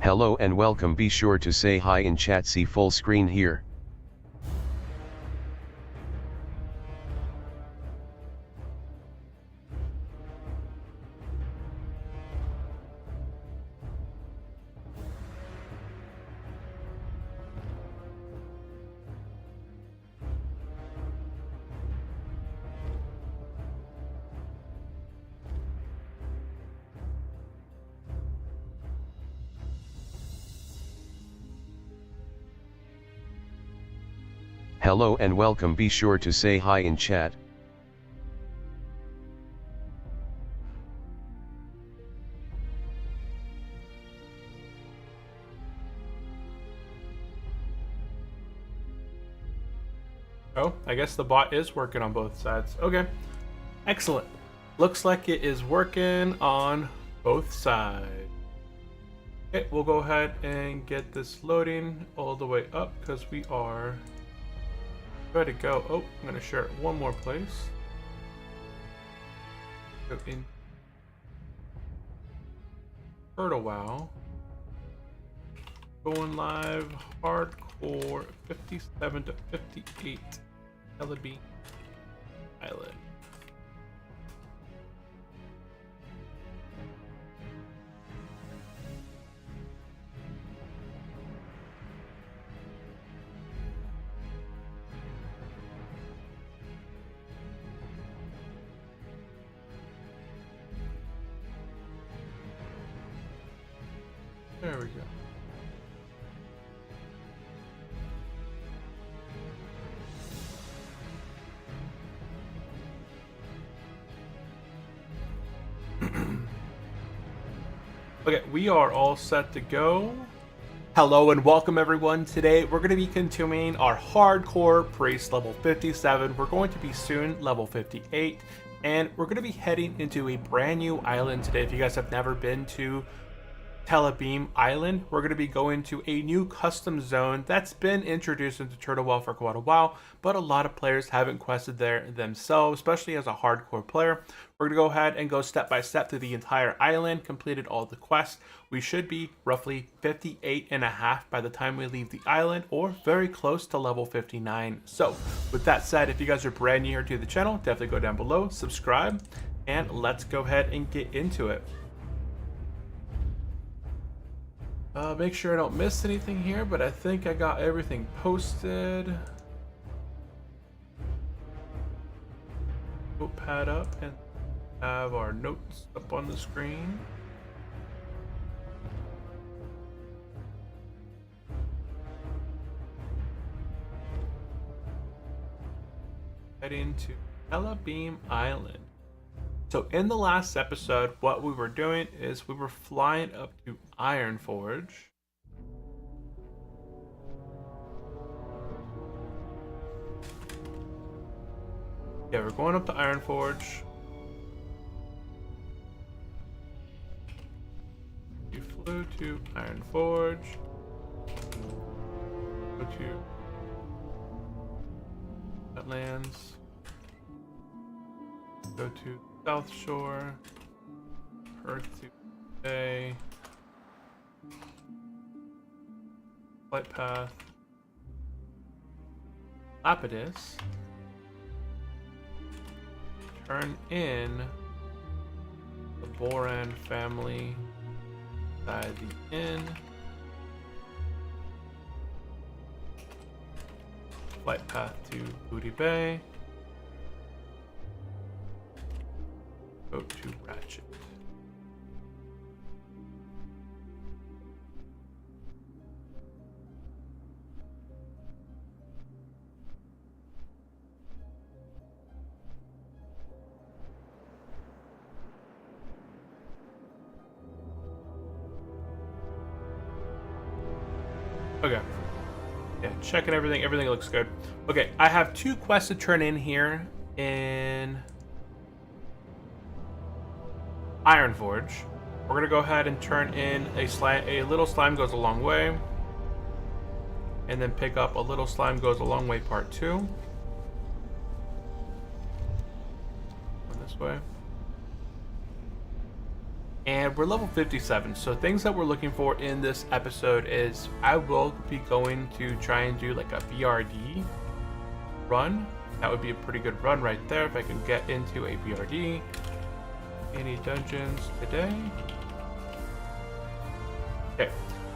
Hello and welcome. Be sure to say hi in chat. See full screen here. Hello and welcome. Be sure to say hi in chat. Oh, I guess the bot is working on both sides. Okay, excellent. Looks like it is working on both sides. Okay, we'll go ahead and get this loading all the way up because we are ready to go. Oh, I'm going to share it one more place. Go in Turtle WoW. Going live, Hardcore 57 to 58, Telebeam Island. There we go. Okay, we are all set to go. Hello and welcome everyone. Today we're going to be continuing our hardcore priest level 57. We're going to be soon level 58 and we're going to be heading into a brand new island today. If you guys have never been to Telebeam Island, we're going to be going to a new custom zone that's been introduced into Turtle WoW for quite a while, but a lot of players haven't quested there themselves, especially as a hardcore player. We're going to go ahead and go step by step through the entire island, completed all the quests. We should be roughly 58.5 by the time we leave the island, or very close to level 59. So with that said, if you guys are brand new here to the channel, definitely go down below, subscribe, and let's go ahead and get into it. Make sure I don't miss anything here, but I think I got everything posted. Notepad up and have our notes up on the screen. Heading to Telebeam Island. So in the last episode, what we were doing is we were flying up to Ironforge. Yeah, we're going up to Ironforge. We flew to Ironforge. Go to Wetlands. Go to South Shore, Earth to Bay, Flight Path, Lapidus, turn in the Boran family inside the inn, Flight Path to Booty Bay, go to Ratchet. Okay. Yeah, checking everything. Everything looks good. Okay, I have 2 quests to turn in here in Ironforge. We're gonna go ahead and turn in a little slime goes a long way, and then pick up a little slime goes a long way part 2. Go this way. And we're level 57, so things that we're looking for in this episode is I will be going to try and do like a BRD run. That would be a pretty good run right there if I can get into a BRD. Any dungeons today? Okay,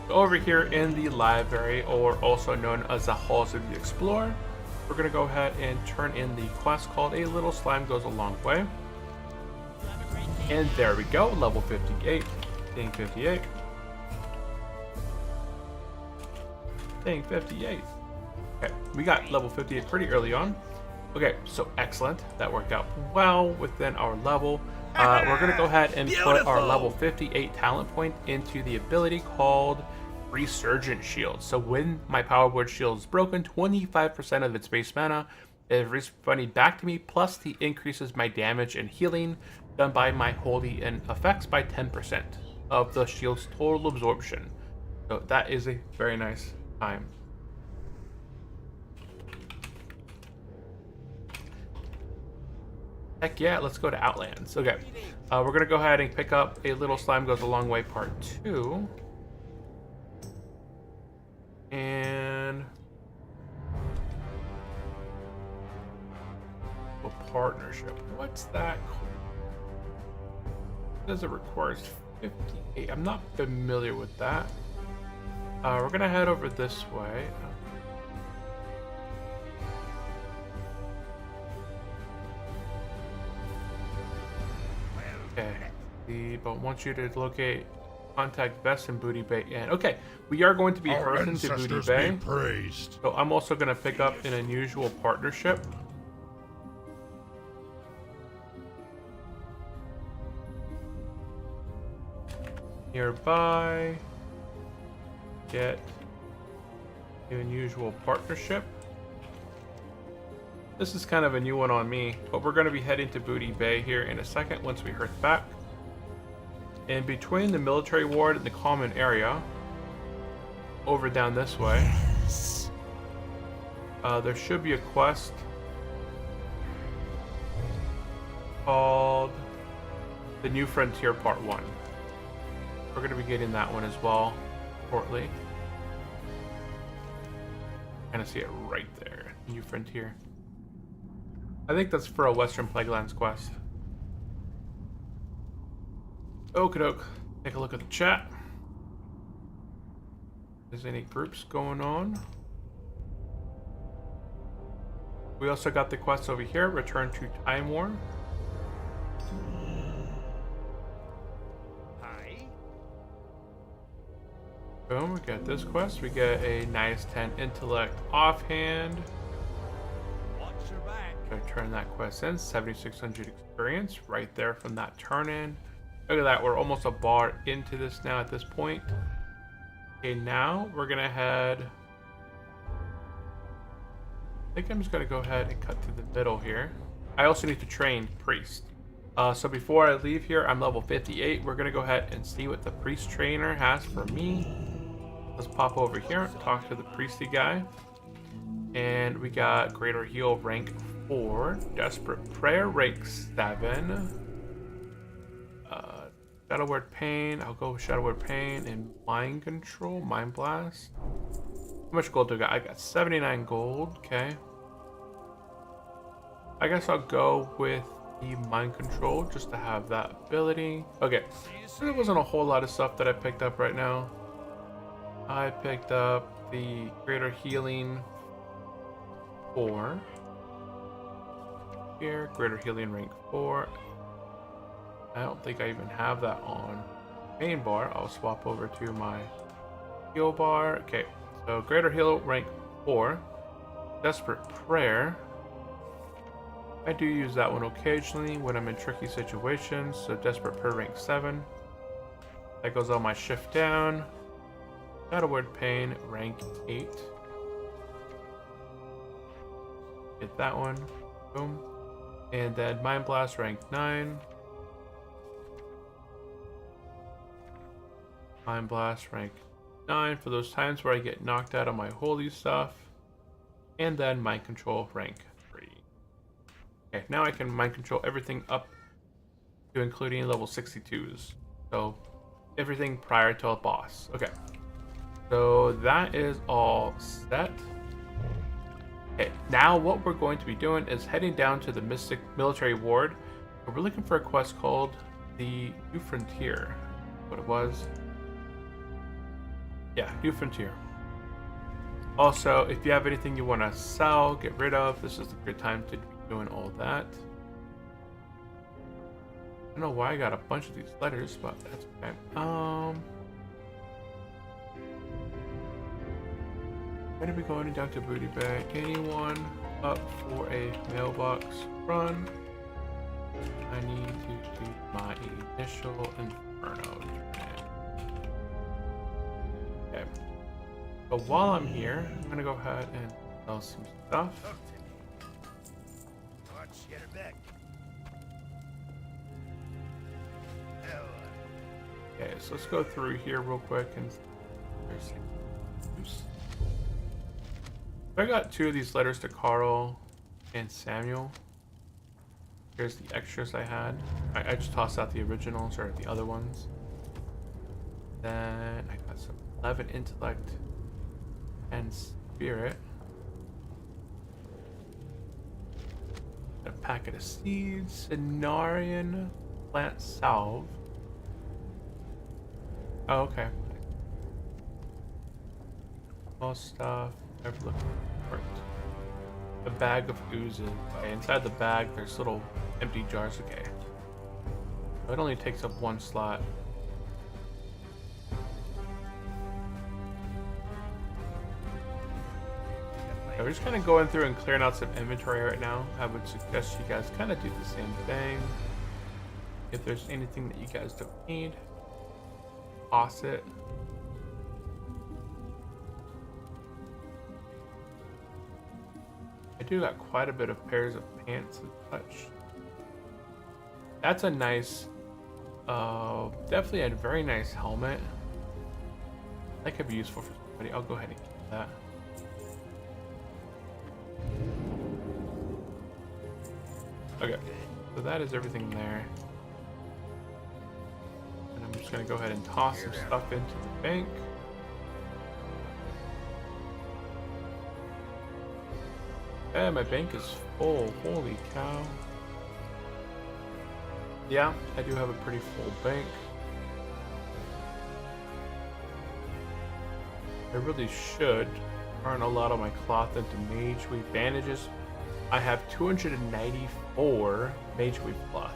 so over here in the library, or also known as the Halls of the Explorer, we're gonna go ahead and turn in the quest called A Little Slime Goes a Long Way. And there we go, level 58, thing 58. Thing 58. Okay, we got level 58 pretty early on. Okay, so excellent. That worked out well within our level. We're going to go ahead and put our level 58 talent point into the ability called Resurgent Shield. So when my Power Word Shield is broken, 25% of its base mana is refunded back to me, plus the increases my damage and healing done by my holy and effects by 10% of the shield's total absorption. So that is a very nice time. Heck yeah, let's go to Outlands. Okay, we're gonna go ahead and pick up A Little Slime Goes a Long Way Part 2. And a partnership. What's that? Says it requires 58. I'm not familiar with that. We're gonna head over this way. Okay, but wants you to locate, contact Vest and Booty Bay. And okay, we are going to be heading to Booty Bay. So I'm also gonna pick up an unusual partnership. Nearby, get an unusual partnership. This is kind of a new one on me, but we're going to be heading to Booty Bay here in a second once we head back. And between the military ward and the common area, over down this way, there should be a quest called The New Frontier Part 1. We're going to be getting that one as well shortly. Kind of see it right there, New Frontier. I think that's for a Western Plaguelands quest. Okie doke. Take a look at the chat. If there's any groups going on. We also got the quest over here, Return to Time War. Boom, we got this quest. We get a nice 10 intellect offhand. So turn that quest in. 7,600 experience right there from that turn in. Look at that, we're almost a bar into this now at this point. Okay, now we're gonna head. I think I'm just gonna go ahead and cut to the middle here. I also need to train Priest. So before I leave here, I'm level 58. We're gonna go ahead and see what the Priest trainer has for me. Let's pop over here, talk to the priesty guy. And we got Greater Heal rank 4, Desperate Prayer rank 7. Shadow Word Pain, I'll go with Shadow Word Pain and Mind Control, Mind Blast. How much gold do I got? I got 79 gold, okay. I guess I'll go with the Mind Control just to have that ability. Okay, so there wasn't a whole lot of stuff that I picked up right now. I picked up the Greater Healing 4. Here, Greater Healing rank 4. I don't think I even have that on main bar. I'll swap over to my heal bar. Okay, so Greater Heal rank 4. Desperate Prayer. I do use that one occasionally when I'm in tricky situations. So Desperate Prayer rank 7. That goes on my shift down. Shadow Word Pain rank 8. Get that one. Boom. And then Mind Blast rank 9. Mind Blast rank 9 for those times where I get knocked out of my holy stuff. And then Mind Control rank 3. Okay, now I can Mind Control everything up to including level 62s. So everything prior to a boss. Okay. So that is all set. Okay, now what we're going to be doing is heading down to the Mystic Military Ward. We're looking for a quest called the New Frontier. What it was. Yeah, New Frontier. Also, if you have anything you want to sell, get rid of, this is a good time to be doing all that. I don't know why I got a bunch of these letters, but that's okay. Going to be going down to Booty Bay. Anyone up for a mailbox run? I need to do my initial Inferno. Okay. But while I'm here, I'm going to go ahead and sell some stuff. Okay, so let's go through here real quick and I got 2 of these letters to Carl and Samuel. Here's the extras I had. I just tossed out the originals or the other ones. Then I got some 11 intellect and spirit. A packet of seeds, Cenarian plant salve. Oh, okay. All stuff. I've looked for it. A bag of oozes. Okay, inside the bag, there's little empty jars. Okay. It only takes up 1 slot. Okay, we're just kind of going through and clearing out some inventory right now. I would suggest you guys kind of do the same thing. If there's anything that you guys don't need, toss it. I do got quite a bit of pairs of pants and such. That's a nice, definitely a very nice helmet. That could be useful for somebody. I'll go ahead and keep that. Okay, so that is everything there. And I'm just gonna go ahead and toss some stuff into the bank. Yeah, my bank is full. Holy cow. Yeah, I do have a pretty full bank. I really should turn a lot of my cloth into mage weave bandages. I have 294 mage weave cloth.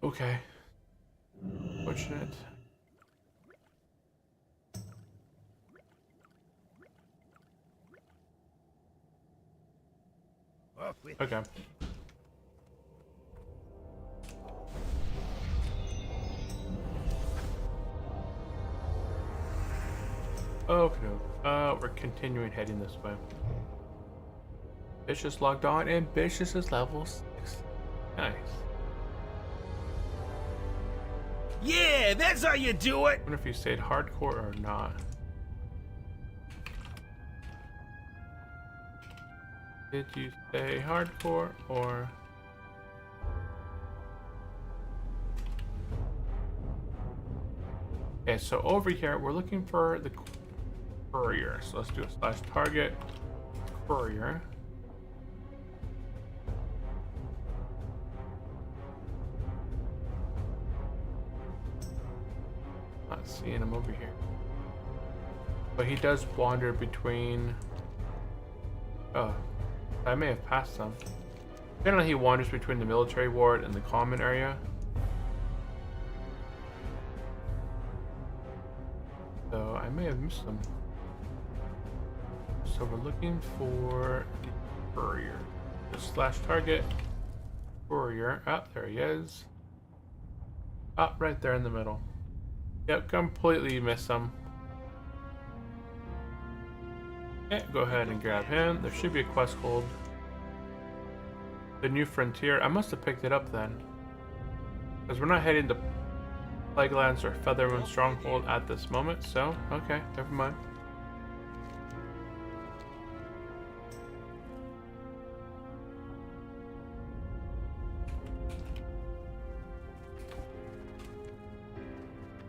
Okay. Fortunate. Okay. Okay. We're continuing heading this way. Vicious logged on, and Vicious is level 6. Nice. Yeah, that's how you do it! I wonder if you stayed hardcore or not. Did you stay hardcore or... Okay, so over here, we're looking for the courier. So let's do a /target courier. Not seeing him over here. But he does wander between... Oh, I may have passed some. Apparently he wanders between the military ward and the common area. So I may have missed them. So we're looking for the courier. Just /target courier. Oh, there he is. Oh, right there in the middle. Yep, completely missed him. Okay, go ahead and grab him. There should be a quest called the New Frontier. I must have picked it up then, because we're not heading to Plaguelands or Feathermoon Stronghold at this moment, so okay, never mind.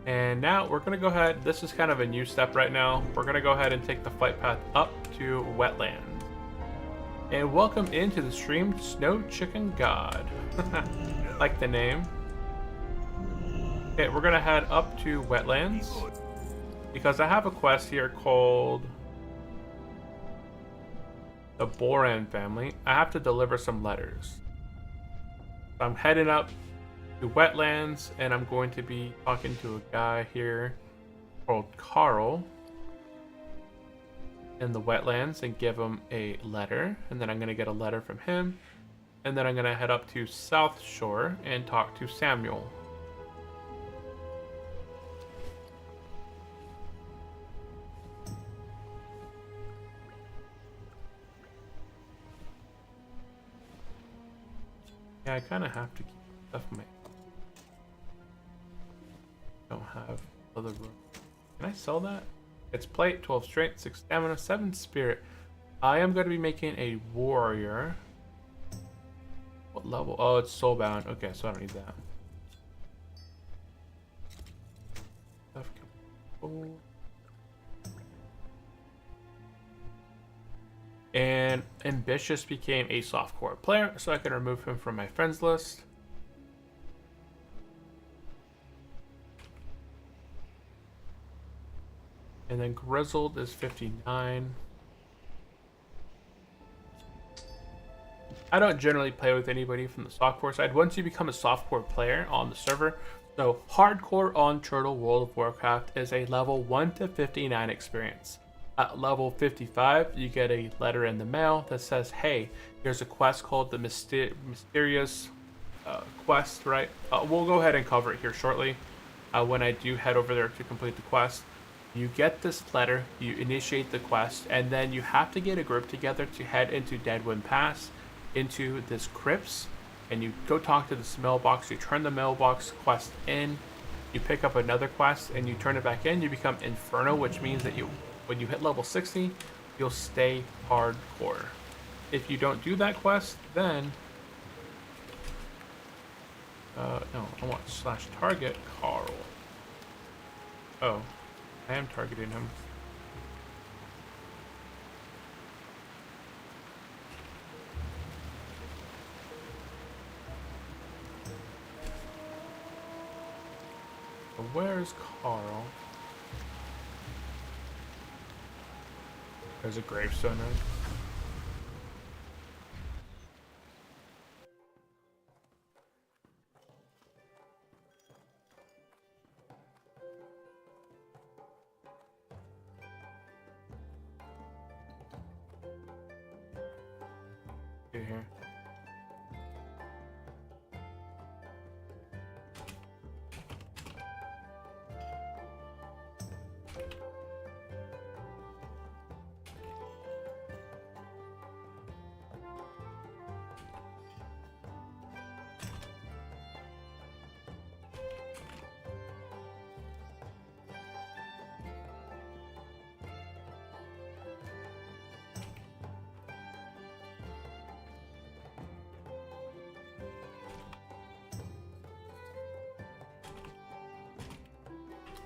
And now we're going to go ahead. This is kind of a new step right now. We're going to go ahead and take the flight path up to wetlands. And welcome into the stream, Snow Chicken God. Like the name. Okay, we're going to head up to wetlands. Because I have a quest here called the Boran family. I have to deliver some letters. So I'm heading up to wetlands, and I'm going to be talking to a guy here called Carl in the wetlands and give him a letter, and then I'm going to get a letter from him, and then I'm going to head up to South Shore and talk to Samuel. Yeah, I kind of have to keep stuff in my... Don't have other room. Can I sell that? It's plate, 12 strength, 6 stamina, 7 spirit. I am going to be making a warrior. What level? Oh, it's soulbound. Okay, so I don't need that. And Ambitious became a softcore player, so I can remove him from my friends list. And then Grizzled is 59. I don't generally play with anybody from the softcore side. Once you become a softcore player on the server, so hardcore on Turtle World of Warcraft is a level 1 to 59 experience. At level 55, you get a letter in the mail that says, hey, here's a quest called the Mysterious Quest, right? We'll go ahead and cover it here shortly when I do head over there to complete the quest. You get this letter, you initiate the quest, and then you have to get a group together to head into Deadwind Pass, into this crypts, and you go talk to this mailbox, you turn the mailbox quest in, you pick up another quest, and you turn it back in, you become Inferno, which means that when you hit level 60, you'll stay hardcore. If you don't do that quest, then... no, I want /target Carl. Oh. I am targeting him. Where's Carl? There's a gravestone, right? Here.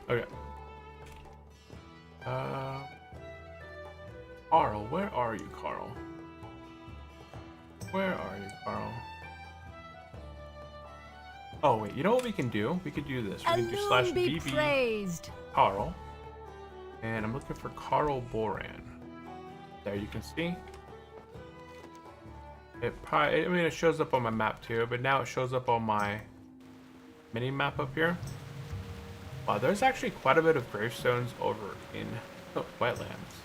Okay. Carl, where are you, Carl? Where are you, Carl? Oh, wait, you know what we can do? We could do this. We can do /VB Carl. And I'm looking for Carl Boran. There, you can see. It probably, I mean, it shows up on my map too, but now it shows up on my mini map up here. Wow, there's actually quite a bit of gravestones over in wetlands.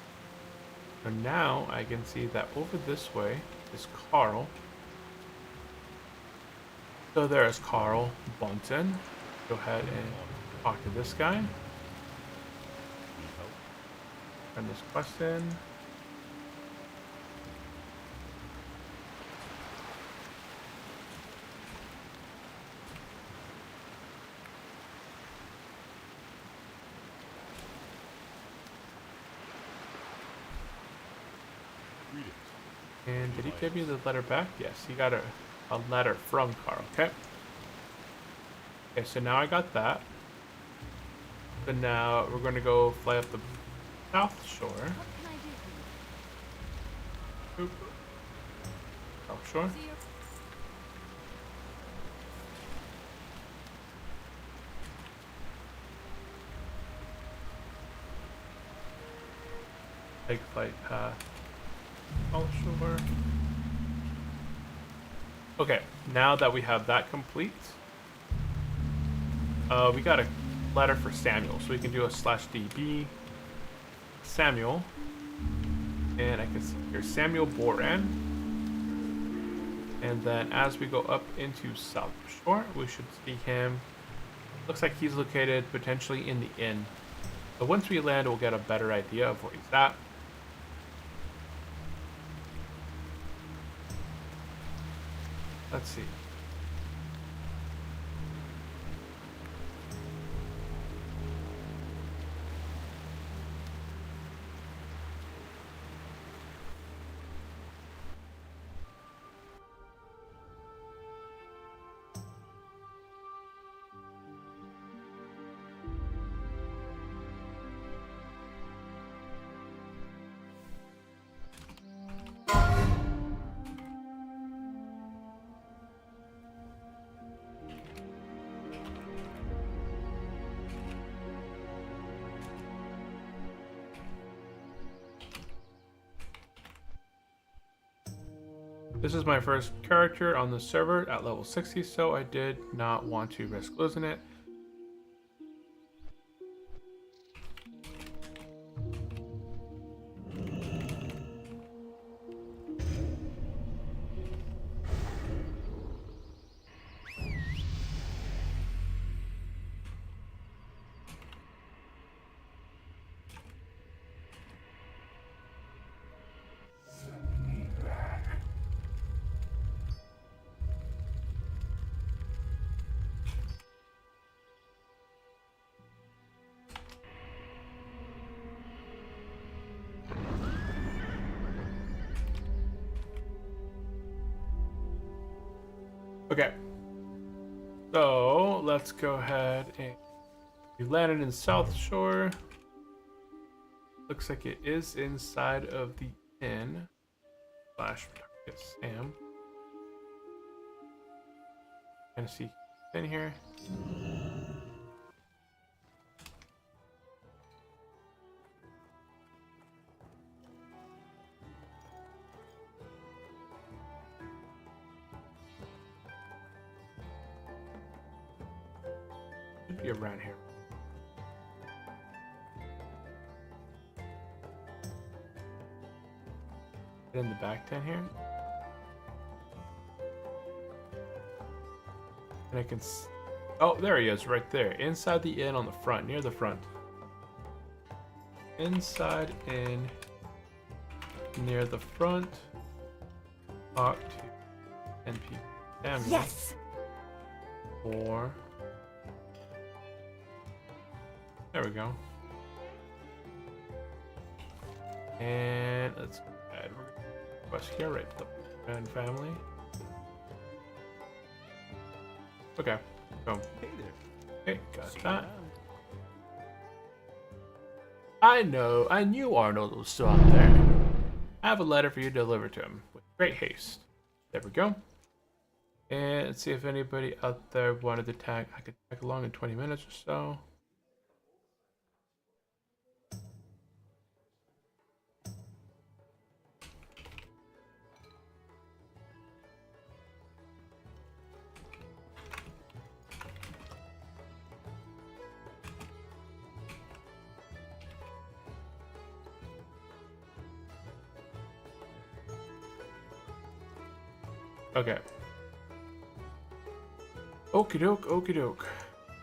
So now I can see that over this way is Carl. So there's Carl Bunton. Go ahead and talk to this guy. Turn this quest in. And did he give me the letter back? Yes, he got a letter from Carl. Okay. Okay, so now I got that. So now we're going to go fly up the south shore. What can I do for you? Oop. South shore. See you. Take flight path. South shore. Okay, now that we have that complete, we got a letter for Samuel, so we can do a /db Samuel, and I can see here Samuel Boran, and then as we go up into South Shore, we should see him. Looks like he's located potentially in the inn. So once we land, we'll get a better idea of where he's at. Let's see. This is my first character on the server at level 60, so I did not want to risk losing it. Okay, so let's go ahead and we landed in South Shore. Looks like it is inside of the inn / target Sam. Gonna see in here. Should be around here. In the back tent here. And I can oh, there he is right there. Inside the inn on the front, near the front. Inside inn, near the front. Talk to NP Samuel. Yes. Or there we go. And let's go ahead. We're gonna request here, right? The Brand family. Okay. Boom. Hey there. Okay, got that. I knew Arnold was still out there. I have a letter for you to deliver to him with great haste. There we go. And let's see if anybody out there wanted to tag. I could tag along in 20 minutes or so. Okay. Okie doke, okie doke.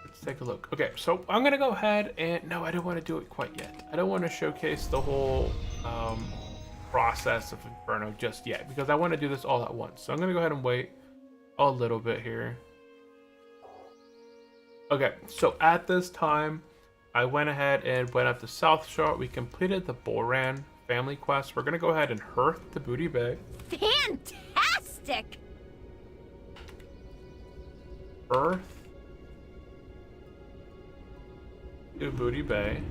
Let's take a look. Okay, so I'm gonna go ahead and no, I don't want to do it quite yet. I don't want to showcase the whole process of Inferno just yet because I want to do this all at once. So I'm gonna go ahead and wait a little bit here. Okay, so at this time, I went ahead and went up to South Shore. We completed the Boran family quest. We're gonna go ahead and hearth the booty bag. Fantastic. Earth. to Booty Bay.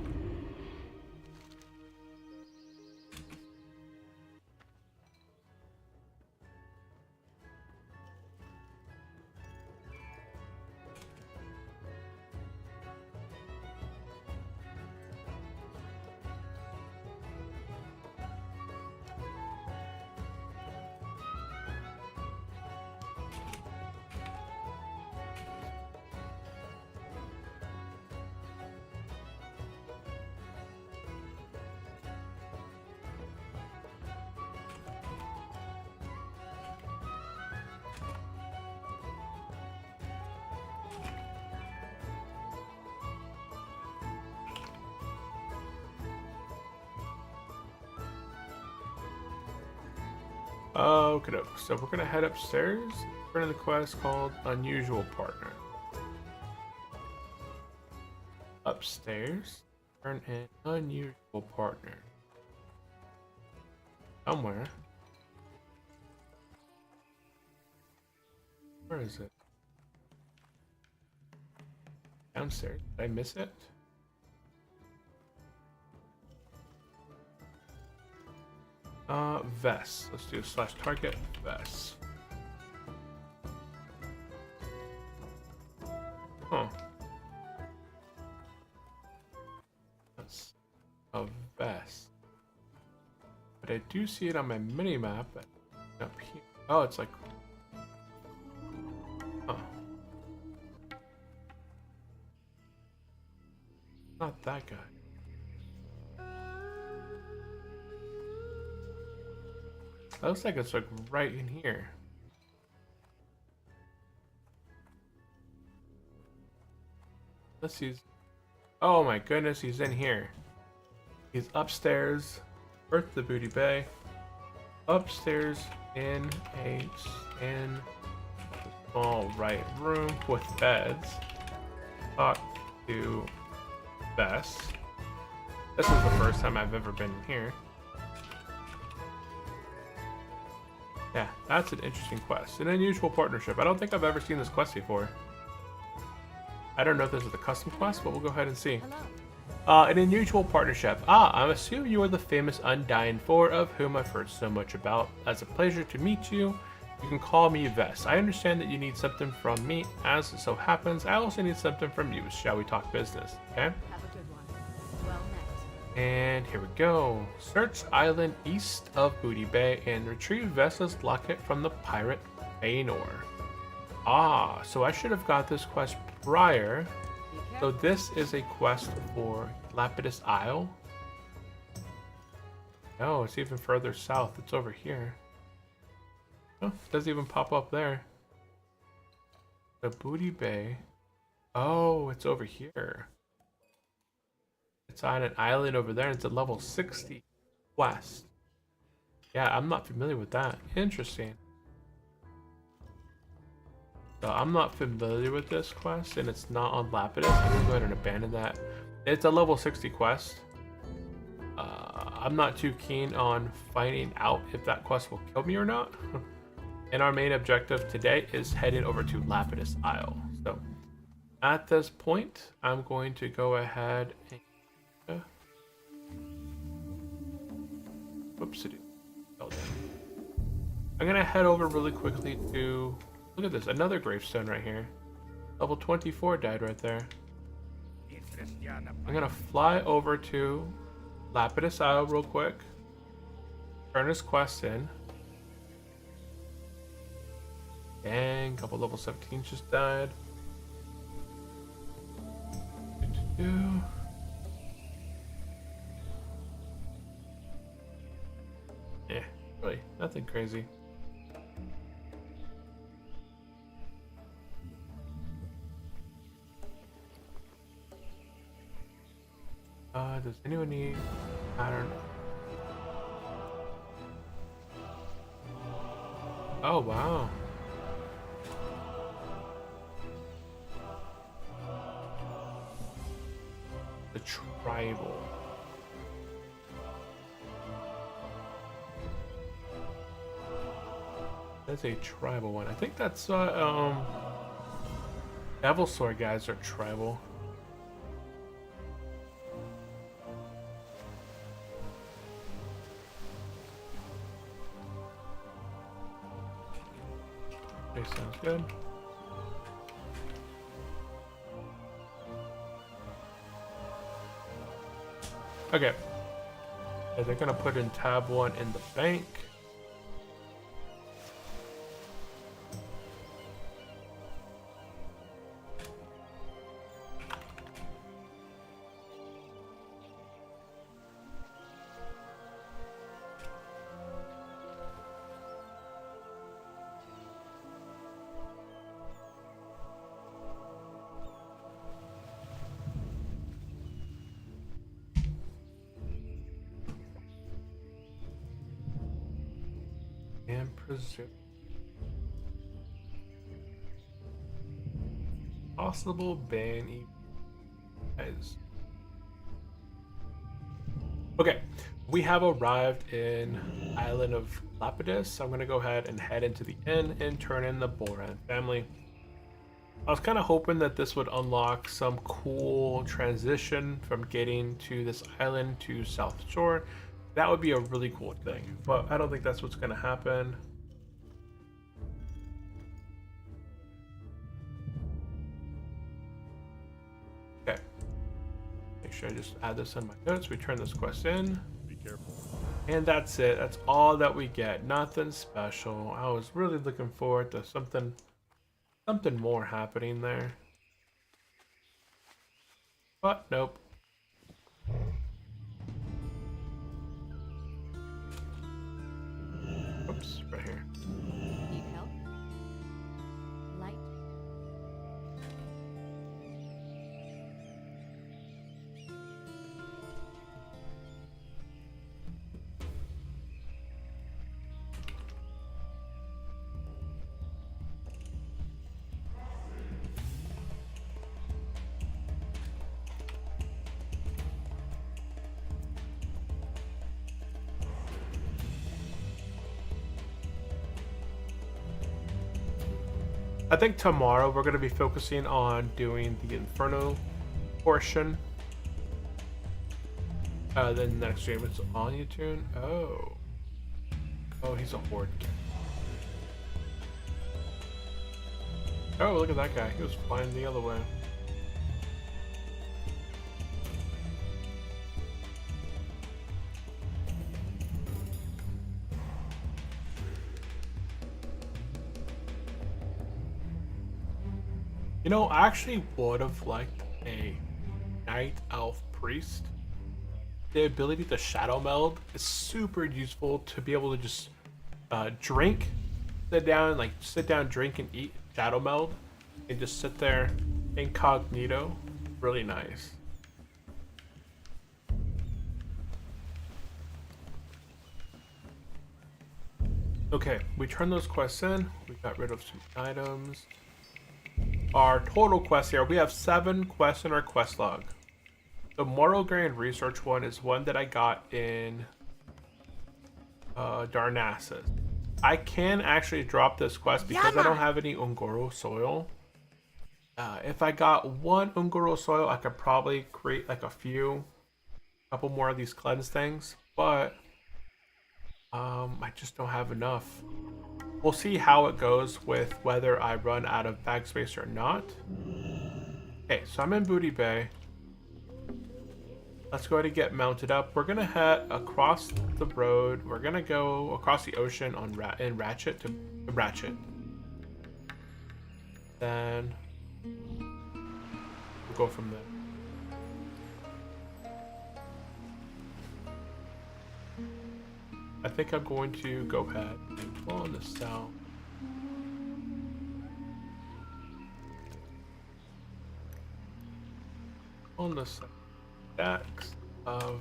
Okay, so we're gonna head upstairs. We're in the quest called Unusual Partner. Upstairs, turn an unusual partner. Somewhere. Where is it? Downstairs. Did I miss it? Vest. Let's do /target vest. Huh. That's a vest. But I do see it on my mini map up here. Oh, it's like. Huh. Not that guy. That looks like it's like right in here. Let's see. Oh my goodness, he's in here. He's upstairs, Earth the Booty Bay. Upstairs in a small right room with beds. Talk to Bess. This is the first time I've ever been in here. Yeah, that's an interesting quest. An unusual partnership. I don't think I've ever seen this quest before. I don't know if this is the custom quest, but we'll go ahead and see. An unusual partnership. I assume you are the famous Undying Four of whom I've heard so much about. As a pleasure to meet you. You can call me Vess. I understand that you need something from me. As it so happens, I also need something from you. Shall we talk business? Okay? Have a good one. Well met. And here we go. Search island east of Booty Bay and retrieve Vessa's locket from the pirate Baynor. So I should have got this quest prior. So this is a quest for Lapidus Isle. No, it's even further south. It's over here. Oh, it doesn't even pop up there. The Booty Bay. Oh, it's over here. It's on an island over there. It's a level 60 quest. Yeah, I'm not familiar with that. Interesting. So I'm not familiar with this quest, and it's not on Lapidus. I'm gonna go ahead and abandon that. It's a level 60 quest. I'm not too keen on finding out if that quest will kill me or not. And our main objective today is heading over to Lapidus Isle. So at this point, I'm going to go ahead and whoopsie. I'm gonna head over really quickly to look at this, another gravestone right here. Level 24 died right there. I'm gonna fly over to Lapidus Isle real quick. Turn his quest in. Dang, a couple level 17s just died. Yeah, really, nothing crazy. Does anyone need pattern? Oh, wow. The tribal. That's a tribal one. I think that's Devil Sword guys are tribal. good. Okay. Yeah, they're gonna put in tab 1 in the bank. And presume. Possible ban guys. Okay, we have arrived in Island of Lapidus. So I'm gonna go ahead and head into the inn and turn in the Boran family. I was kind of hoping that this would unlock some cool transition from getting to this island to South Shore. That would be a really cool thing, but I don't think that's what's gonna happen. Okay. Make sure I just add this in my notes. We turn this quest in. Be careful. And that's it. That's all that we get. Nothing special. I was really looking forward to something more happening there. But nope. Oops, right here. Need help? Light? I think tomorrow we're going to be focusing on doing the Inferno portion. Then next stream it's on YouTube. Oh, he's a horde. Oh, look at that guy. He was flying the other way. You know, I actually would have liked a Night Elf Priest. The ability to shadow meld is super useful to be able to just drink, sit down, drink, and eat, shadow meld, and just sit there incognito. Really nice. Okay, we turned those quests in. We got rid of some items. Our total quests here, we have 7 quests in our quest log. The Morrowgrain research one is one that I got in Darnassus. I can actually drop this quest because I don't have any Ungoro soil. If I got 1 Ungoro soil, I could probably create like a couple more of these cleanse things, but I just don't have enough. We'll see how it goes with whether I run out of bag space or not. Okay, so I'm in Booty Bay. Let's go ahead and get mounted up. We're gonna head across the road. We're gonna go across the ocean in Ratchet to Ratchet. Then we'll go from there. I think I'm going to go ahead and pull on the south. On the stacks of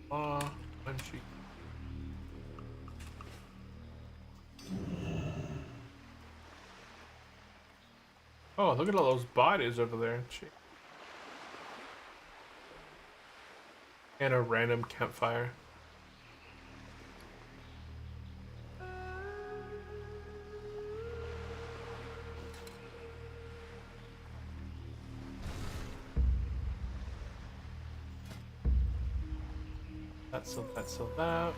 Bunchy. Oh, look at all those bodies over there. Gee. And a random campfire. That's that.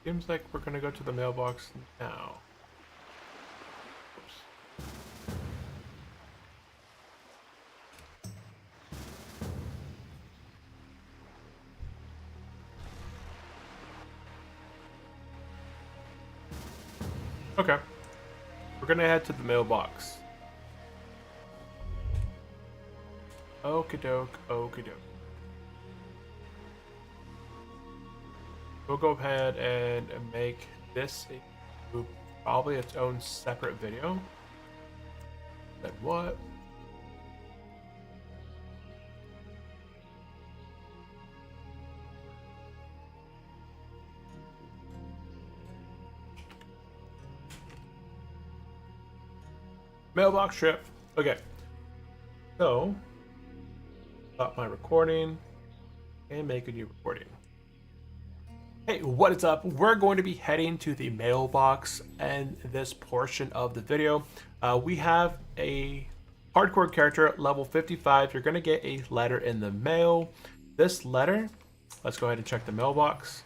Seems like we're gonna go to the mailbox now. Oops. Okay. We're gonna head to the mailbox. Okie doke, okie doke. We'll go ahead and make this probably its own separate video. Then what? Mailbox trip. Okay. So, stop my recording and make a new recording. Hey, what is up? We're going to be heading to the mailbox and this portion of the video. We have a hardcore character level 55. You're going to get a letter in the mail. This letter, let's go ahead and check the mailbox,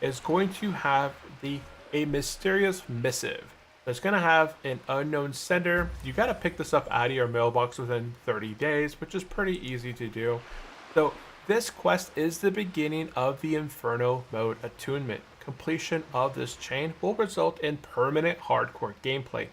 is going to have a mysterious missive. It's going to have an unknown sender. You got to pick this up out of your mailbox within 30 days, which is pretty easy to do. So this quest is the beginning of the Inferno mode attunement. Completion of this chain will result in permanent hardcore gameplay,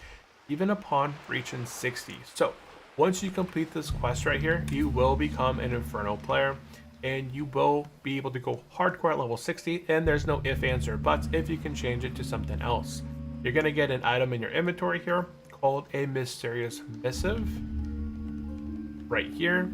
even upon reaching 60. So once you complete this quest right here, you will become an Inferno player, and you will be able to go hardcore at level 60, and there's no ifs, ands, or buts if you can change it to something else. You're going to get an item in your inventory here called a mysterious missive right here.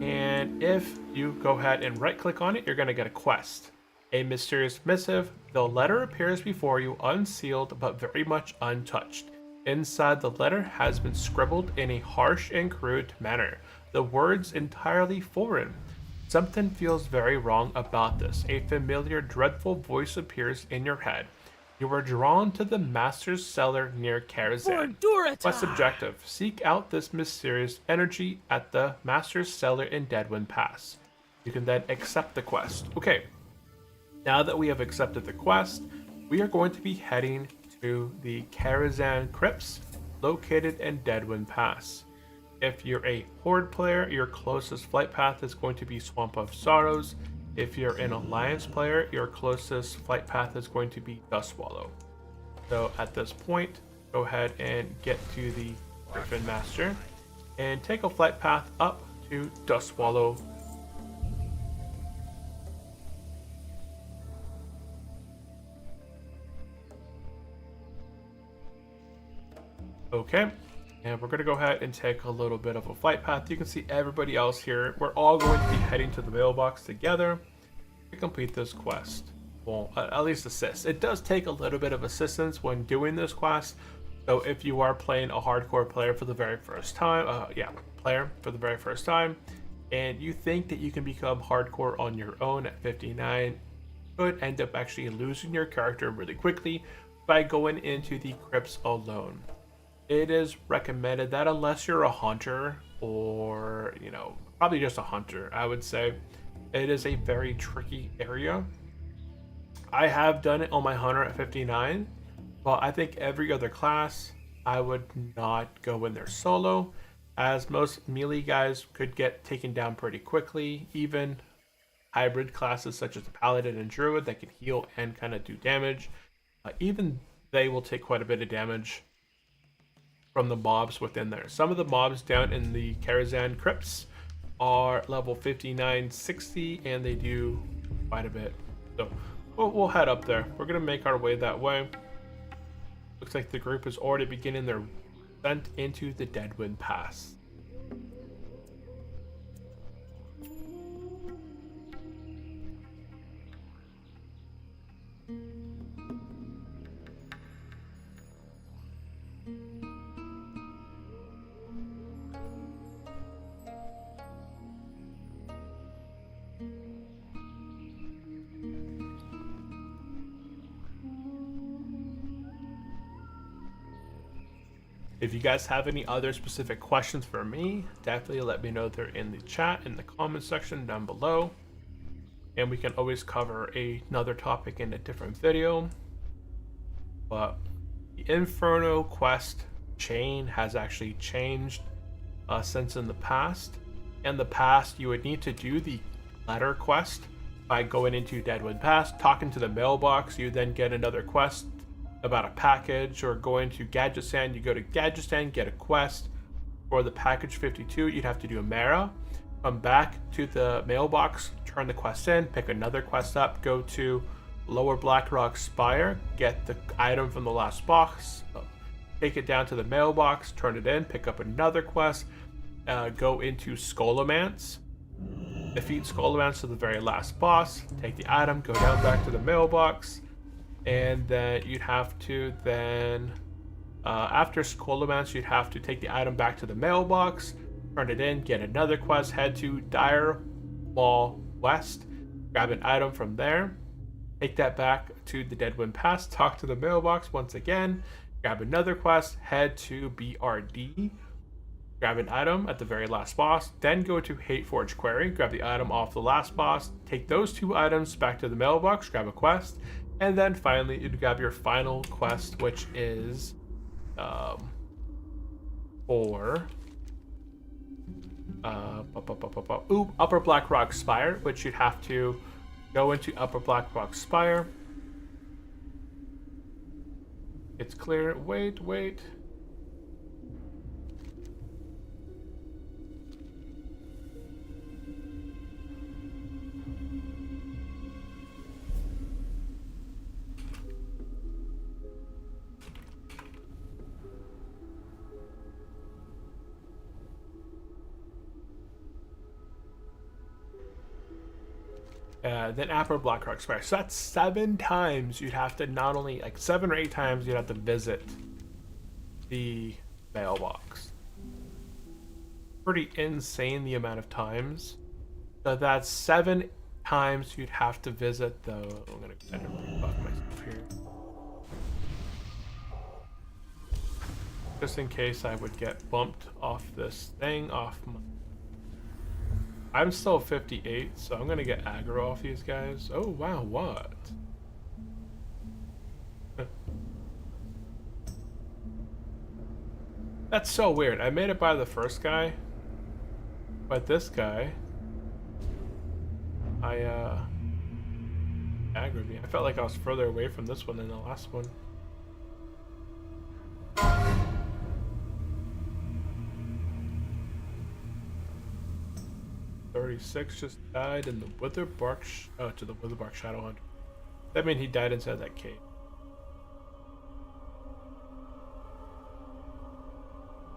And if you go ahead and right click on it, you're going to get a quest. A mysterious missive. The letter appears before you unsealed but very much untouched. Inside the letter has been scribbled in a harsh and crude manner. The words entirely foreign. Something feels very wrong about this. A familiar, dreadful voice appears in your head. You are drawn to the Master's Cellar near Karazhan. Quest objective: seek out this mysterious energy at the Master's Cellar in Deadwind Pass. You can then accept the quest. Okay, now that we have accepted the quest, we are going to be heading to the Karazhan Crypts located in Deadwind Pass. If you're a Horde player, your closest flight path is going to be Swamp of Sorrows. If you're an Alliance player, your closest flight path is going to be Dustwallow. So at this point, go ahead and get to the Griffin Master and take a flight path up to Dustwallow. Okay, and we're going to go ahead and take a little bit of a flight path. You can see everybody else here. We're all going to be heading to the mailbox together to complete this quest. Well, at least assist. It does take a little bit of assistance when doing this quest. So if you are playing a hardcore player for the very first time, and you think that you can become hardcore on your own at 59, you could end up actually losing your character really quickly by going into the crypts alone. It is recommended that unless you're a hunter or, probably just a hunter, I would say, it is a very tricky area. I have done it on my hunter at 59, but I think every other class, I would not go in there solo, as most melee guys could get taken down pretty quickly. Even hybrid classes such as the Paladin and Druid that can heal and kind of do damage, even they will take quite a bit of damage from the mobs within there. Some of the mobs down in the Karazhan Crypts are level 59, 60, and they do quite a bit. So we'll head up there. We're going to make our way that way. Looks like the group is already beginning their descent into the Deadwind Pass. If you guys have any other specific questions for me, definitely let me know. They're in the chat, in the comment section down below. and we can always cover another topic in a different video. But the Inferno quest chain has actually changed since in the past. In the past, you would need to do the letter quest by going into Deadwood Pass, talking to the mailbox. You then get another quest about a package, or going to Gadget Stand. You go to Gadget Stand, get a quest for the package 52. You'd have to do a Mara, come back to the mailbox, turn the quest in, pick another quest up, go to Lower Blackrock Spire, get the item from the last box, take it down to the mailbox, turn it in, pick up another quest, go into Scholomance, defeat Scholomance to the very last boss, take the item, go down back to the mailbox, and then you'd have to then, after Scholomance, you'd have to take the item back to the mailbox, turn it in, get another quest, head to Dire Mall West, grab an item from there, take that back to the Deadwind Pass, talk to the mailbox once again, grab another quest, head to BRD, grab an item at the very last boss, then go to Hateforge Quarry, grab the item off the last boss, take those 2 items back to the mailbox, grab a quest, and then finally you'd grab your final quest, which is for Upper Blackrock Spire, which you'd have to go into Upper Blackrock Spire. It's clear. Wait. Then Upper Blackrock Spire. So that's 7 times you'd have to, not only, like 7 or 8 times you'd have to visit the mailbox. Pretty insane the amount of times. So that's 7 times you'd have to visit the. I'm gonna kind of rebuff myself here, just in case I would get bumped off this thing off my. I'm still 58, so I'm gonna get aggro off these guys. Oh wow, what? That's so weird. I made it by the first guy, but this guy, aggroed me. I felt like I was further away from this one than the last one. 36 just died in the Witherbark to the Witherbark Shadowhunt. That means he died inside that cave.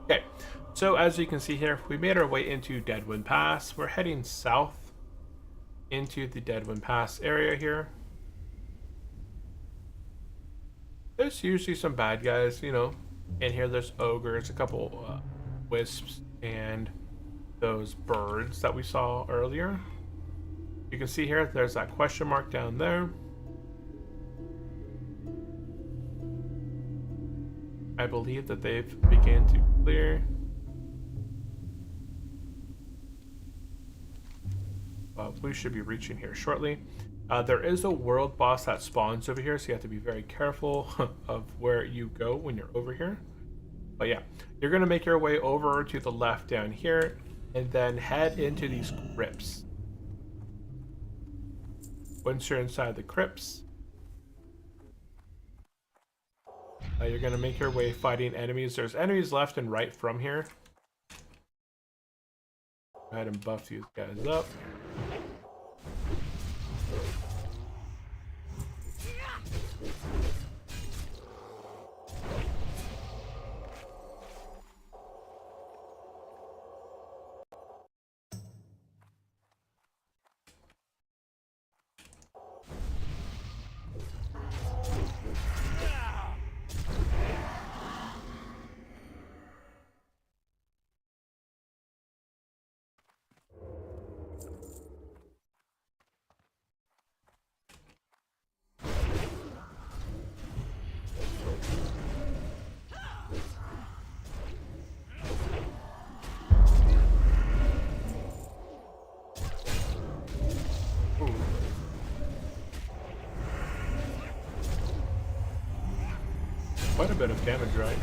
Okay, so as you can see here, we made our way into Deadwind Pass. We're heading south into the Deadwind Pass area here. There's usually some bad guys, you know. In here there's ogres, a couple wisps, and those birds that we saw earlier. You can see here there's that question mark down there. I believe that they've begun to clear. We should be reaching here shortly. There is a world boss that spawns over here, so you have to be very careful of where you go when you're over here. But yeah, you're gonna make your way over to the left down here, and then head into these crypts. Once you're inside the crypts, you're gonna make your way fighting enemies. There's enemies left and right from here. Go ahead and buff these guys up. quite a bit of damage, right?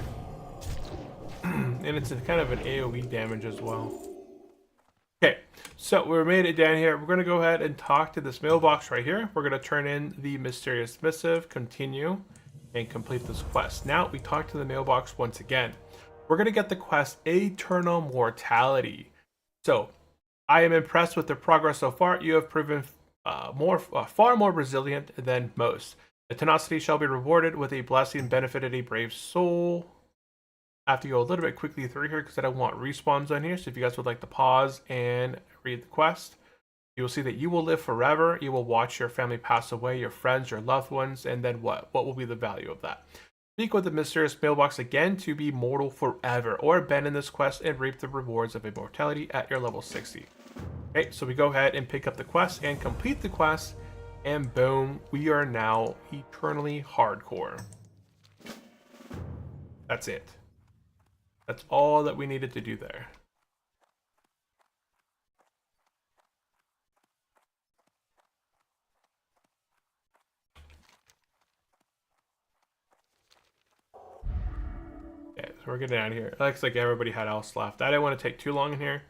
And it's a kind of an AoE damage as well. Okay, so we made it down here. We're going to go ahead and talk to this mailbox right here. We're going to turn in the mysterious missive, continue, and complete this quest. Now we talk to the mailbox once again. We're going to get the quest Eternal Mortality. So I am impressed with the progress so far. You have proven far more resilient than most. The tenacity shall be rewarded with a blessing benefited a brave soul. I have to go a little bit quickly through here because I don't want respawns on here. So if you guys would like to pause and read the quest, you will see that you will live forever. You will watch your family pass away, your friends, your loved ones, and then what? What will be the value of that? Speak with the mysterious mailbox again to be mortal forever, or abandon this quest and reap the rewards of immortality at your level 60. Okay, so we go ahead and pick up the quest and complete the quest, and boom, we are now eternally hardcore. That's it. That's all that we needed to do there. Okay, so we're getting out of here. It looks like everybody had else left. I didn't want to take too long in here,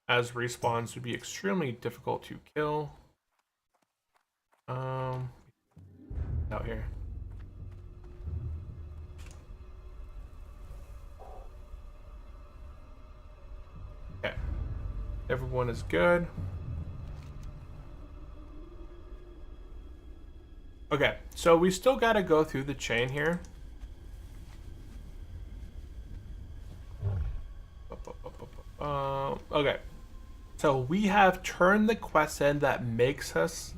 as respawns would be extremely difficult to kill. Out here. Okay, everyone is good. Okay, so we still got to go through the chain here. Okay, so we have turned the quest in that makes us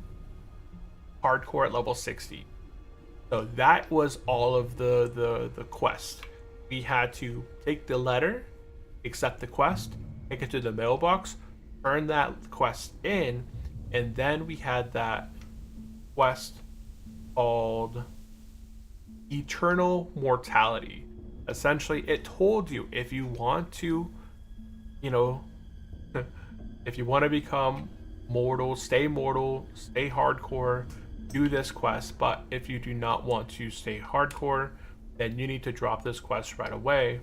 hardcore at level 60. So that was all of the quest. We had to take the letter, accept the quest, take it to the mailbox, turn that quest in, and then we had that quest called Eternal Mortality. Essentially, it told you if you want to, you know, if you want to become mortal, stay hardcore, do this quest. But if you do not want to stay hardcore, then you need to drop this quest right away.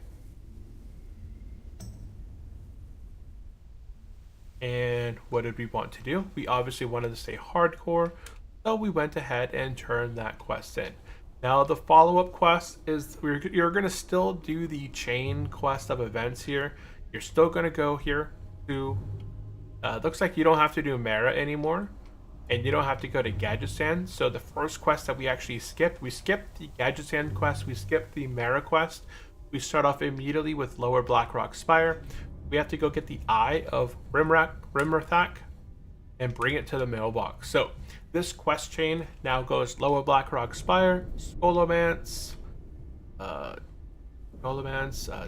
And what did we want to do? We obviously wanted to stay hardcore, so we went ahead and turned that quest in. Now the follow-up quest is you're going to still do the chain quest of events here. You're still going to go here to, looks like you don't have to do Mara anymore, and you don't have to go to Gadgetzan. So the first quest that we actually skipped, we skipped the Gadgetzan quest, we skipped the Mara quest. We start off immediately with Lower Blackrock Spire. We have to go get the Eye of Rimmerthak and bring it to the mailbox. So this quest chain now goes Lower Blackrock Spire, Scholomance,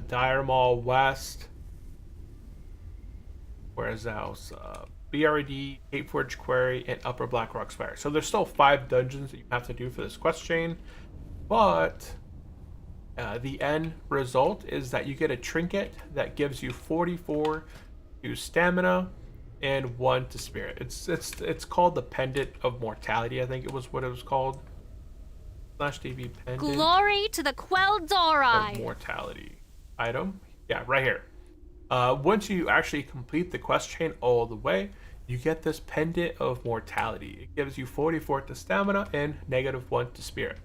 Dire Mall West, where's else? BRD, Cape Forge Quarry, and Upper Blackrock Spire. So there's still 5 dungeons that you have to do for this quest chain, but the end result is that you get a trinket that gives you 44 to stamina and 1 to spirit. It's called the Pendant of Mortality, I think it was what it was called. /DB Pendant. Glory to the Quel'Dorei. Of Mortality item. Yeah, right here. Once you actually complete the quest chain all the way, you get this Pendant of Mortality. It gives you 44 to stamina and -1 to spirit.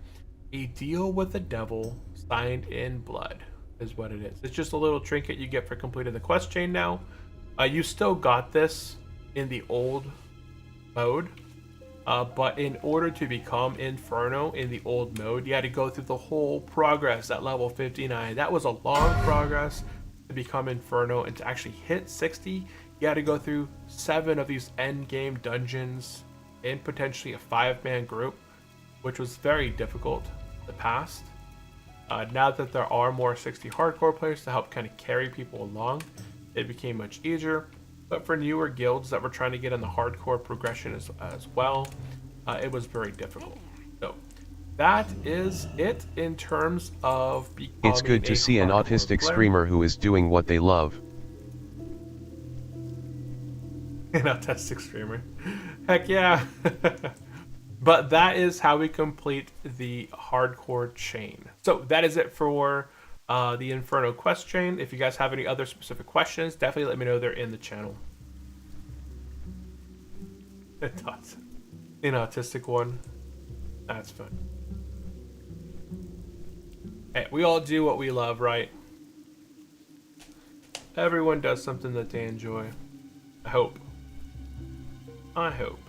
A deal with the devil signed in blood is what it is. It's just a little trinket you get for completing the quest chain now. You still got this in the old mode, but in order to become Inferno in the old mode, you had to go through the whole progress at level 59. That was a long progress to become Inferno, and to actually hit 60, you had to go through 7 of these end game dungeons in potentially a 5-man group, which was very difficult in the past. Now that there are more 60 hardcore players to help kind of carry people along, it became much easier. But for newer guilds that were trying to get in the hardcore progression as well, it was very difficult. So that is it in terms of becoming It's good to see an autistic streamer who is doing what they love. An autistic streamer. Heck yeah. But that is how we complete the hardcore chain. So that is it for the Inferno quest chain. If you guys have any other specific questions, definitely let me know. They're in the channel. It does. An autistic one. That's fun. Hey, we all do what we love, right? Everyone does something that they enjoy. I hope. I hope.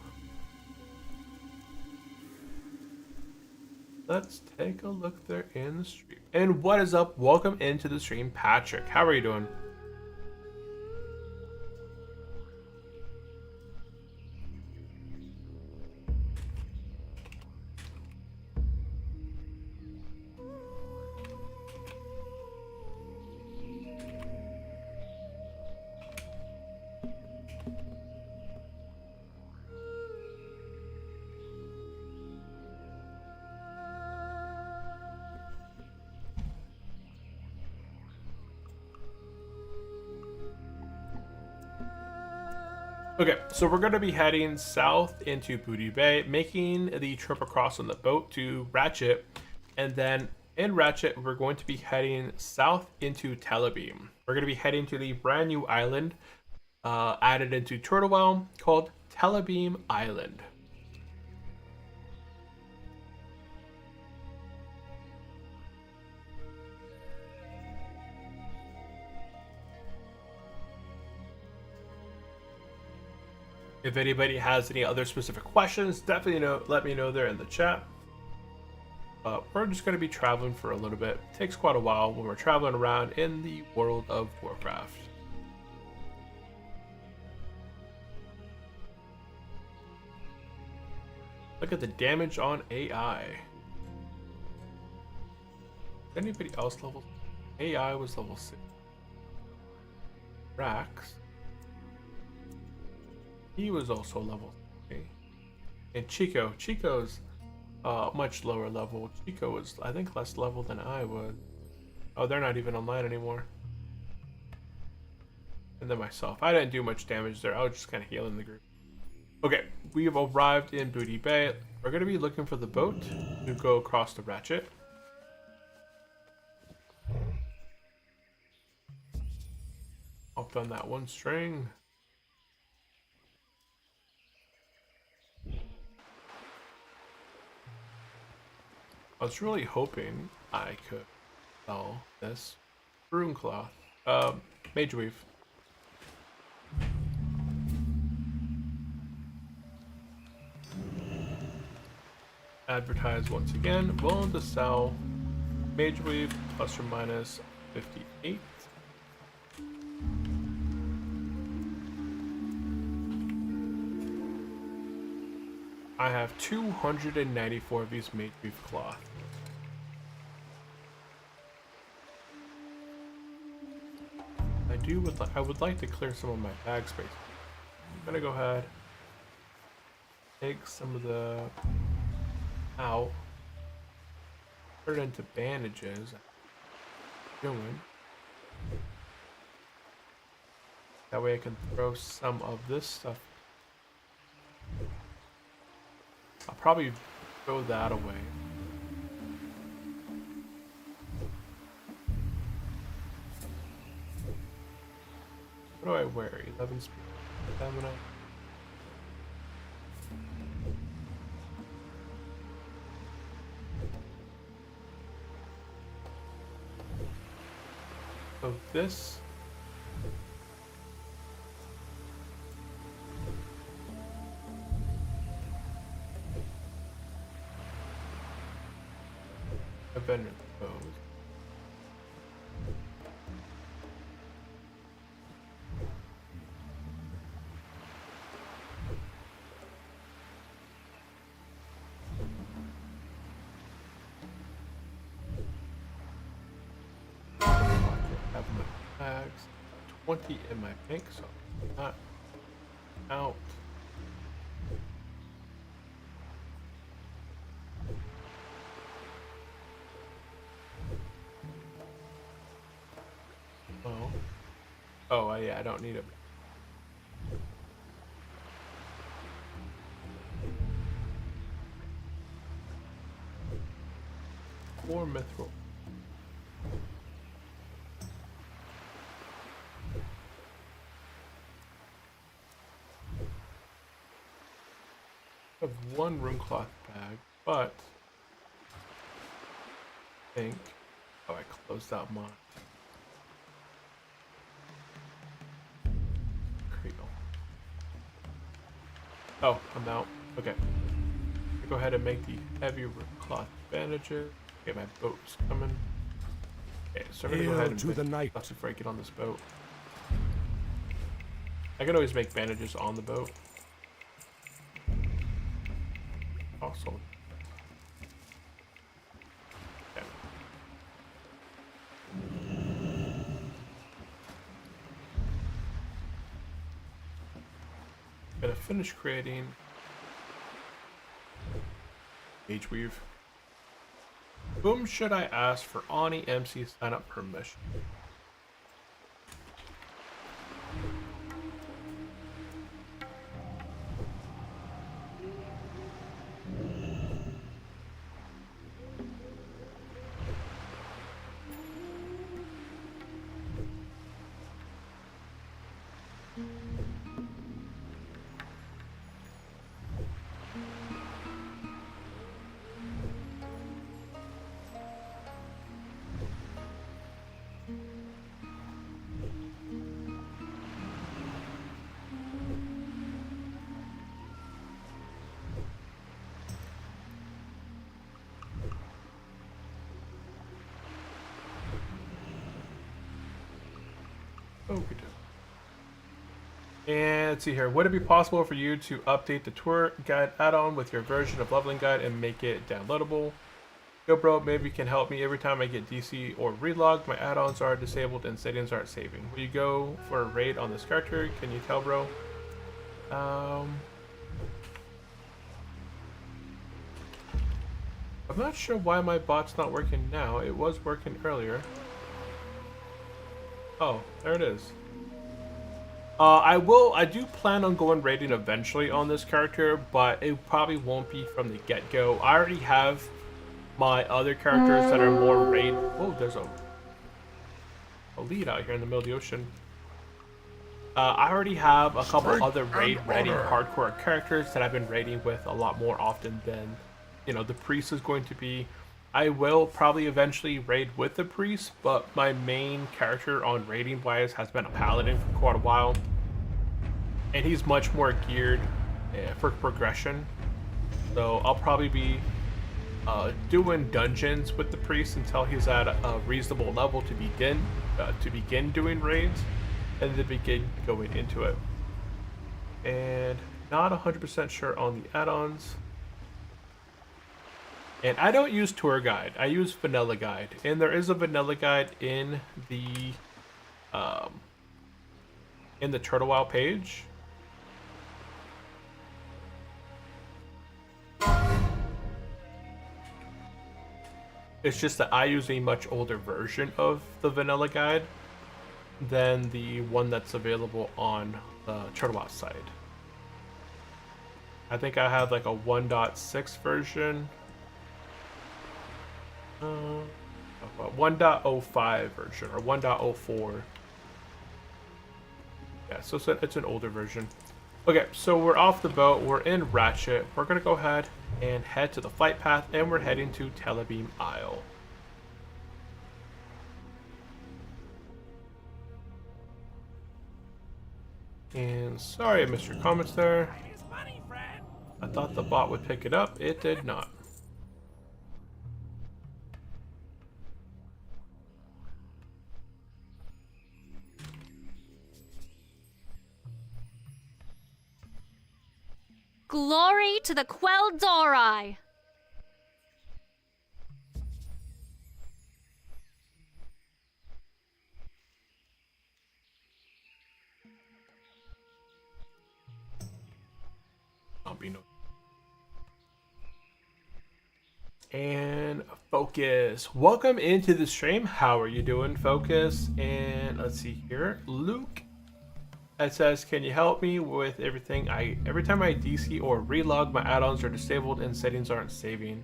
Let's take a look there in the stream. And what is up? Welcome into the stream, Patrick. How are you doing? Okay, so we're going to be heading south into Booty Bay, making the trip across on the boat to Ratchet, and then in Ratchet, we're going to be heading south into Telebeam. We're going to be heading to the brand new island added into Turtlewell called Telebeam Island. If anybody has any other specific questions, definitely let me know there in the chat. We're just going to be traveling for a little bit. It takes quite a while when we're traveling around in the World of Warcraft. Look at the damage on AI. Anybody else level? AI was level 6. Rax. He was also level 3. And Chico's much lower level. Chico was, I think, less level than I was. Oh, they're not even online anymore. And then myself. I didn't do much damage there. I was just kind of healing the group. Okay, we've arrived in Booty Bay. We're going to be looking for the boat to go across the Ratchet. Hopped on that one string. I was really hoping I could sell this rune cloth. Mage weave. Advertise once again. Willing to sell mage weave plus or minus 58. I have 294 of these mage weave cloth. I would like to clear some of my bag space. I'm gonna go ahead, take some of the out, put it into bandages. That way I can throw some of this stuff. I'll probably throw that away. What do I wear? 11 speed stamina. So this I've been exposed. Have my bags, 20 in my bank, so I'm not out. Oh, yeah, I don't need it. or mithril. I have one room cloth bag, but I think, oh, I closed out mine. Oh, I'm out. Okay. Go ahead and make the heavy cloth bandages. Okay, my boat's coming. Okay, so I'm gonna go ahead and to the night before I get on this boat. I can always make bandages on the boat. Awesome. Okay. Gonna finish creating Mage Weave. Whom should I ask for Ani MC sign up permission? Okay. And let's see here. Would it be possible for you to update the tour guide add-on with your version of leveling guide and make it downloadable? Yo, bro, maybe you can help me. Every time I get DC or relog, my add-ons are disabled and settings aren't saving. Will you go for a raid on this character? Can you tell, bro? I'm not sure why my bot's not working now. It was working earlier. Oh, there it is. I do plan on going raiding eventually on this character, but it probably won't be from the get-go. I already have my other characters that are more raid. Oh, there's a lead out here in the middle of the ocean. I already have a couple other raid-ready hardcore characters that I've been raiding with a lot more often than, you know, the priest is going to be. I will probably eventually raid with the priest, but my main character on raiding wise has been a paladin for quite a while, and he's much more geared for progression. So I'll probably be doing dungeons with the priest until he's at a reasonable level to begin doing raids, and then begin going into it. And not 100% sure on the add-ons. And I don't use tour guide. I use vanilla guide, and there is a vanilla guide in the Turtle Wow page. It's just that I use a much older version of the vanilla guide than the one that's available on the Turtle Wow side. I think I have like a 1.6 version. 1.05 version or 1.04. Yeah, so it's an older version. Okay, so we're off the boat. We're in Ratchet. We're gonna go ahead and head to the flight path, and we're heading to Telebeam Isle. And sorry I missed your comments there. I thought the bot would pick it up. It did not. Glory to the Quel'Dorei! And Focus, welcome into the stream. How are you doing, Focus? And let's see here, Luke. It says, can you help me with everything? Every time I DC or relog, my add-ons are disabled and settings aren't saving.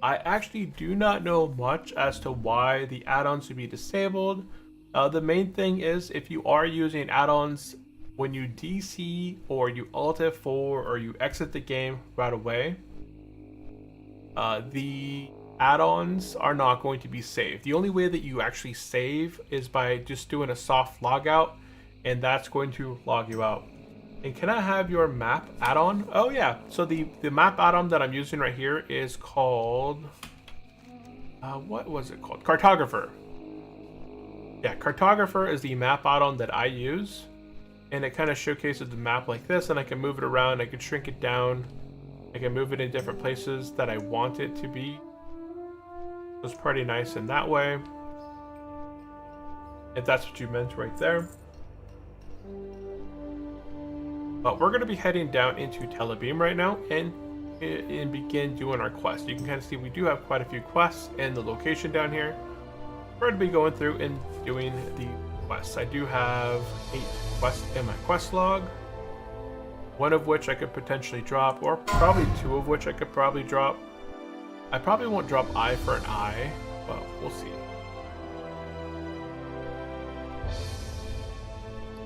I actually do not know much as to why the add-ons would be disabled. The main thing is if you are using add-ons when you DC or you Alt F4 or you exit the game right away, the add-ons are not going to be saved. The only way that you actually save is by just doing a soft logout, and that's going to log you out. And can I have your map add-on? Oh yeah, so the map add-on that I'm using right here is called, what was it called? Cartographer. Yeah, Cartographer is the map add-on that I use. And it kind of showcases the map like this, and I can move it around, I can shrink it down. I can move it in different places that I want it to be. It's pretty nice in that way. If that's what you meant right there. But we're going to be heading down into Telebeam right now and begin doing our quest. You can kind of see we do have quite a few quests in the location down here. We're going to be going through and doing the quests. I do have 8 quests in my quest log. 1 of which I could potentially drop, or probably 2 of which I could probably drop. I probably won't drop eye for an eye, but we'll see.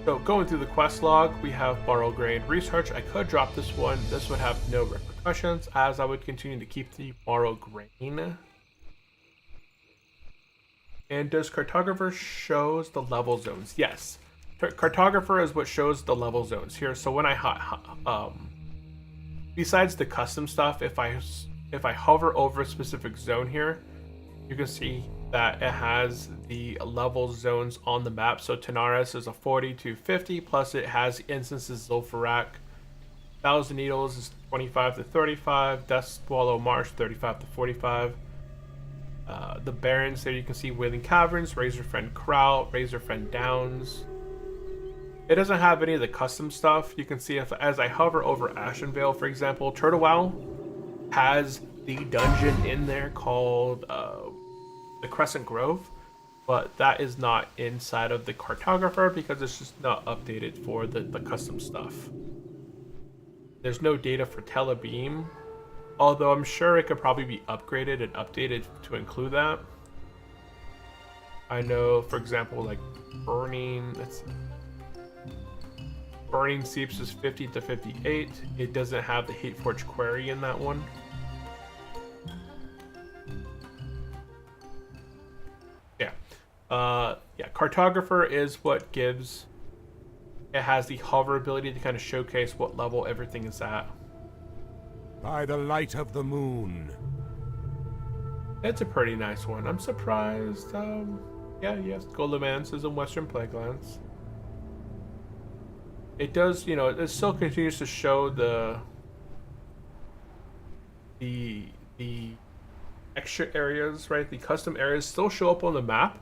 So going through the quest log, we have Borrow Grain Research. I could drop this one. This would have no repercussions as I would continue to keep the Borrow Grain. And does Cartographer shows the level zones? Yes. Cartographer is what shows the level zones here. So when I besides the custom stuff, if I hover over a specific zone here, you can see that it has the level zones on the map. So Tanaris is a 40 to 50, plus it has instances Zul'Farrak. Thousand Needles is 25 to 35. Death Swallow Marsh 35 to 45. The Barrens there you can see Wailing Caverns, Razorfen Kraut, Razorfen Downs. It doesn't have any of the custom stuff. You can see if as I hover over Ashenvale, for example, Turtle Wow has the dungeon in there called the Crescent Grove, but that is not inside of the Cartographer because it's just not updated for the custom stuff. There's no data for Telebeam, although I'm sure it could probably be upgraded and updated to include that. I know, for example, like Burning Seeps is 50 to 58. It doesn't have the Hateforge Query in that one. Yeah, Cartographer is what gives. It has the hover ability to kind of showcase what level everything is at. By the light of the moon. It's a pretty nice one. I'm surprised. Yeah, yes, Goldomances and Western Plaguelands. It does, you know, it still continues to show the extra areas, right? The custom areas still show up on the map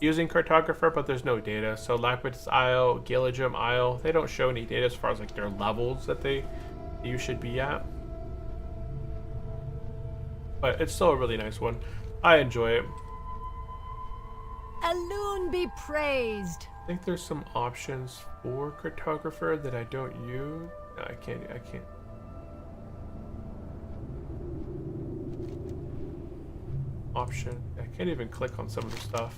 using Cartographer, but there's no data. So Lapidus Isle, Gilligim Isle, they don't show any data as far as like their levels that you should be at. But it's still a really nice one. I enjoy it. Alune be praised. I think there's some options for Cartographer that I don't use. No, I can't. Option. I can't even click on some of the stuff.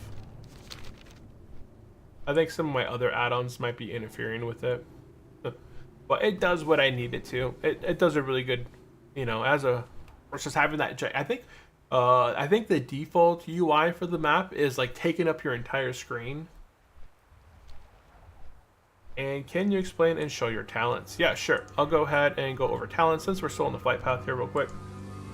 I think some of my other add-ons might be interfering with it. But it does what I need it to. It does a really good, you know, versus having that. I think the default UI for the map is like taking up your entire screen. And can you explain and show your talents? Yeah, sure. I'll go ahead and go over talents since we're still on the flight path here real quick.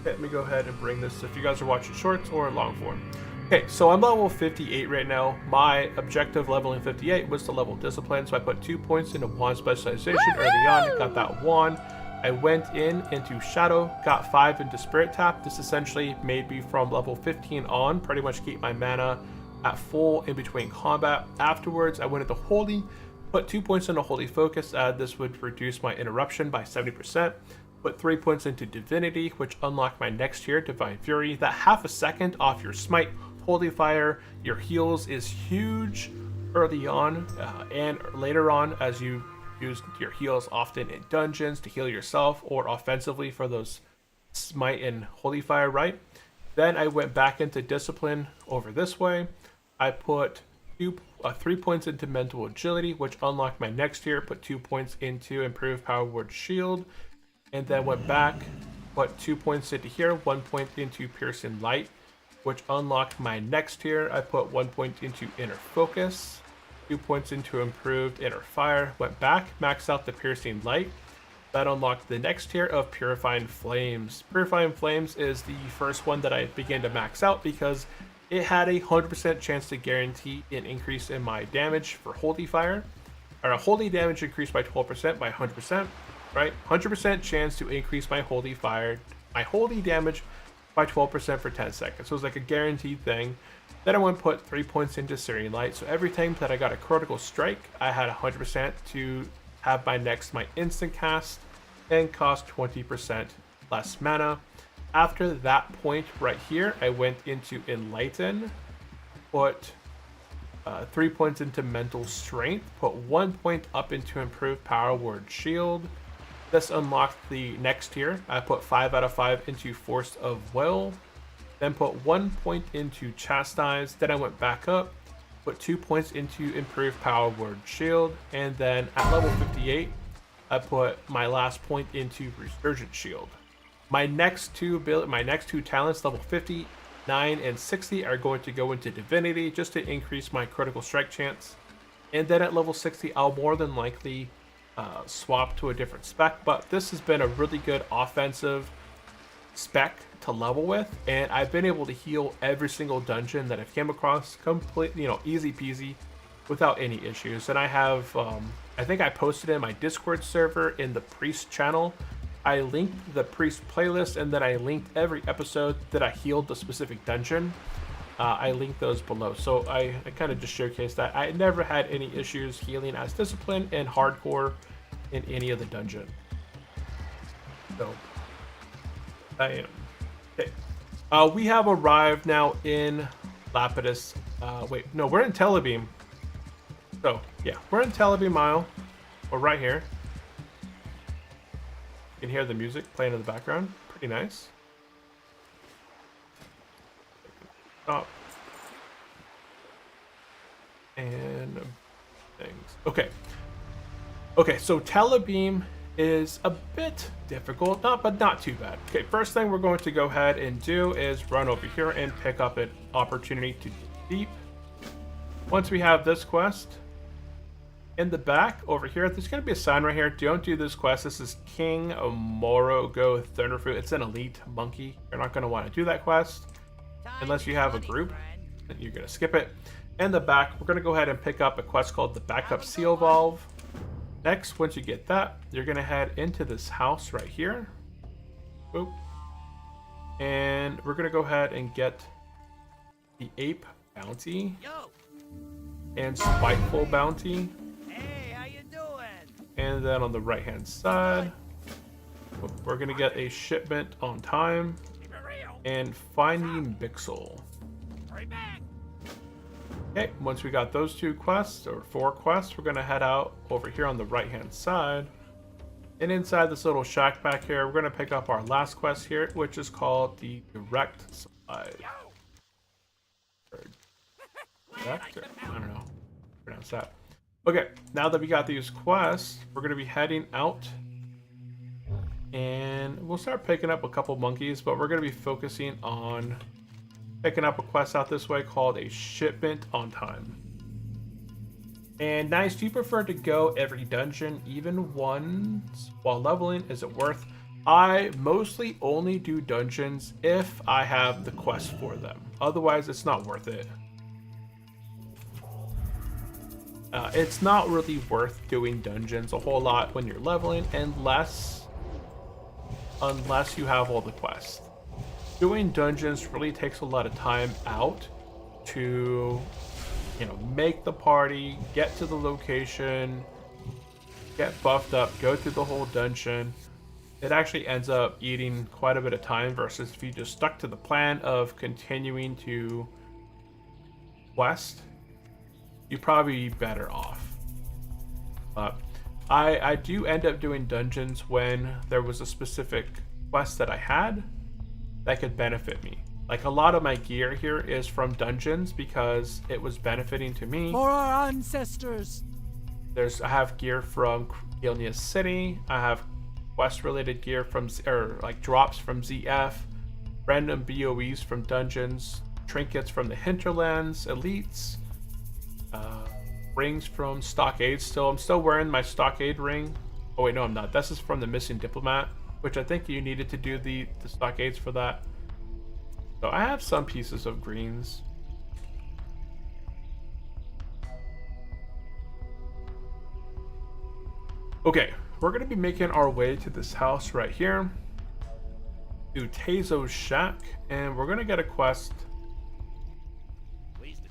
Let me go ahead and bring this if you guys are watching shorts or long form. Okay, so I'm level 58 right now. My objective leveling 58 was to level Discipline, so I put 2 points into Wand Specialization early on and got that wand. I went into Shadow, got 5 into Spirit Tap. This essentially made me from level 15 on pretty much keep my mana at full in between combat. Afterwards, I went into Holy, put 2 points into Holy Focus. This would reduce my interruption by 70%. Put 3 points into Divinity, which unlocked my next tier, Divine Fury. That half a second off your smite. Holy Fire, your heals is huge early on and later on as you use your heals often in dungeons to heal yourself or offensively for those smite and Holy Fire, right? Then I went back into discipline over this way. I put 3 points into mental agility, which unlocked my next tier. Put 2 points into improved power word shield, and then went back, put 2 points into here, 1 point into piercing light, which unlocked my next tier. I put 1 point into inner focus, 2 points into improved inner fire. Went back, maxed out the piercing light. That unlocked the next tier of Purifying Flames. Purifying Flames is the first one that I began to max out because it had a 100% chance to guarantee an increase in my damage for Holy Fire. Or a Holy damage increased by 12% by 100%, right? 100% chance to increase my Holy Fire, my Holy damage by 12% for 10 seconds. So it was like a guaranteed thing. Then I went and put 3 points into Searing Light. So every time that I got a critical strike, I had 100% to have my instant cast and cost 20% less mana. After that point right here, I went into Enlighten, put 3 points into Mental Strength, put 1 point up into Improved Power Word Shield. This unlocked the next tier. I put 5 out of 5 into Force of Will, then put 1 point into Chastise. Then I went back up, put 2 points into Improved Power Word Shield, and then at level 58, I put my last point into Resurgent Shield. My next two talents, level 59 and 60, are going to go into Divinity just to increase my critical strike chance. And then at level 60, I'll more than likely swap to a different spec. But this has been a really good offensive spec to level with, and I've been able to heal every single dungeon that I've came across completely, easy peasy, without any issues. And I have, I think I posted in my Discord server in the Priest channel. I linked the Priest playlist, and then I linked every episode that I healed the specific dungeon. I linked those below. So I kind of just showcased that. I never had any issues healing as Discipline and Hardcore in any of the dungeon. So I am. Okay. We have arrived now in Lapidus. Wait, no, we're in Telebeam. So, yeah, we're in Telebeam Isle. We're right here. You can hear the music playing in the background. Pretty nice. Stop. And things. Okay. Okay, so Telebeam is a bit difficult, but not too bad. Okay, first thing we're going to go ahead and do is run over here and pick up an opportunity to deep. Once we have this quest, in the back over here, there's going to be a sign right here. Don't do this quest. This is King Morogo Thunderfruit. It's an elite monkey. You're not going to want to do that quest unless you have a group. Then you're going to skip it. In the back, we're going to go ahead and pick up a quest called the Backup Seal Valve. Next, once you get that, you're going to head into this house right here. Boop. And we're going to go ahead and get the Ape Bounty and Spiteful Bounty. And then on the right hand side, we're going to get a Shipment on Time and Finding Bixel. Okay, once we got those 2 quests, or 4 quests, we're going to head out over here on the right hand side. And inside this little shack back here, we're going to pick up our last quest here, which is called the Direct Supplies. Direct? I don't know. Pronounce that. Okay, now that we got these quests, we're going to be heading out. And we'll start picking up a couple monkeys, but we're going to be focusing on picking up a quest out this way called a Shipment on Time. And nice, do you prefer to go every dungeon even once while leveling? Is it worth? I mostly only do dungeons if I have the quest for them. Otherwise, it's not worth it. It's not really worth doing dungeons a whole lot when you're leveling unless you have all the quests. Doing dungeons really takes a lot of time out to, make the party, get to the location, get buffed up, go through the whole dungeon. It actually ends up eating quite a bit of time versus if you just stuck to the plan of continuing to quest, you'd probably be better off. But I do end up doing dungeons when there was a specific quest that I had that could benefit me. Like a lot of my gear here is from dungeons because it was benefiting to me. For our ancestors. I have gear from Gilneas City. I have quest related gear from like drops from ZF, random BOEs from dungeons, trinkets from the hinterlands, elites, rings from stockades. I'm still wearing my stockade ring. Oh wait, no, I'm not. This is from the missing diplomat, which I think you needed to do the stockades for that. So I have some pieces of greens. Okay, we're gonna be making our way to this house right here, to Tazo's shack, and we're gonna get a quest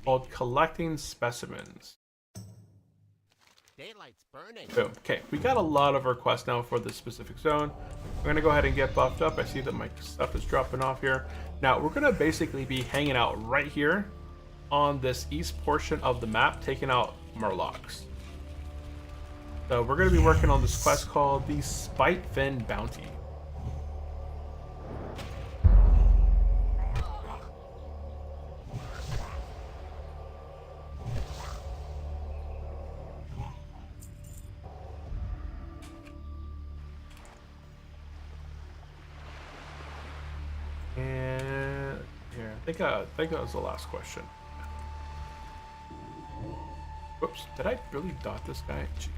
called Collecting Specimens. Daylight's burning. Boom. Okay, we got a lot of requests now for this specific zone. We're gonna go ahead and get buffed up. I see that my stuff is dropping off here. Now we're gonna basically be hanging out right here on this east portion of the map, taking out Murlocs. So we're going to be working on this quest called the Spite Fin Bounty. And here, I think that was the last question. Whoops, did I really dot this guy? Gee.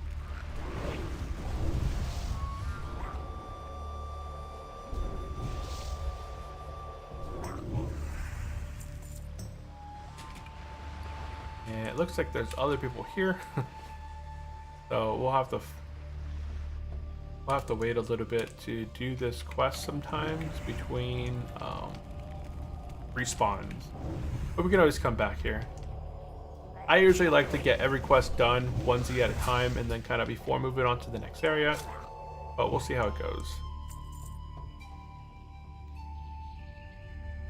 And it looks like there's other people here. So we'll have to wait a little bit to do this quest sometimes between respawns. But we can always come back here. I usually like to get every quest done onesie at a time and then kind of before moving on to the next area, but we'll see how it goes.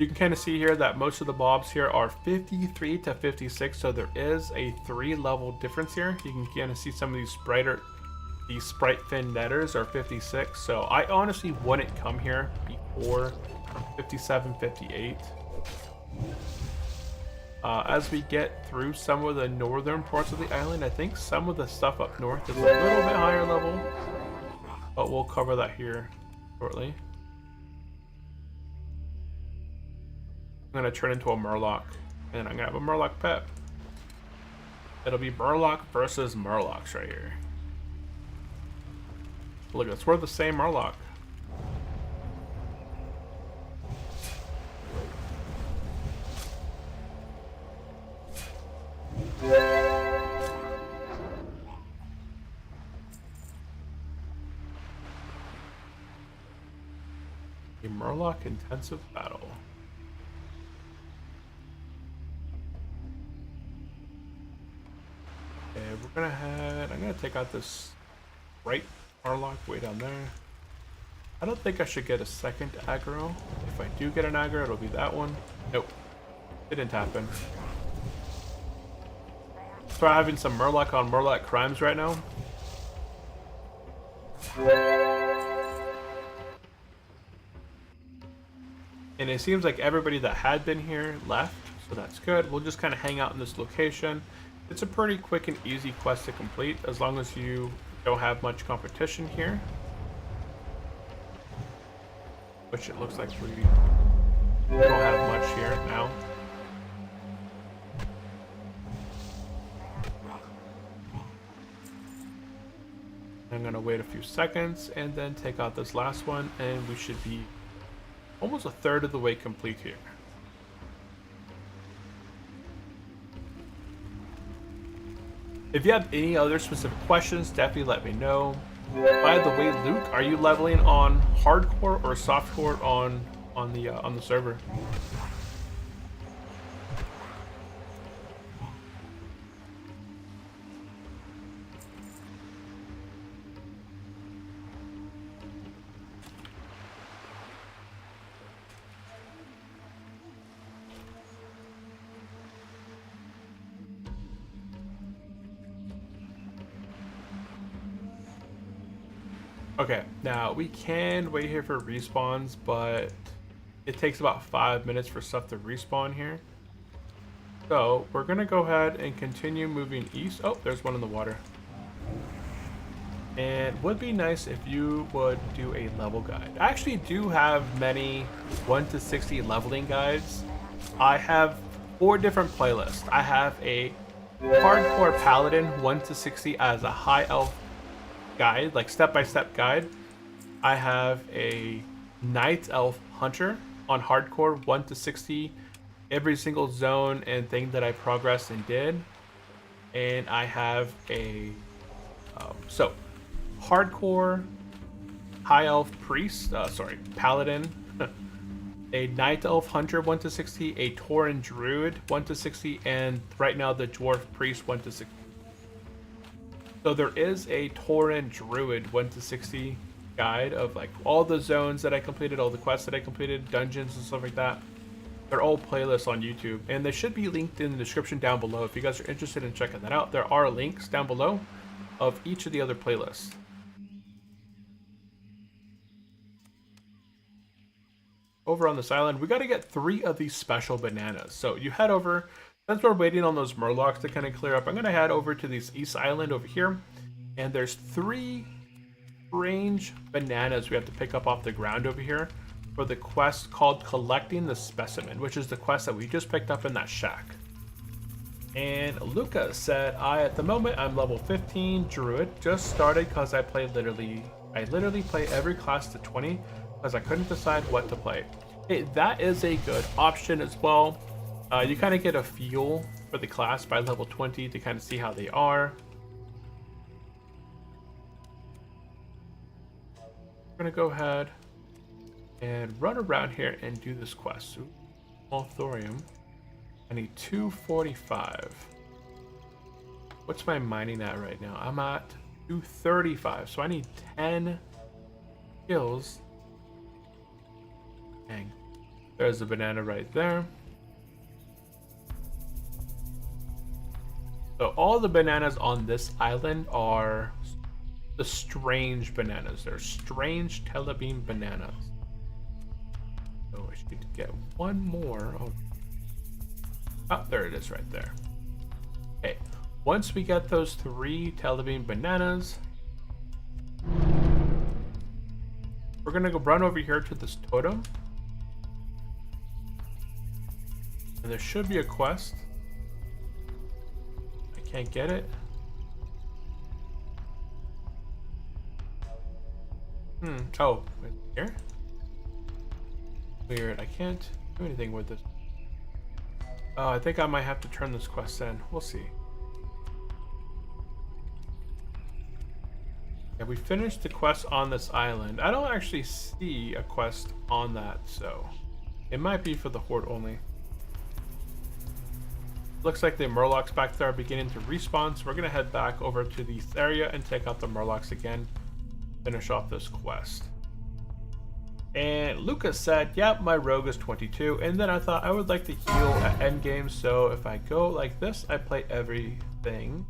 You can kind of see here that most of the mobs here are 53 to 56, so there is a 3-level difference here. You can kind of see some of these sprite fin netters are 56, so I honestly wouldn't come here before 57, 58. As we get through some of the northern parts of the island, I think some of the stuff up north is a little bit higher level, but we'll cover that here shortly. I'm going to turn into a Murloc, and I'm going to have a Murloc pet. It'll be Murloc versus Murlocs right here. Look, it's we're the same Murloc. A Murloc intensive battle. Okay, I'm gonna take out this right Murloc way down there. I don't think I should get a second aggro. If I do get an aggro, it'll be that one. Nope, it didn't happen. So we're having some Murloc on Murloc crimes right now. And it seems like everybody that had been here left, so that's good. We'll just kind of hang out in this location. It's a pretty quick and easy quest to complete as long as you don't have much competition here. Which it looks like we don't have much here now. I'm gonna wait a few seconds and then take out this last one, and we should be almost a third of the way complete here. If you have any other specific questions, definitely let me know. By the way, Luke, are you leveling on hardcore or softcore on the server? Okay, now we can wait here for respawns, but it takes about 5 minutes for stuff to respawn here. So we're gonna go ahead and continue moving east. Oh, there's one in the water. And would be nice if you would do a level guide. I actually do have many 1 to 60 leveling guides. I have 4 different playlists. I have a Hardcore Paladin 1 to 60 as a high elf guide, like step-by-step guide. I have a Night Elf Hunter on Hardcore 1 to 60, every single zone and thing that I progressed and did. And I have a Hardcore High Elf Priest, Paladin, a Night Elf Hunter 1 to 60, a Tauren Druid 1 to 60, and right now the Dwarf Priest 1 to 60. So there is a Tauren Druid 1 to 60 guide of like all the zones that I completed, all the quests that I completed, dungeons and stuff like that. They're all playlists on YouTube, and they should be linked in the description down below if you guys are interested in checking that out. There are links down below of each of the other playlists. Over on this island, we got to get 3 of these special bananas. So you head over, since we're waiting on those murlocs to kind of clear up, I'm going to head over to this east island over here, and there's 3 strange bananas we have to pick up off the ground over here for the quest called Collecting the Specimen, which is the quest that we just picked up in that shack. And Luca said, at the moment I'm level 15 Druid, just started because I literally play every class to 20 because I couldn't decide what to play. Hey, that is a good option as well. You kind of get a feel for the class by level 20 to kind of see how they are. I'm gonna go ahead and run around here and do this quest. So, small thorium. I need 245. What's my mining at right now? I'm at 235, so I need 10 kills. Dang. There's a banana right there. So all the bananas on this island are the strange bananas. They're strange telebeam bananas. So I should get one more. Oh, there it is right there. Okay, once we get those 3 telebeam bananas, we're gonna go run over here to this totem. And there should be a quest. I can't get it. Oh, here? Weird, I can't do anything with this. Oh, I think I might have to turn this quest in. We'll see. Yeah, we finished the quest on this island. I don't actually see a quest on that, so it might be for the Horde only. Looks like the murlocs back there are beginning to respawn, so we're gonna head back over to this area and take out the murlocs again. Finish off this quest. And Lucas said, yep, my rogue is 22, and then I thought I would like to heal at endgame, so if I go like this, I play everything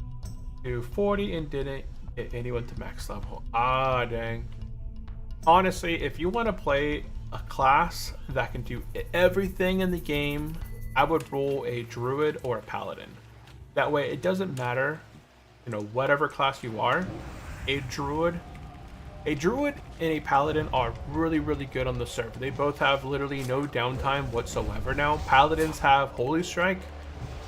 to 40 and didn't get anyone to max level. Ah, dang. Honestly, if you want to play a class that can do everything in the game, I would roll a Druid or a Paladin. That way, it doesn't matter, you know, whatever class you are, a Druid and a Paladin are really, really good on the server. They both have literally no downtime whatsoever now. Paladins have Holy Strike,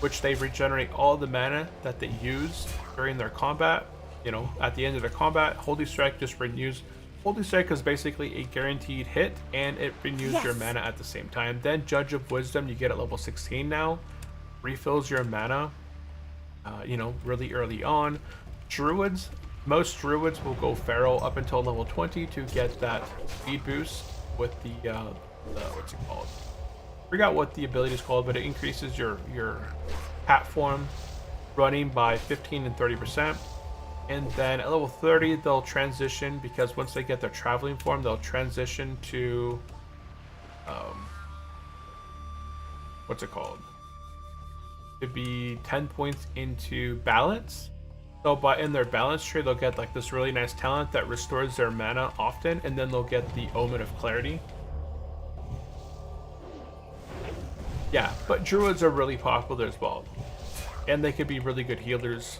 which they regenerate all the mana that they use during their combat. You know, at the end of their combat, Holy Strike just renews. Holy Strike is basically a guaranteed hit, and it renews your mana at the same time. Then Judge of Wisdom, you get at level 16 now, refills your mana, you know, really early on. Druids, most Druids will go Feral up until level 20 to get that speed boost with the what's it called? I forgot what the ability is called, but it increases your platform running by 15 and 30%. And then at level 30, they'll transition, because once they get their traveling form, they'll transition to, what's it called? To be 10 points into balance. So in their balance tree, they'll get like this really nice talent that restores their mana often, and then they'll get the Omen of Clarity. Yeah, but druids are really popular as well. And they could be really good healers.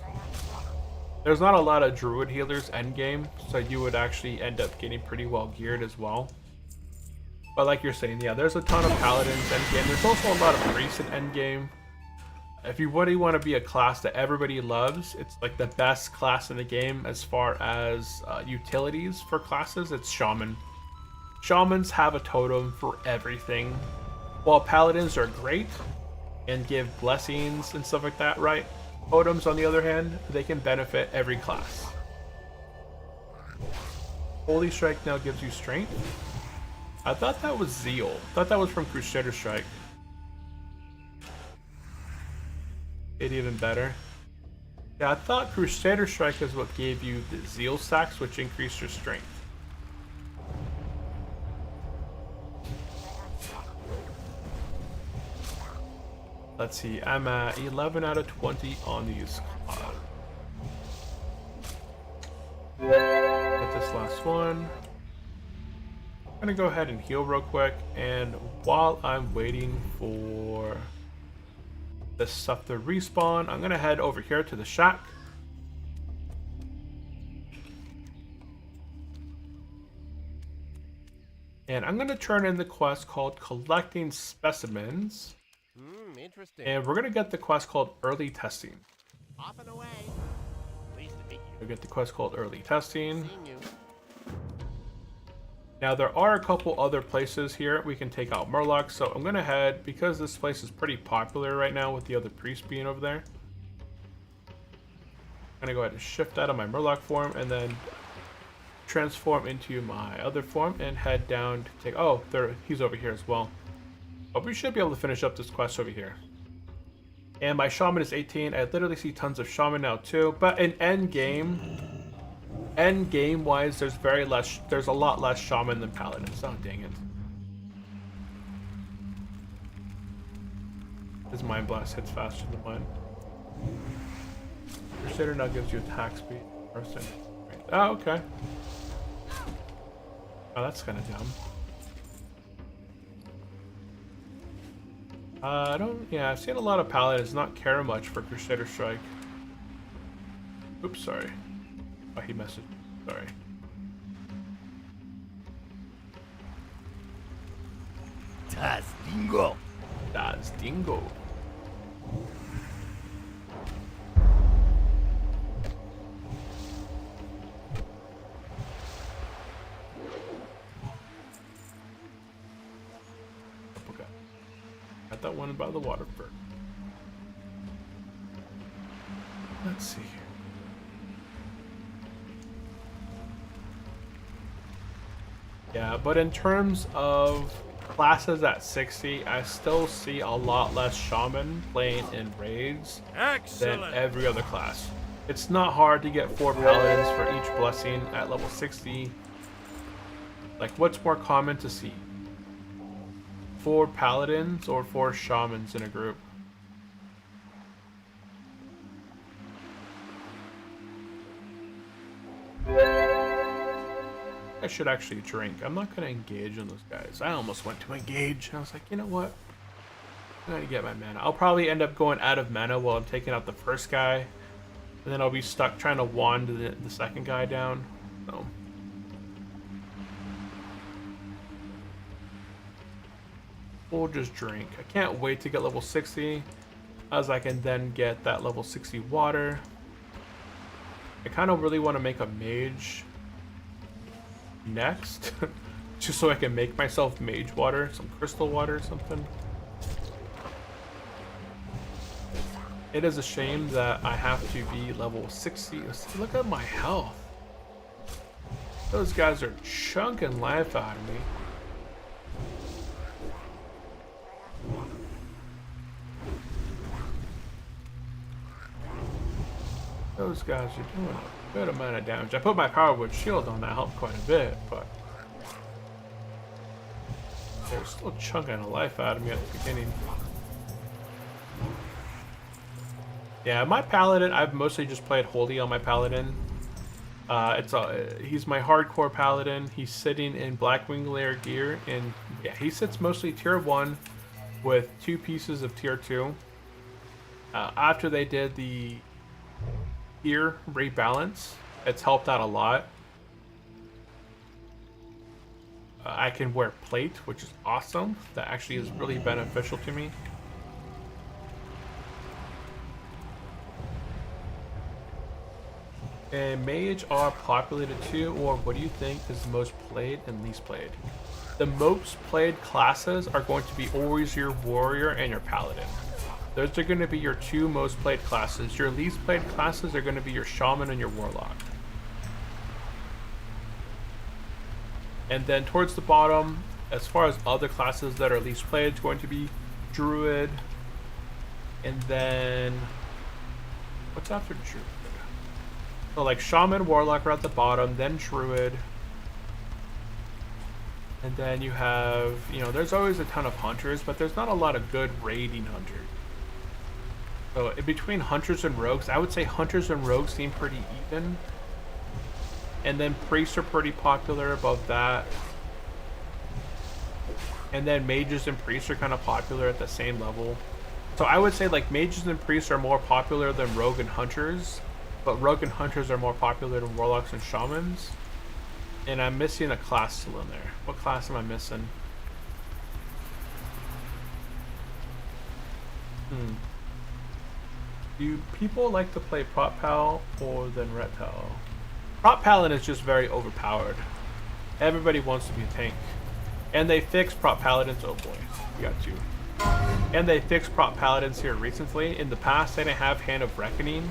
There's not a lot of druid healers endgame, so you would actually end up getting pretty well geared as well. But like you're saying, yeah, there's a ton of paladins endgame. There's also a lot of priests in endgame. If you really want to be a class that everybody loves, it's like the best class in the game as far as utilities for classes, it's shaman. Shamans have a totem for everything. While paladins are great and give blessings and stuff like that, right? Totems, on the other hand, they can benefit every class. Holy Strike now gives you strength. I thought that was Zeal. I thought that was from Crusader Strike. It even better. Yeah, I thought Crusader Strike is what gave you the Zeal stacks, which increased your strength. Let's see, I'm at 11 out of 20 on these. Get this last one. I'm gonna go ahead and heal real quick, and while I'm waiting for this stuff to respawn, I'm gonna head over here to the shack. And I'm gonna turn in the quest called Collecting Specimens. Interesting. And we're gonna get the quest called Early Testing. Off and away. Pleased to meet you. We'll get the quest called Early Testing. Seeing you. Now there are a couple other places here we can take out Murlocs, so I'm gonna head, because this place is pretty popular right now with the other priests being over there. I'm gonna go ahead and shift out of my Murloc form and then transform into my other form and head down to take, oh, there, he's over here as well. But we should be able to finish up this quest over here. And my shaman is 18. I literally see tons of shaman now too. But in end game wise, there's a lot less shaman than paladins. Oh dang it! His mind blast hits faster than mine. Crusader now gives you attack speed. Oh, okay. Oh, that's kind of dumb. I've seen a lot of paladins not care much for Crusader Strike. Oops, sorry. Oh, he messaged. Sorry. Das Dingo. Das Dingo. Got that one by the water first. Let's see here. Yeah, but in terms of classes at 60, I still see a lot less shaman playing in raids than every other class. It's not hard to get 4 paladins for each blessing at level 60. Like, what's more common to see? 4 paladins or 4 shamans in a group? I should actually drink. I'm not going to engage on those guys. I almost went to engage. And I was like, you know what? I'm going to get my mana. I'll probably end up going out of mana while I'm taking out the first guy. And then I'll be stuck trying to wand the second guy down. So. We'll just drink. I can't wait to get level 60, as I can then get that level 60 water. I kind of really want to make a mage next, just so I can make myself mage water, some crystal water or something. It is a shame that I have to be level 60. Look at my health. Those guys are chunking life out of me. Those guys are doing a good amount of damage. I put my power wood shield on, that helped quite a bit, but they're still chunking a life out of me at the beginning. Yeah, my paladin, I've mostly just played holy on my paladin. He's my hardcore paladin. He's sitting in Blackwing Lair gear, and yeah, he sits mostly tier 1. with 2 pieces of tier 2. After they did the tier rebalance, it's helped out a lot. I can wear plate, which is awesome. That actually is really beneficial to me. And mage are populated too, or what do you think is the most played and least played? The most played classes are going to be always your warrior and your paladin. Those are going to be your 2 most played classes. Your least played classes are going to be your shaman and your warlock. And then towards the bottom, as far as other classes that are least played, it's going to be druid. And then what's after druid? So like shaman, warlock are at the bottom, then druid. And then you have, you know, there's always a ton of hunters, but there's not a lot of good raiding hunters. So in between hunters and rogues, I would say hunters and rogues seem pretty even. And then priests are pretty popular above that. And then mages and priests are kind of popular at the same level. So I would say like mages and priests are more popular than rogue and hunters. But rogue and hunters are more popular than warlocks and shamans. And I'm missing a class still in there. What class am I missing? Do people like to play prop pal or then ret pal? Prop paladin is just very overpowered. Everybody wants to be a tank. And they fixed prop paladins. Oh boy, we got 2. And they fixed prop paladins here recently. In the past, they didn't have Hand of Reckoning.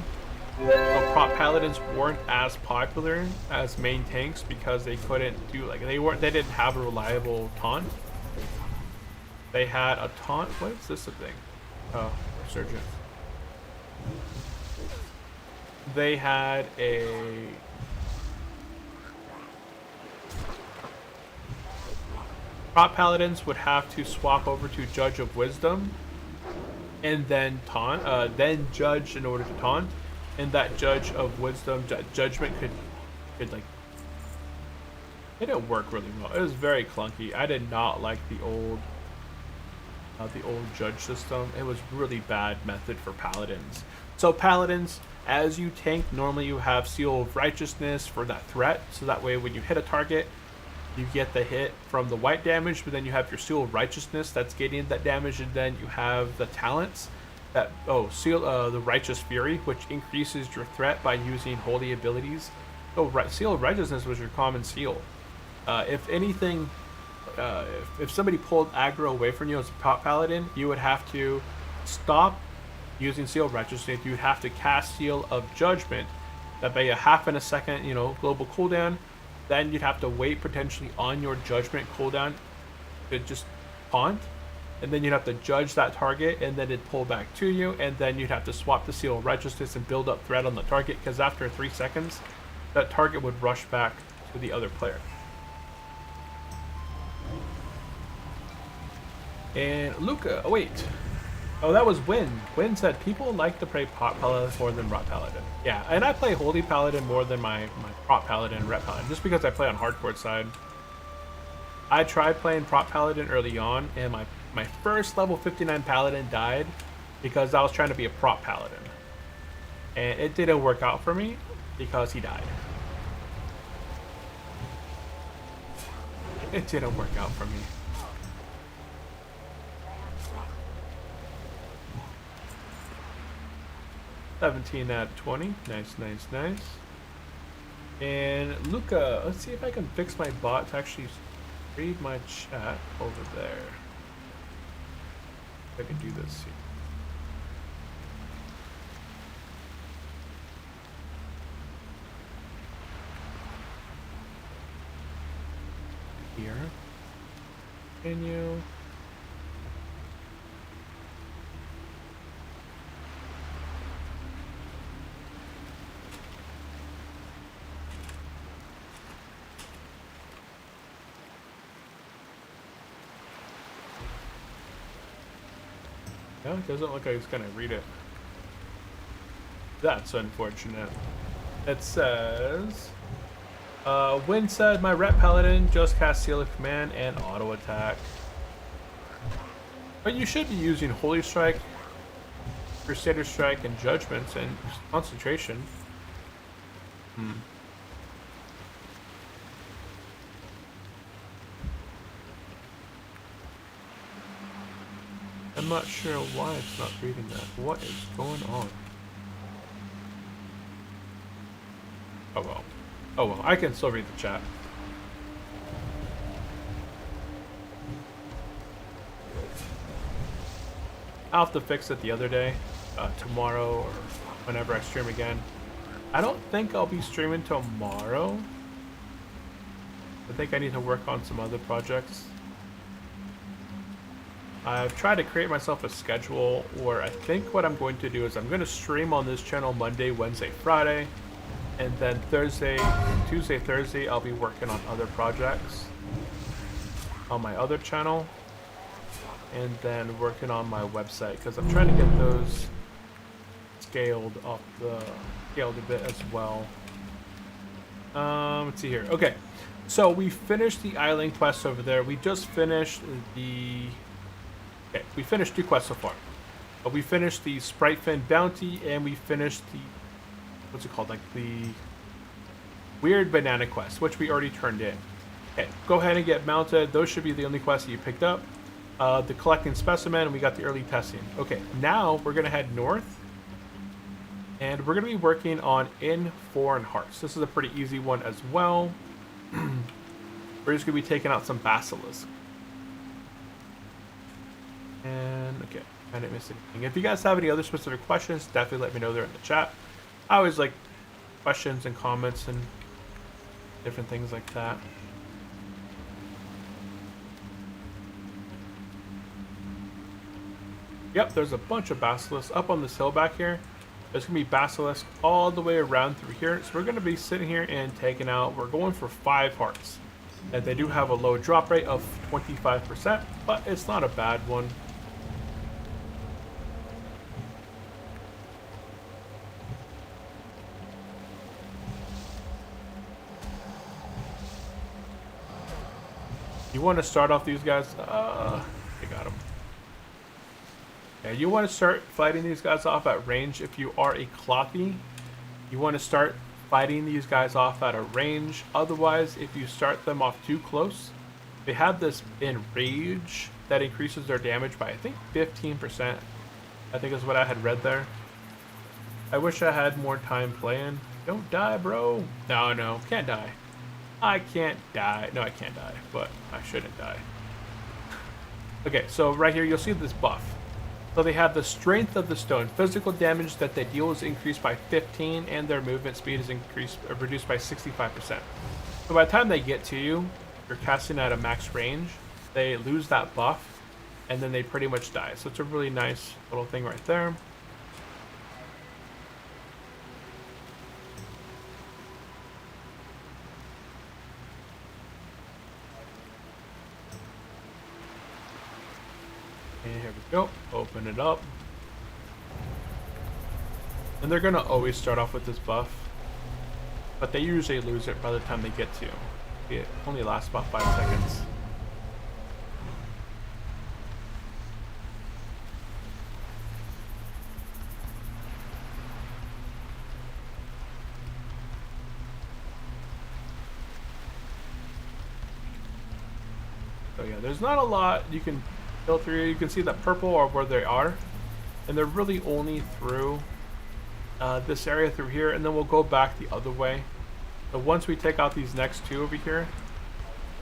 So prop paladins weren't as popular as main tanks because they couldn't do like they didn't have a reliable taunt. They had a taunt. What is this a thing? Oh, resurgent. They had a prop paladins would have to swap over to Judge of Wisdom and then taunt, then Judge in order to taunt. And that Judge of Wisdom judgment could like, it didn't work really well. It was very clunky. I did not like the old judge system. It was really bad method for paladins. So paladins, as you tank, normally you have Seal of Righteousness for that threat. So that way when you hit a target, you get the hit from the white damage, but then you have your Seal of Righteousness that's getting that damage, and then you have the talents. That the Righteous Fury, which increases your threat by using holy abilities. So Seal of Righteousness was your common seal. If anything, if somebody pulled aggro away from you as a prop paladin, you would have to stop using Seal of Righteousness. You would have to cast Seal of Judgment. That by a half in a second, you know, global cooldown. Then you'd have to wait potentially on your Judgment cooldown to just taunt. And then you'd have to judge that target, and then it'd pull back to you, and then you'd have to swap the Seal of Righteousness and build up threat on the target, because after 3 seconds, that target would rush back to the other player. And Luca, oh wait. Oh, that was Win. Win said, people like to play Prop Paladin more than Rot Paladin. Yeah, and I play Holy Paladin more than my Prop Paladin and Ret Paladin, just because I play on Hardcore side. I tried playing Prop Paladin early on, and my first level 59 Paladin died because I was trying to be a Prop Paladin. And it didn't work out for me because he died. It didn't work out for me. $17 out of 20. Nice, nice, nice. And Luca, let's see if I can fix my bot to actually read my chat over there. If I can do this here. Continue. No, it doesn't look like it's gonna read it. That's unfortunate. It says, Win said, my Ret Paladin just cast Seal of Command and auto attack. But you should be using Holy Strike, Crusader Strike, and Judgments, and Concentration. I'm not sure why it's not reading that. What is going on? Oh well. Oh well, I can still read the chat. I'll have to fix it the other day, tomorrow or whenever I stream again. I don't think I'll be streaming tomorrow. I think I need to work on some other projects. I've tried to create myself a schedule where I think what I'm going to do is I'm going to stream on this channel Monday, Wednesday, Friday, and then Tuesday, Thursday, I'll be working on other projects on my other channel, and then working on my website because I'm trying to get those scaled a bit as well. Let's see here. Okay, so we finished the island quest over there. We just finished the. Okay, we finished 2 quests so far. We finished the Sprite Fin bounty, and we finished the, what's it called, like the weird banana quest, which we already turned in. Okay, go ahead and get mounted. Those should be the only quests that you picked up. The collecting specimen, and we got the early testing. Okay, now we're gonna head north, and we're gonna be working on In Foreign Hearts. This is a pretty easy one as well. We're just gonna be taking out some basilisks. And okay, I didn't miss anything. If you guys have any other specific questions, definitely let me know there in the chat. I always like questions and comments and different things like that. Yep, there's a bunch of basilisks up on this hill back here. There's gonna be basilisks all the way around through here. So we're gonna be sitting here and taking out, we're going for 5 hearts. And they do have a low drop rate of 25%, but it's not a bad one. You want to start off these guys? I got them. Yeah, you want to start fighting these guys off at range if you are a clothy. You want to start fighting these guys off at a range. Otherwise, if you start them off too close, they have this enrage that increases their damage by I think 15%. I think is what I had read there. I wish I had more time playing. Don't die, bro. No, can't die. I can't die. No, I can't die, but I shouldn't die. Okay, so right here you'll see this buff. So they have the strength of the stone. Physical damage that they deal is increased by 15, and their movement speed is reduced by 65%. So by the time they get to you, you're casting at a max range, they lose that buff, and then they pretty much die. So it's a really nice little thing right there. And here we go, open it up. And they're gonna always start off with this buff, but they usually lose it by the time they get to you. It only lasts about 5 seconds. So yeah, there's not a lot you can go through. You can see that purple are where they are, and they're really only through this area through here, and then we'll go back the other way. So once we take out these next 2 over here,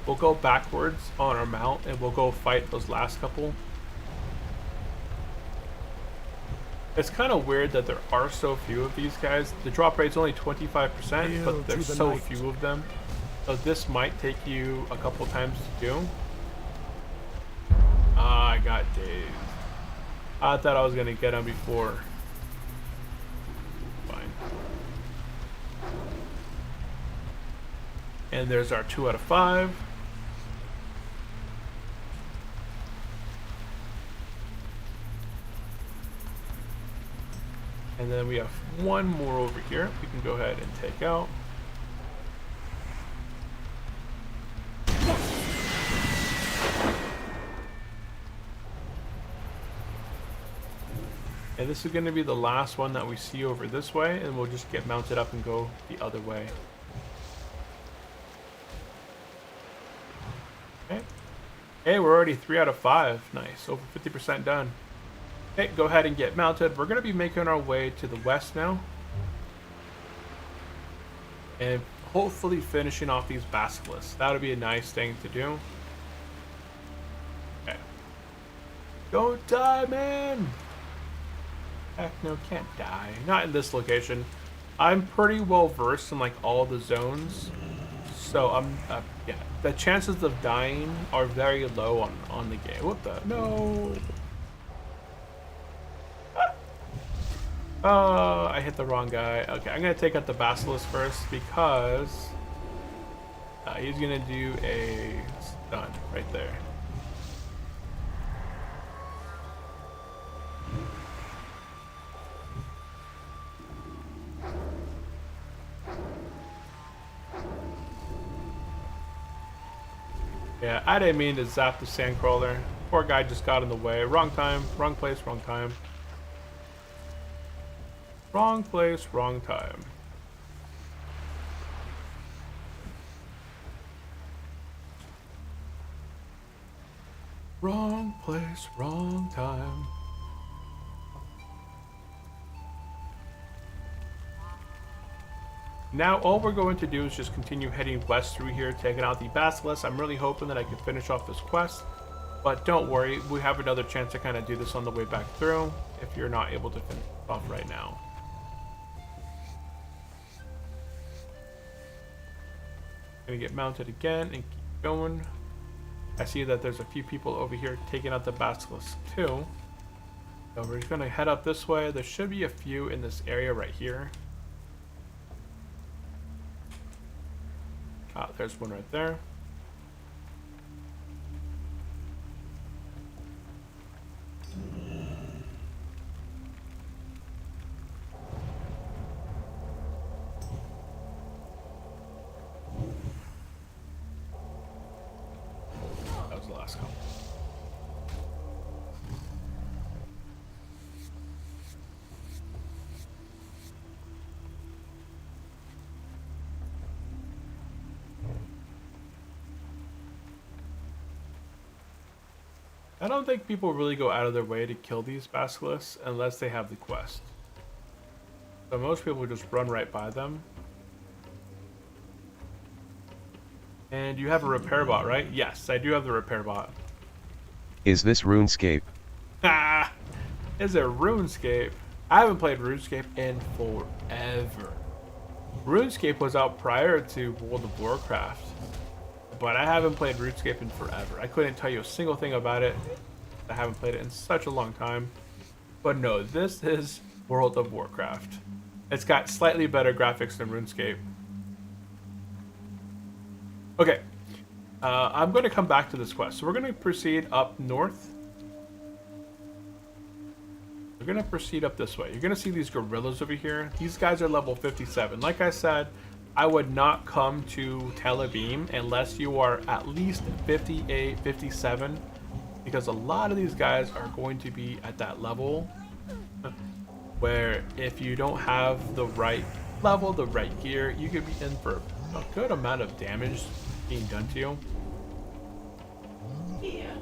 we'll go backwards on our mount and we'll go fight those last couple. It's kind of weird that there are so few of these guys. The drop rate's only 25%, but there's so few of them. So this might take you a couple times to do. I got dazed. I thought I was gonna get him before. Fine. And there's our 2 out of 5. And then we have 1 more over here we can go ahead and take out. And this is going to be the last one that we see over this way, and we'll just get mounted up and go the other way. Okay. Hey, we're already 3 out of 5. Nice. Over 50% done. Okay, go ahead and get mounted. We're going to be making our way to the west now. And hopefully finishing off these basilisks. That would be a nice thing to do. Okay. Don't die, man! Heck no, can't die. Not in this location. I'm pretty well versed in like all the zones. So I'm, yeah, the chances of dying are very low on the game. What the? No! Oh, I hit the wrong guy. Okay, I'm gonna take out the basilisk first because he's gonna do a stun right there. Yeah, I didn't mean to zap the sandcrawler. Poor guy just got in the way. Wrong time, wrong place, wrong time. Wrong place, wrong time. Wrong place, wrong time. Now all we're going to do is just continue heading west through here, taking out the basilisk. I'm really hoping that I can finish off this quest, but don't worry, we have another chance to kind of do this on the way back through if you're not able to finish off right now. Gonna get mounted again and keep going. I see that there's a few people over here taking out the basilisk too. So we're just gonna head up this way. There should be a few in this area right here. Ah, there's one right there. That was the last couple. I don't think people really go out of their way to kill these basilisks unless they have the quest. So most people just run right by them. And you have a repair bot, right? Yes, I do have the repair bot. Is this RuneScape? Ah! Is it RuneScape? I haven't played RuneScape in forever. RuneScape was out prior to World of Warcraft. But I haven't played RuneScape in forever. I couldn't tell you a single thing about it. I haven't played it in such a long time. But no, this is World of Warcraft. It's got slightly better graphics than RuneScape. Okay. I'm going to come back to this quest. So we're going to proceed up north. We're going to proceed up this way. You're going to see these gorillas over here. These guys are level 57. Like I said, I would not come to Tel Aviv unless you are at least 58, 57, because a lot of these guys are going to be at that level where if you don't have the right level, the right gear, you could be in for a good amount of damage being done to you. Yeah.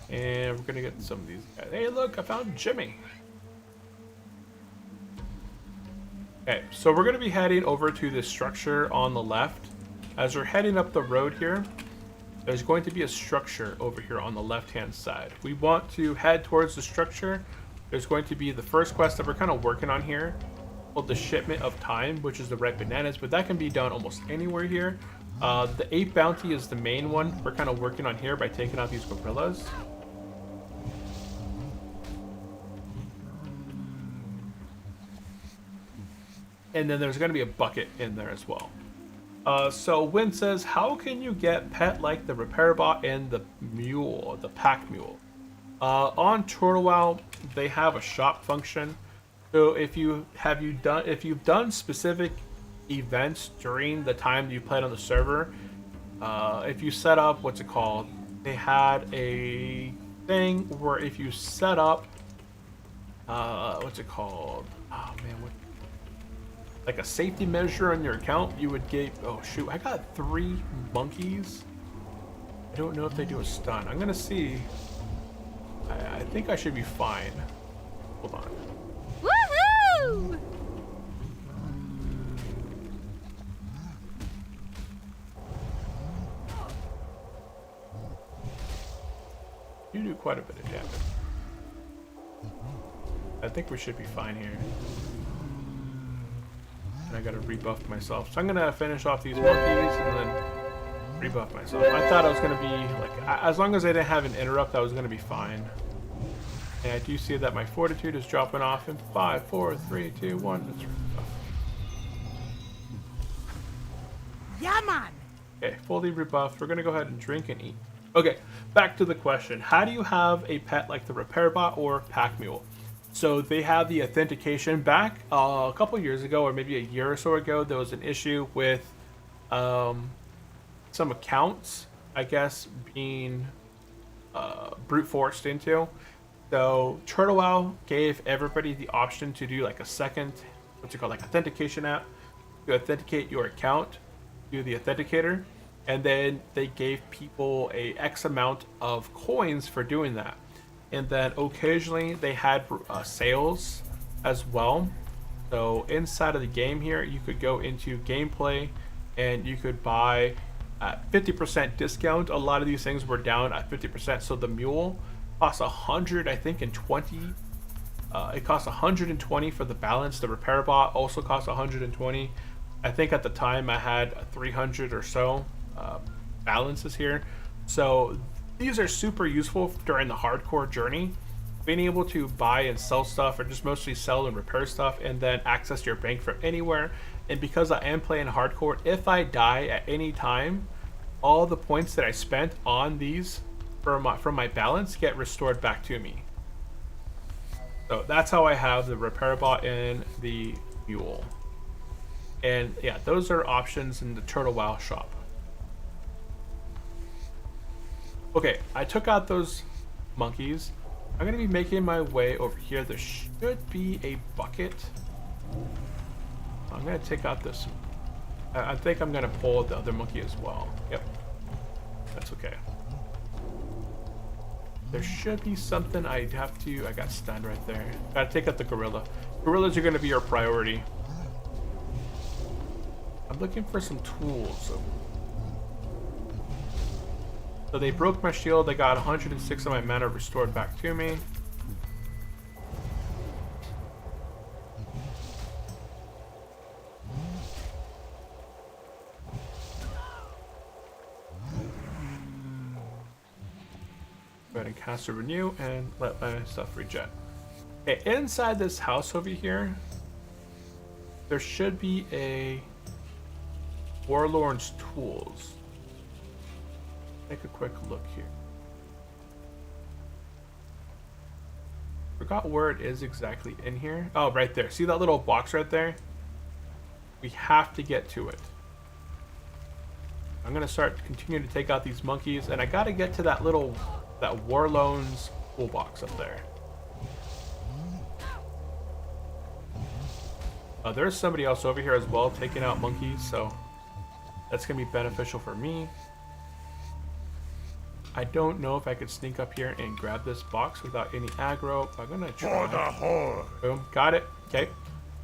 And we're gonna get some of these guys. Hey, look, I found Jimmy. Okay, so we're going to be heading over to this structure on the left. As we're heading up the road here, there's going to be a structure over here on the left-hand side. We want to head towards the structure. There's going to be the first quest that we're kind of working on here, called the Shipment of Time, which is the red bananas, but that can be done almost anywhere here. The 8 bounty is the main one we're kind of working on here by taking out these gorillas. And then there's going to be a bucket in there as well. So Win says, how can you get pet like the repair bot and the mule, the pack mule? On TurtleWow, they have a shop function. So if you've done specific events during the time you played on the server, if you set up they had a thing where if you set up, what's it called? Oh man, what? Like a safety measure on your account, you would get. Oh shoot, I got 3 monkeys. I don't know if they do a stun. I'm gonna see. I think I should be fine. Hold on. Woohoo! You do quite a bit of damage. I think we should be fine here. And I gotta rebuff myself. So I'm gonna finish off these monkeys and then rebuff myself. I thought I was gonna be like, as long as I didn't have an interrupt, I was gonna be fine. And I do see that my fortitude is dropping off in 5, 4, 3, 2, 1. Let's rebuff. Yeah, man. Okay, fully rebuffed. We're gonna go ahead and drink and eat. Okay, back to the question. How do you have a pet like the repair bot or pack mule? So they have the authentication back a couple years ago, or maybe a year or so ago. There was an issue with some accounts, I guess, being brute forced into. So Turtle WoW gave everybody the option to do like a second, what's it called, like authentication app to authenticate your account, do the authenticator, and then they gave people a X amount of coins for doing that. And then occasionally they had sales as well. So inside of the game here, you could go into gameplay and you could buy at 50% discount. A lot of these things were down at 50%. So the mule costs 100, I think, and 20. It costs 120 for the balance. The repair bot also costs 120. I think at the time I had 300 or so balances here. So these are super useful during the hardcore journey. Being able to buy and sell stuff, or just mostly sell and repair stuff, and then access your bank from anywhere. And because I am playing hardcore, if I die at any time, all the points that I spent on these from my balance get restored back to me. So that's how I have the repair bot and the mule. And yeah, those are options in the Turtle WoW shop. Okay, I took out those monkeys. I'm gonna be making my way over here. There should be a bucket. I'm gonna take out this. I think I'm gonna pull the other monkey as well. Yep, that's okay. There should be something I got stunned right there. Gotta take out the gorilla. Gorillas are gonna be our priority. I'm looking for some tools. So they broke my shield. I got 106 of my mana restored back to me. Go ahead and cast a renew and let my stuff regen. Okay, inside this house over here, there should be a Warlord's tools. Take a quick look here. Forgot where it is exactly in here. Oh, right there. See that little box right there? We have to get to it. I'm gonna continue to take out these monkeys, and I gotta get to that Warlone's toolbox up there. There's somebody else over here as well taking out monkeys, so that's gonna be beneficial for me. I don't know if I could sneak up here and grab this box without any aggro. I'm gonna try. For the horde. Boom, got it. Okay,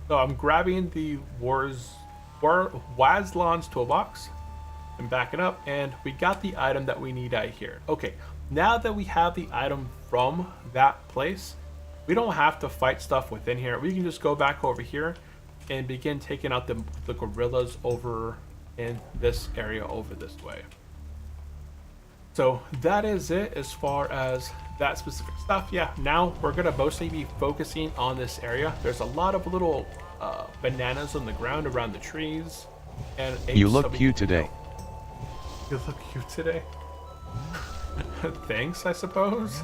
so I'm grabbing the Wazlon's toolbox and backing up, and we got the item that we need out here. Okay, now that we have the item from that place, we don't have to fight stuff within here. We can just go back over here and begin taking out the gorillas over in this area over this way. So that is it as far as that specific stuff. Yeah, now we're gonna mostly be focusing on this area. There's a lot of little bananas on the ground around the trees. And You look cute today. You look cute today. Thanks, I suppose.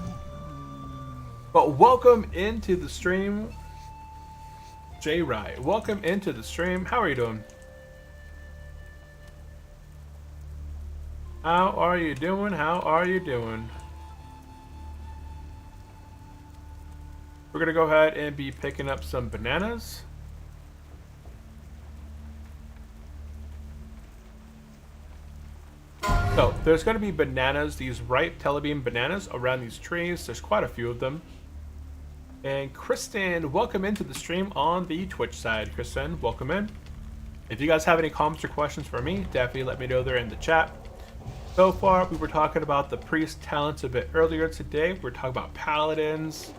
But welcome into the stream, J Rye. Welcome into the stream. How are you doing? How are you doing? How are you doing? We're gonna go ahead and be picking up some bananas. So there's gonna be bananas, these ripe telebeam bananas around these trees. There's quite a few of them. And Kristen, welcome into the stream on the Twitch side. Kristen, welcome in. If you guys have any comments or questions for me, definitely let me know there in the chat. So far, we were talking about the priest talents a bit earlier today. We were talking about paladins,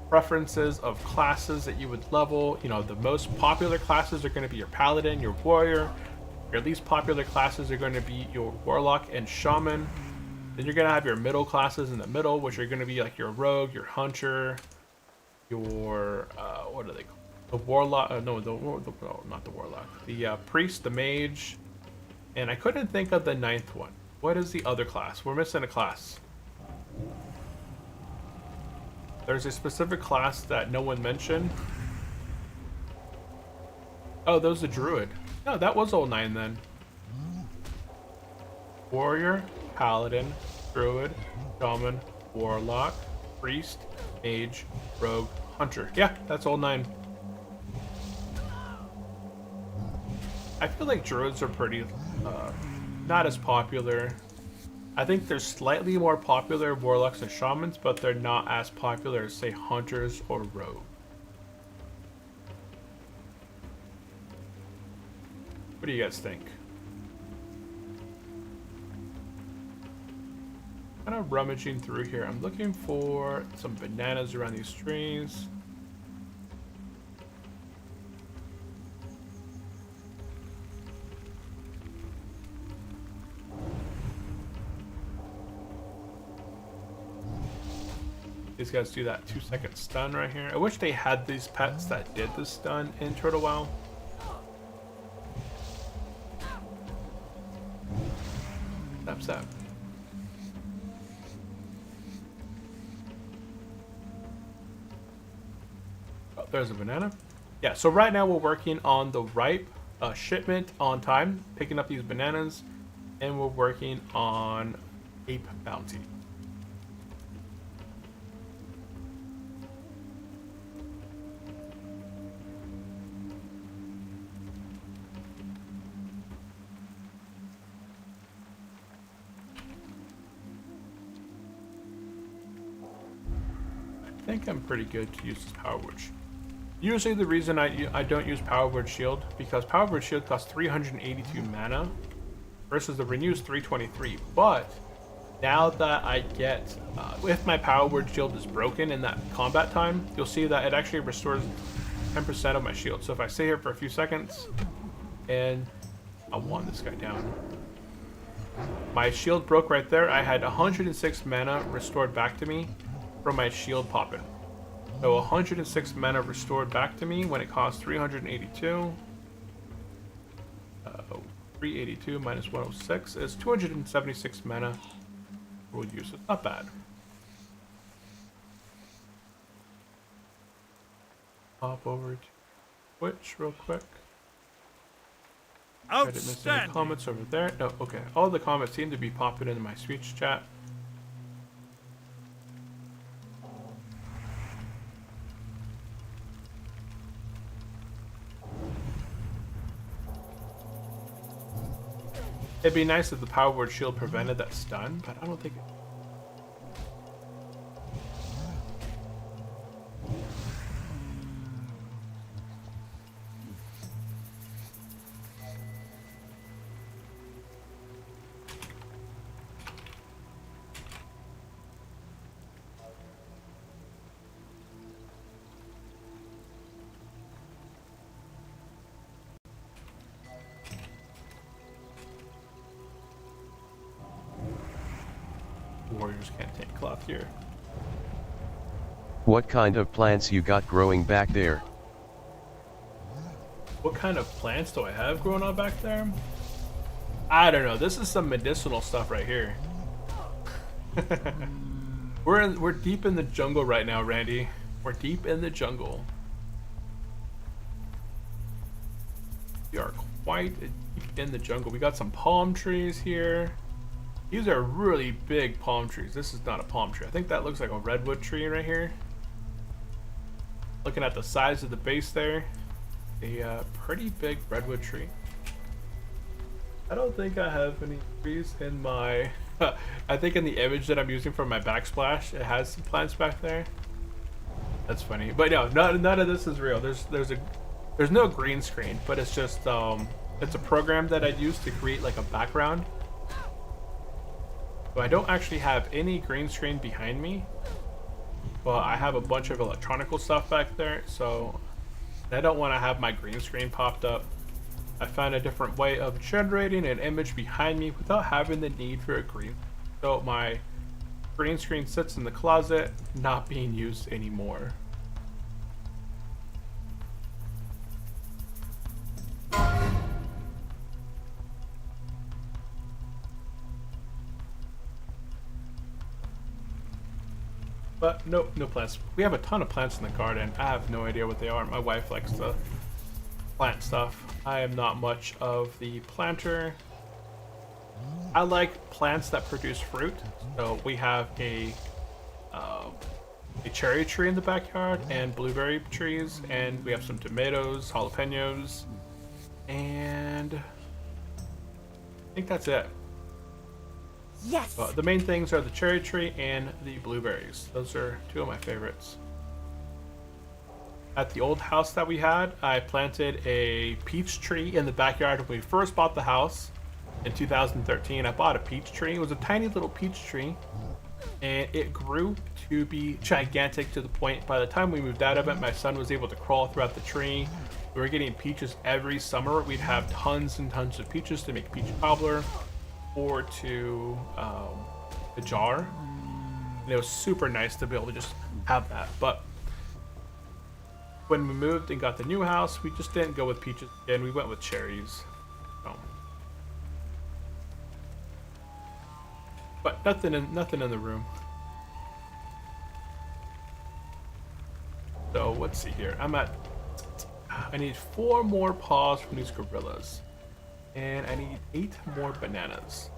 preferences of classes that you would level. You know, the most popular classes are going to be your paladin, your warrior. Your least popular classes are going to be your warlock and shaman. Then you're going to have your middle classes in the middle, which are going to be like your rogue, your hunter, your what are they called? The warlock? No, not the warlock. The priest, the mage, and I couldn't think of the ninth one. What is the other class? We're missing a class. There's a specific class that no one mentioned. Oh, those are druid. No, that was all 9 then. Warrior, paladin, druid, shaman, warlock, priest, mage, rogue, hunter. Yeah, that's all 9. I feel like druids are pretty not as popular. I think they're slightly more popular warlocks and shamans, but they're not as popular as, say, hunters or rogue. What do you guys think? Kind of rummaging through here. I'm looking for some bananas around these trees. These guys do that 2-second stun right here. I wish they had these pets that did the stun in Turtle WoW. Stop, stop. Oh, there's a banana. Yeah, so right now we're working on the ripe shipment on time, picking up these bananas, and we're working on ape bounty. I think I'm pretty good to use this power word. Usually the reason I don't use power word shield, because power word shield costs 382 mana versus the renew's 323. But now that I get, if my power word shield is broken in that combat time, you'll see that it actually restores 10% of my shield. So if I stay here for a few seconds, and I want this guy down. My shield broke right there. I had 106 mana restored back to me from my shield popping. So 106 mana restored back to me when it costs 382. 382 minus 106 is 276 mana. We'll use it. Not bad. Hop over to Twitch real quick. I didn't miss any comments over there. No, okay. All the comments seem to be popping into my speech chat. It'd be nice if the power word shield prevented that stun, but I don't think it... Warriors can't take cloth here. What kind of plants you got growing back there? What kind of plants do I have growing on back there? I don't know. This is some medicinal stuff right here. We're deep in the jungle right now, Randy. We're deep in the jungle. We are quite deep in the jungle. We got some palm trees here. These are really big palm trees. This is not a palm tree. I think that looks like a redwood tree right here. Looking at the size of the base there, a pretty big redwood tree. I don't think I have any trees in my... I think in the image that I'm using for my backsplash, it has some plants back there. That's funny. But no, none of this is real. There's no green screen, but it's just it's a program that I use to create like a background. So I don't actually have any green screen behind me, but I have a bunch of electronical stuff back there, so I don't want to have my green screen popped up. I found a different way of generating an image behind me without having the need for a green. So my green screen sits in the closet, not being used anymore. But no plants. We have a ton of plants in the garden. I have no idea what they are. My wife likes to plant stuff. I am not much of the planter. I like plants that produce fruit. So we have a cherry tree in the backyard and blueberry trees, and we have some tomatoes, jalapenos, and I think that's it. Yes. The main things are the cherry tree and the blueberries. Those are two of my favorites. At the old house that we had, I planted a peach tree in the backyard. When we first bought the house in 2013, I bought a peach tree. It was a tiny little peach tree, and it grew to be gigantic to the point by the time we moved out of it, my son was able to crawl throughout the tree. We were getting peaches every summer. We'd have tons and tons of peaches to make peach cobbler or to the jar. And it was super nice to be able to just have that. But when we moved and got the new house, we just didn't go with peaches again. We went with cherries. So. But nothing in the room. So let's see here. I need 4 more paws from these gorillas. And I need 8 more bananas.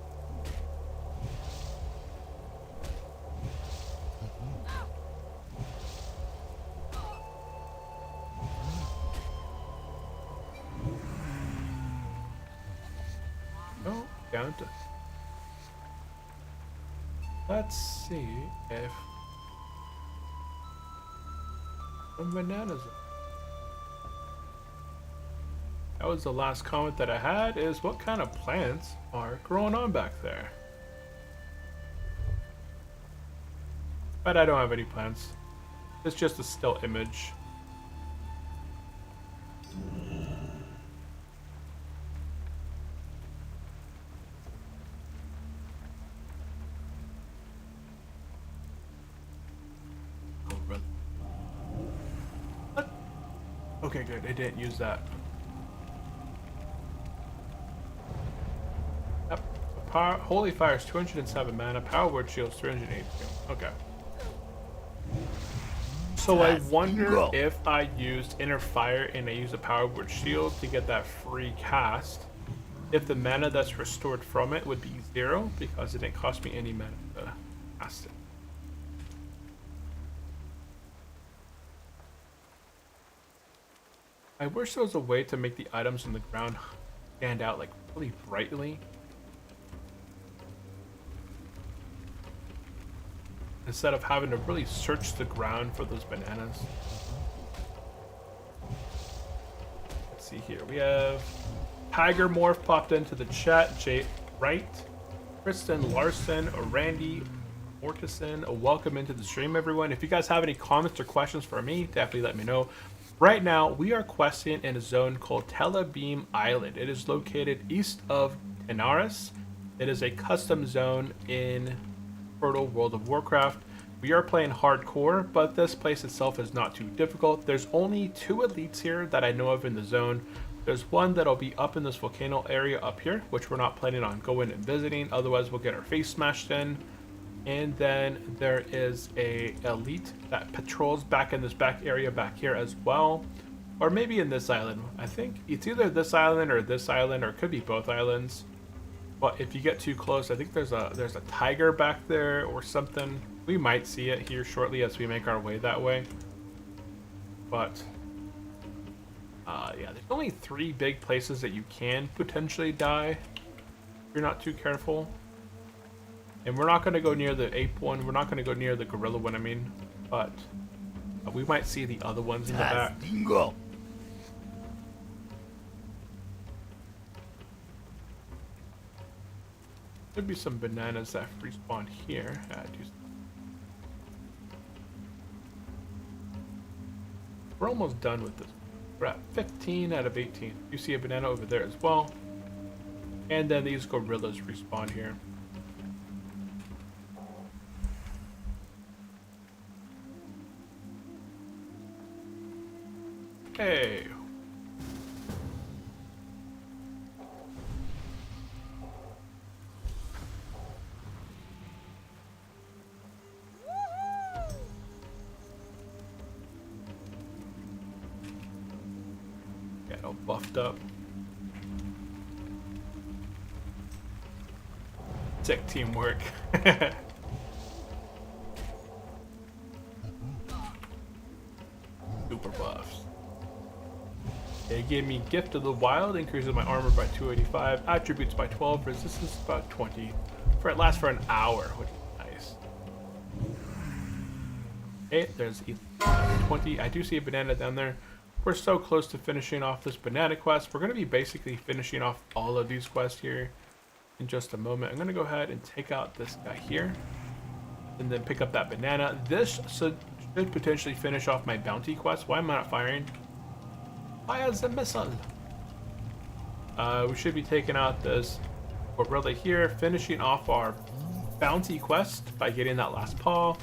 Oh, down to... Let's see if... some bananas... That was the last comment that I had, is what kind of plants are growing on back there? But I don't have any plants. It's just a still image. Oh, really? What? Okay, good. I didn't use that. Holy Fire is 207 mana. Power Word Shield is 382. Okay. So I wonder if I used Inner Fire and I use a Power Word Shield to get that free cast, if the mana that's restored from it would be 0 because it didn't cost me any mana to cast it. I wish there was a way to make the items on the ground stand out like really brightly. Instead of having to really search the ground for those bananas. Let's see here. We have Tiger Morph popped into the chat. Jay Wright, Kristen Larson, Randy Mortison. Welcome into the stream, everyone. If you guys have any comments or questions for me, definitely let me know. Right now, we are questing in a zone called Telebeam Island. It is located east of Tenaris. It is a custom zone in Hardcore World of Warcraft. We are playing hardcore, but this place itself is not too difficult. There's only 2 elites here that I know of in the zone. There's one that'll be up in this volcano area up here, which we're not planning on going and visiting, otherwise we'll get our face smashed in. And then there is a elite that patrols back in this back area back here as well, or maybe in this island. I think it's either this island or it could be both islands. But if you get too close, I think there's a tiger back there or something. We might see it here shortly as we make our way that way. But yeah, there's only 3 big places that you can potentially die if you're not too careful. And we're not going to go near the ape one. We're not going to go near the gorilla one, I mean. But we might see the other ones in the back. Dingo. There'd be some bananas that respawn here. We're almost done with this. We're at 15 out of 18. You see a banana over there as well. And then these gorillas respawn here. Hey. Get all buffed up. Sick teamwork. Super buffs. It gave me Gift of the Wild, increases my armor by 285, attributes by 12, resistance about 20. It lasts for an hour, which is nice. Okay, there's 20. I do see a banana down there. We're so close to finishing off this banana quest. We're going to be basically finishing off all of these quests here in just a moment. I'm going to go ahead and take out this guy here and then pick up that banana. This should potentially finish off my bounty quest. Why am I not firing? Fire the missile. We should be taking out this gorilla here, finishing off our bounty quest by getting that last paw.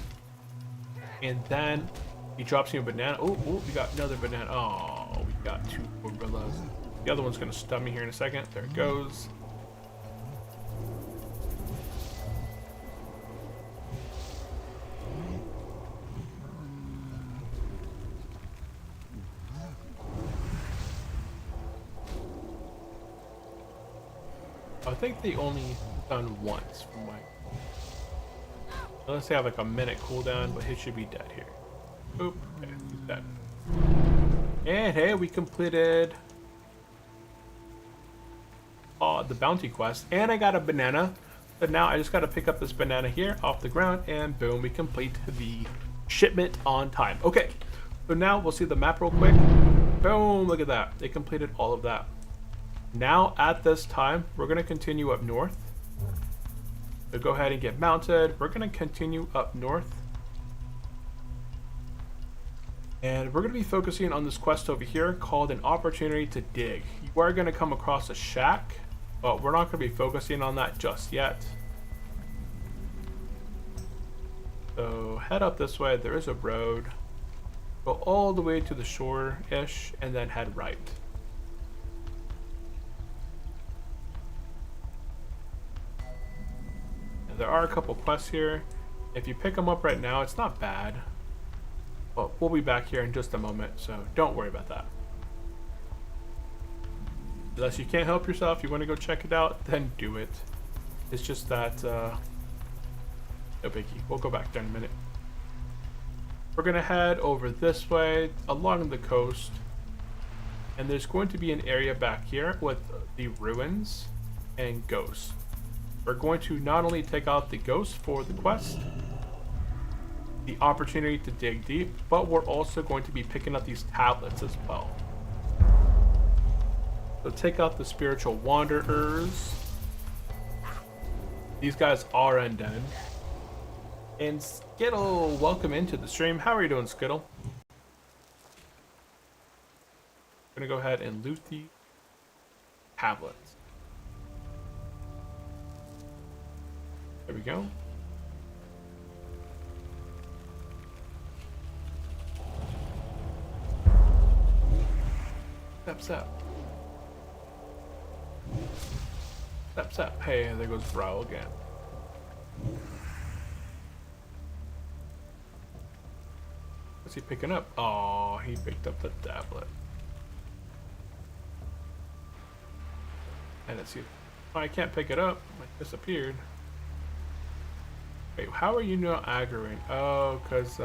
And then he drops me a banana. Oh, we got another banana. Oh, we got 2 gorillas. The other one's gonna stun me here in a second. There it goes. I think they only stun once from my... Unless they have like a minute cooldown, but he should be dead here. Oop, okay, he's dead. And hey, we completed the bounty quest, and I got a banana. But now I just got to pick up this banana here off the ground, and boom, we complete the shipment on time. Okay, so now we'll see the map real quick. Boom, look at that. They completed all of that. Now at this time, we're going to continue up north. So go ahead and get mounted. We're going to continue up north. And we're going to be focusing on this quest over here called an opportunity to dig. You are going to come across a shack, but we're not going to be focusing on that just yet. So head up this way. There is a road. Go all the way to the shore-ish and then head right. There are a couple quests here. If you pick them up right now, it's not bad. But we'll be back here in just a moment, so don't worry about that. Unless you can't help yourself, you want to go check it out, then do it. It's just that, no biggie. We'll go back there in a minute. We're going to head over this way along the coast. And there's going to be an area back here with the ruins and ghosts. We're going to not only take out the ghosts for the quest, the opportunity to dig deep, but we're also going to be picking up these tablets as well. So take out the spiritual wanderers. These guys are undead. And Skittle, welcome into the stream. How are you doing, Skittle? I'm gonna go ahead and loot the tablets. There we go. Step. Step. Hey, there goes Brow again. What's he picking up? Oh, he picked up the tablet. And let's see. Oh, I can't pick it up. It disappeared. Wait, how are you not aggroing? Oh, because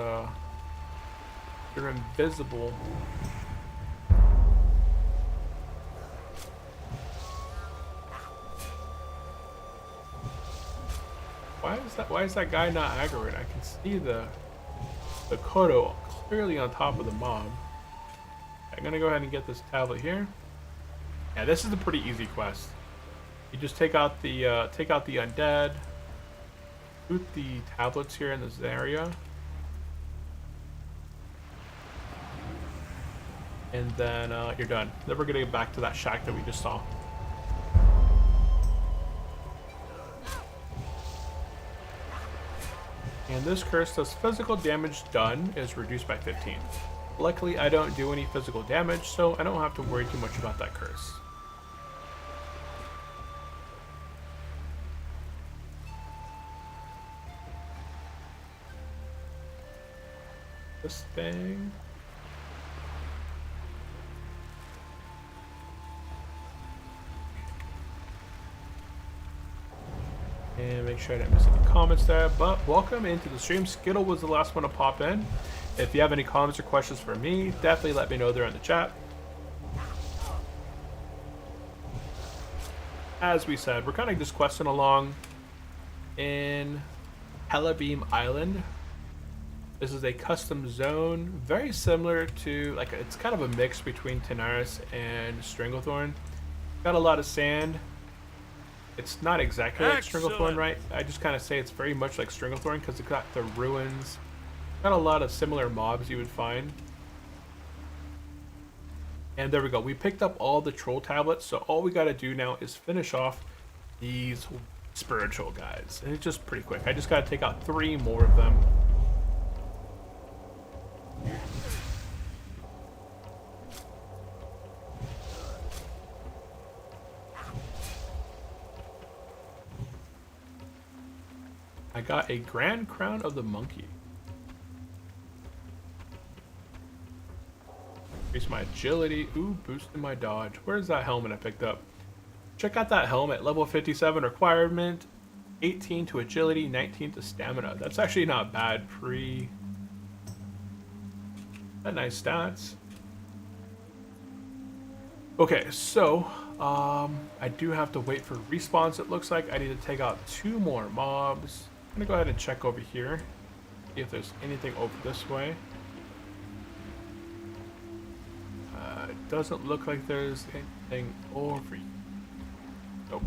you're invisible. Why is that guy not aggroing? I can see the Kodo clearly on top of the mob. I'm gonna go ahead and get this tablet here. Yeah, this is a pretty easy quest. You just take out the undead, loot the tablets here in this area, and then you're done. Then we're gonna get back to that shack that we just saw. And this curse does physical damage done is reduced by 15. Luckily, I don't do any physical damage, so I don't have to worry too much about that curse. This thing. And make sure I didn't miss any comments there. But welcome into the stream. Skittle was the last one to pop in. If you have any comments or questions for me, definitely let me know there in the chat. As we said, we're kind of just questing along in Beam Island. This is a custom zone, very similar to, like, it's kind of a mix between Tenaris and Stranglethorn. Got a lot of sand. It's not exactly like Stranglethorn, right? I just kind of say it's very much like Stranglethorn because it's got the ruins. Got a lot of similar mobs you would find. And there we go. We picked up all the troll tablets, so all we got to do now is finish off these spiritual guys. And it's just pretty quick. I just got to take out 3 more of them. I got a Grand Crown of the Monkey. Increase my agility. Ooh, boosted my dodge. Where's that helmet I picked up? Check out that helmet. Level 57 requirement. 18 to agility, 19 to stamina. That's actually not bad. Nice stats. Okay, so I do have to wait for respawns. It looks like I need to take out 2 more mobs. I'm gonna go ahead and check over here, see if there's anything over this way. It doesn't look like there's anything over here. Nope.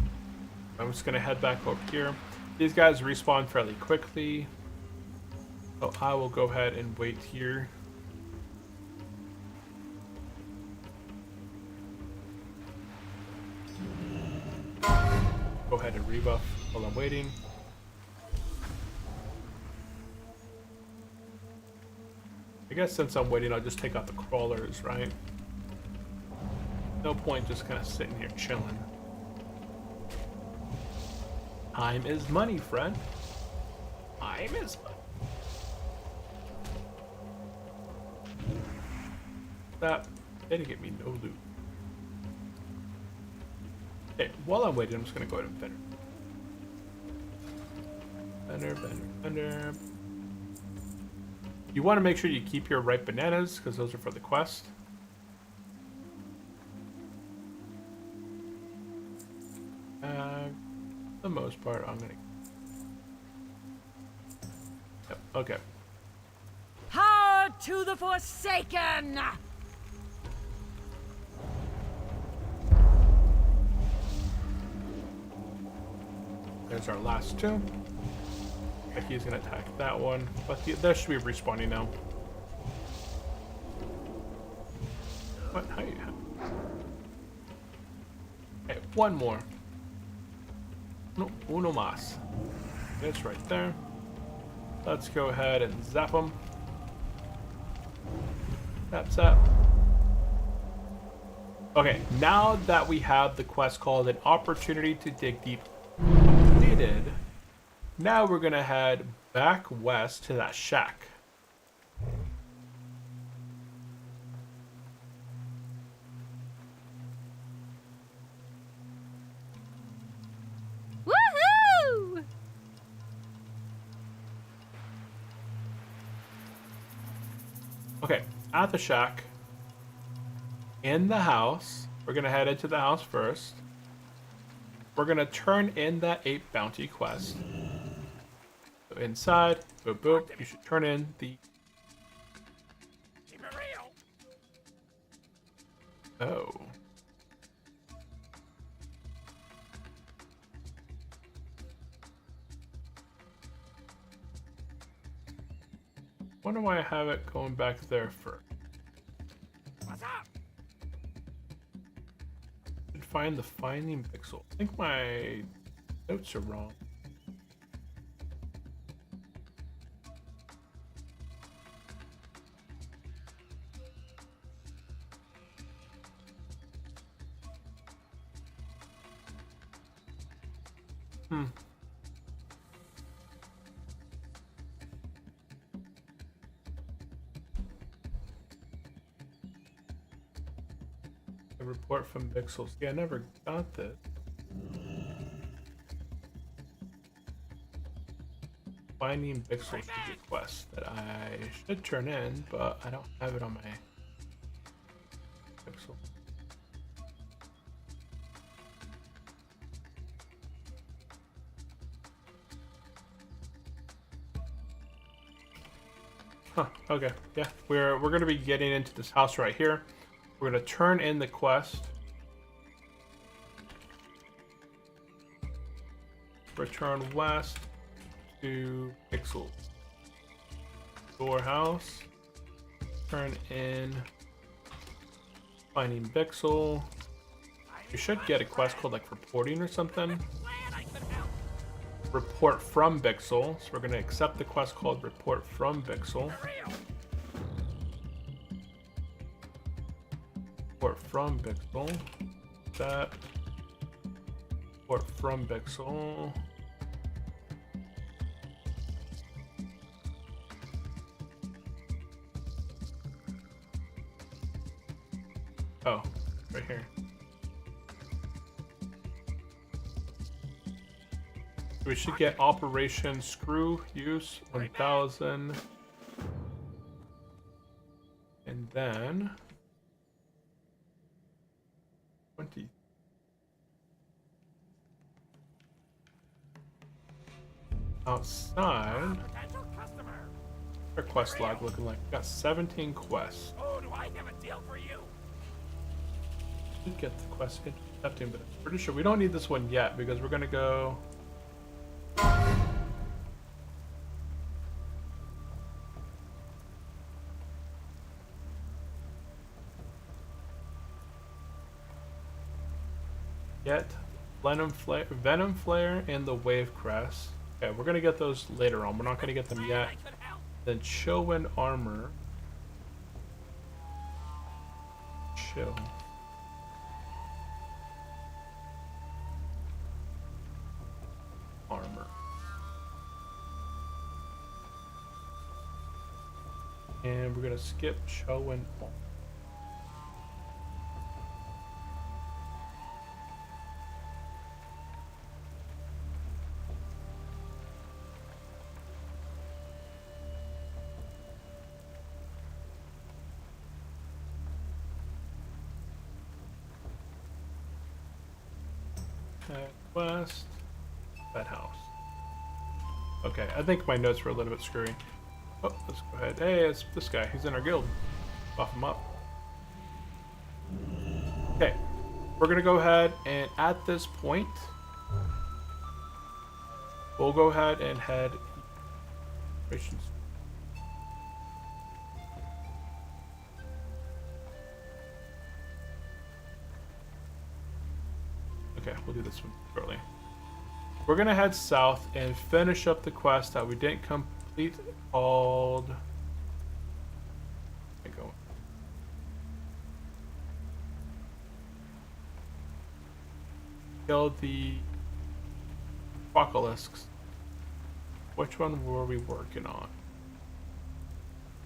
I'm just gonna head back over here. These guys respawn fairly quickly, so I will go ahead and wait here. Go ahead and rebuff while I'm waiting. I guess since I'm waiting, I'll just take out the crawlers, right? No point just kind of sitting here chilling. Time is money, friend. Time is money. That didn't get me no loot. Okay, while I'm waiting, I'm just gonna go ahead and vendor. You want to make sure you keep your ripe bananas because those are for the quest. For the most part, I'm gonna. Yep, okay. Power to the Forsaken! There's our last 2. He's gonna attack that one, but there should be respawning now. What? How you have? Okay, 1 more. No, uno más. It's right there. Let's go ahead and zap them. Zap. Okay, now that we have the quest called An Opportunity to Dig Deep completed, now we're gonna head back west to that shack. at the shack, in the house. We're gonna head into the house first. We're gonna turn in that 8 bounty quest. So inside, boop boop, you should turn in the... Keep it real. Oh. Wonder why I have it going back there first. What's up? Should find the finding pixel. I think my notes are wrong. A report from Pixels. Yeah, I never got this. Finding Pixels is a quest that I should turn in, but I don't have it on my Pixel. Huh, okay. Yeah, we're gonna be getting into this house right here. We're gonna turn in the quest. Return west to Pixel. Storehouse. Turn in finding Pixel. You should get a quest called like reporting or something. Glad I could help. Report from Pixel. So we're gonna accept the quest called report from Pixel. Real. Report from Pixel. That. Report from Pixel. Oh, right here. We should get Operation Screw Use 1000. And then 20. Outside, Potential customer. our quest log looking like we got 17 quests. Oh, do I have a deal for you? Should get the quest intercepting, but I'm pretty sure we don't need this one yet because we're gonna go. Get Venom Flare and the Wave Crest. Okay, we're gonna get those later on. We're not gonna get them yet. I could help. Then Chillwind Armor. Chill. Armor. And we're gonna skip Chillwind Armor. West, that house. Okay, I think my notes were a little bit screwy. Oh, let's go ahead. Hey, it's this guy. He's in our guild. Buff him up. Okay, we're gonna go ahead and at this point, we'll go ahead and head operations. Okay, we'll do this one shortly. We're gonna head south and finish up the quest that we didn't complete called... There we go. Kill the Apocalypse. Which one were we working on?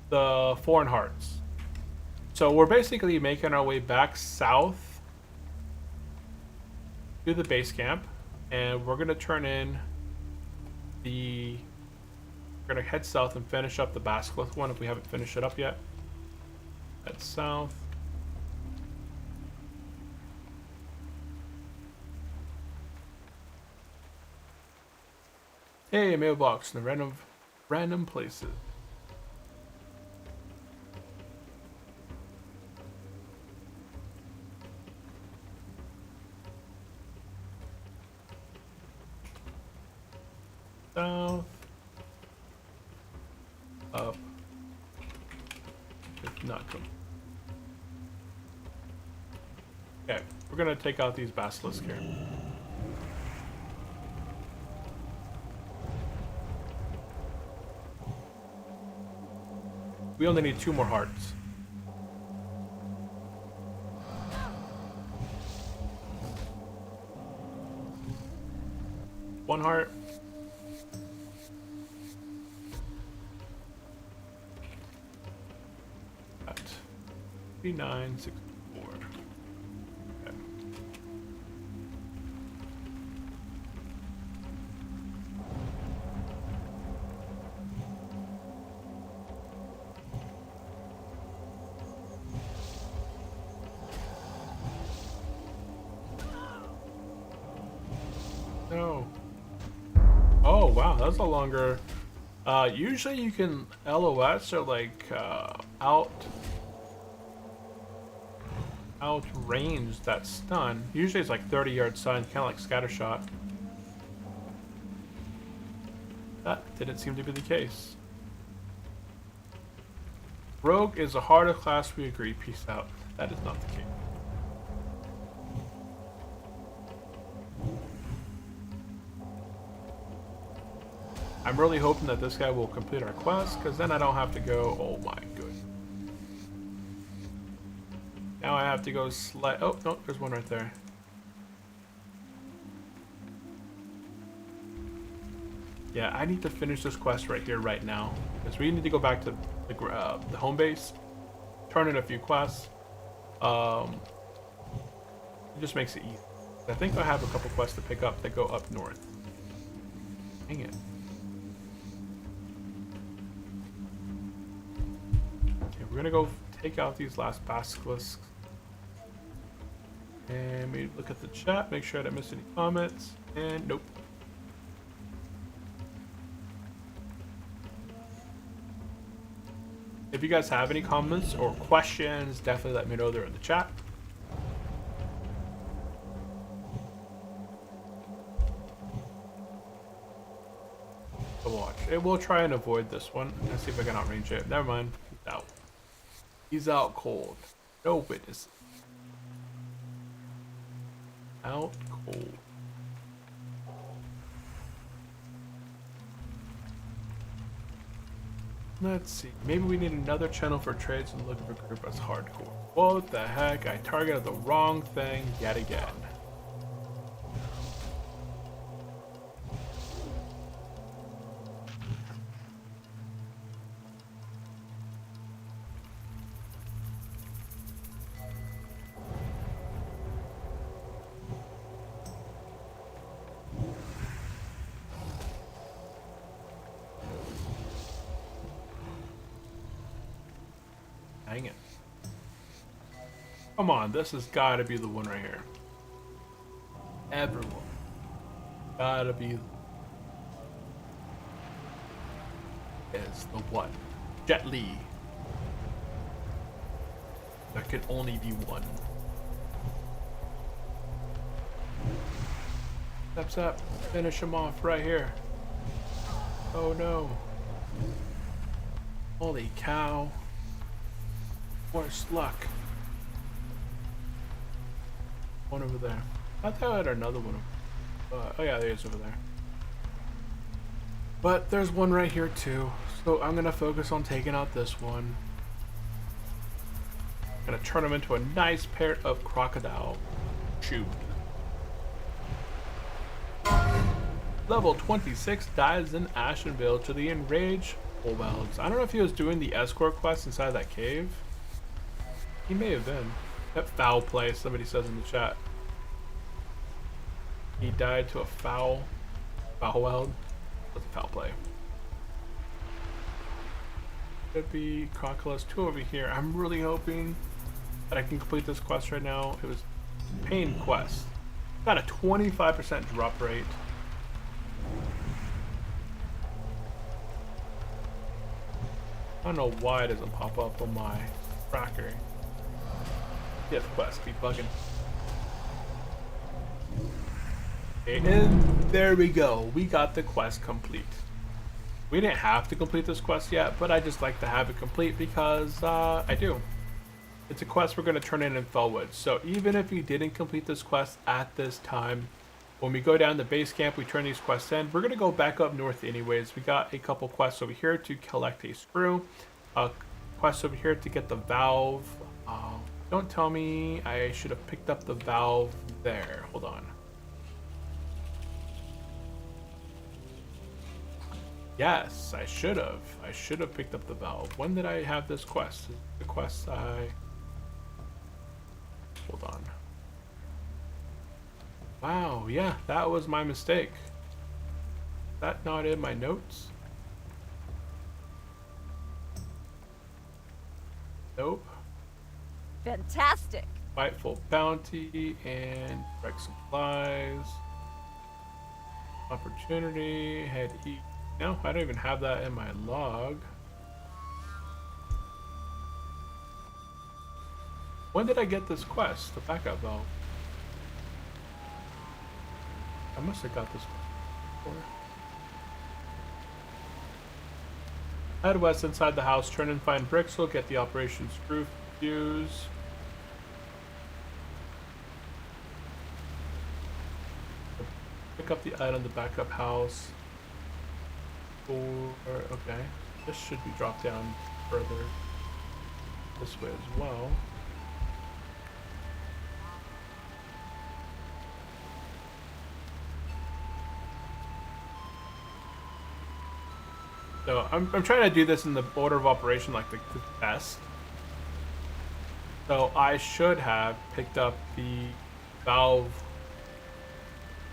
The Foreign Hearts. So we're basically making our way back south to the base camp, and we're gonna turn in the. We're gonna head south and finish up the Basilisk one if we haven't finished it up yet. That's south. Hey, mailbox in the random places. South. Up. If not come. Okay, we're gonna take out these basilisks here. We only need 2 more hearts. One heart. At 3964. Okay. No. Oh wow, that's a longer. Usually you can LOS or like outrange that stun. Usually it's like 30-yard stun, kind of like scatter shot. That didn't seem to be the case. Rogue is a harder class, we agree. Peace out. That is not the case. I'm really hoping that this guy will complete our quest, because then I don't have to go. Oh my goodness. Now I have to go oh, no, there's one right there. Yeah, I need to finish this quest right here, right now. Because we need to go back to the home base, turn in a few quests. It just makes it easy. I think I have a couple quests to pick up that go up north. Dang it. We're gonna go take out these last basilisks. And maybe look at the chat, make sure I didn't miss any comments. And nope. If you guys have any comments or questions, definitely let me know there in the chat. So watch. It will try and avoid this one. Let's see if I can outrange it. Never mind. He's out. He's out cold. No witness. Out cold. Let's see. Maybe we need another channel for trades and looking for group as hardcore. What the heck? I targeted the wrong thing yet again. Dang it. Come on, this has got to be the one right here. Everyone. Gotta be. Is the one. Jet Li. There could only be one. Steps up. Finish him off right here. Oh no. Holy cow. Worse luck. One over there. I thought I had another one. Oh yeah, there is over there. But there's one right here too. So I'm gonna focus on taking out this one. Gonna turn him into a nice pair of crocodile shoes. Level 26 dives in Ashenville to the enraged Hobelds. I don't know if he was doing the escort quest inside that cave. He may have been. That foul play, somebody says in the chat. He died to a foul weld. That's a foul play. Could be Crocodile's 2 over here. I'm really hoping that I can complete this quest right now. It was pain quest. Got a 25% drop rate. I don't know why it doesn't pop up on my tracker. Yes, quest be bugging. Okay, and there we go. We got the quest complete. We didn't have to complete this quest yet, but I just like to have it complete because I do. It's a quest we're going to turn in Fellwood. So even if you didn't complete this quest at this time, when we go down to base camp, we turn these quests in. We're going to go back up north anyways. We got a couple quests over here to collect a screw. A quest over here to get the valve. Don't tell me I should have picked up the valve there. Hold on. Yes, I should have. I should have picked up the valve. When did I have this quest? The quest I... Hold on. Wow, yeah, that was my mistake. Is that not in my notes? Nope. Fantastic. Fightful bounty and direct supplies. Opportunity, head east. No, I don't even have that in my log. When did I get this quest? The backup valve. I must have got this quest before. Head west inside the house, turn and find bricks. We'll get the operation screw fuse. Pick up the item, the backup house. Okay, this should be dropped down further this way as well. So I'm trying to do this in the order of operation, like the best. So I should have picked up the valve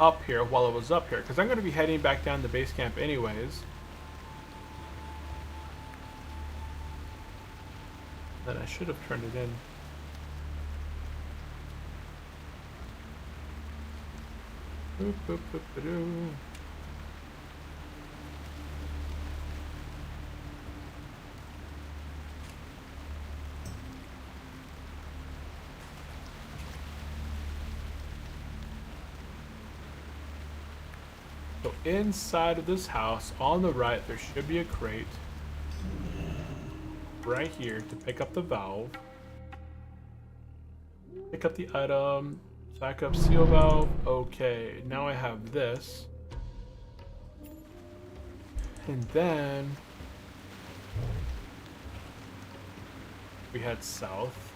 up here while it was up here, because I'm going to be heading back down to base camp anyways. Then I should have turned it in. Boop, boop, boop, ba-doo. So inside of this house, on the right, there should be a crate. Right here to pick up the valve. Pick up the item. Back up seal valve. Okay, now I have this. And then we head south.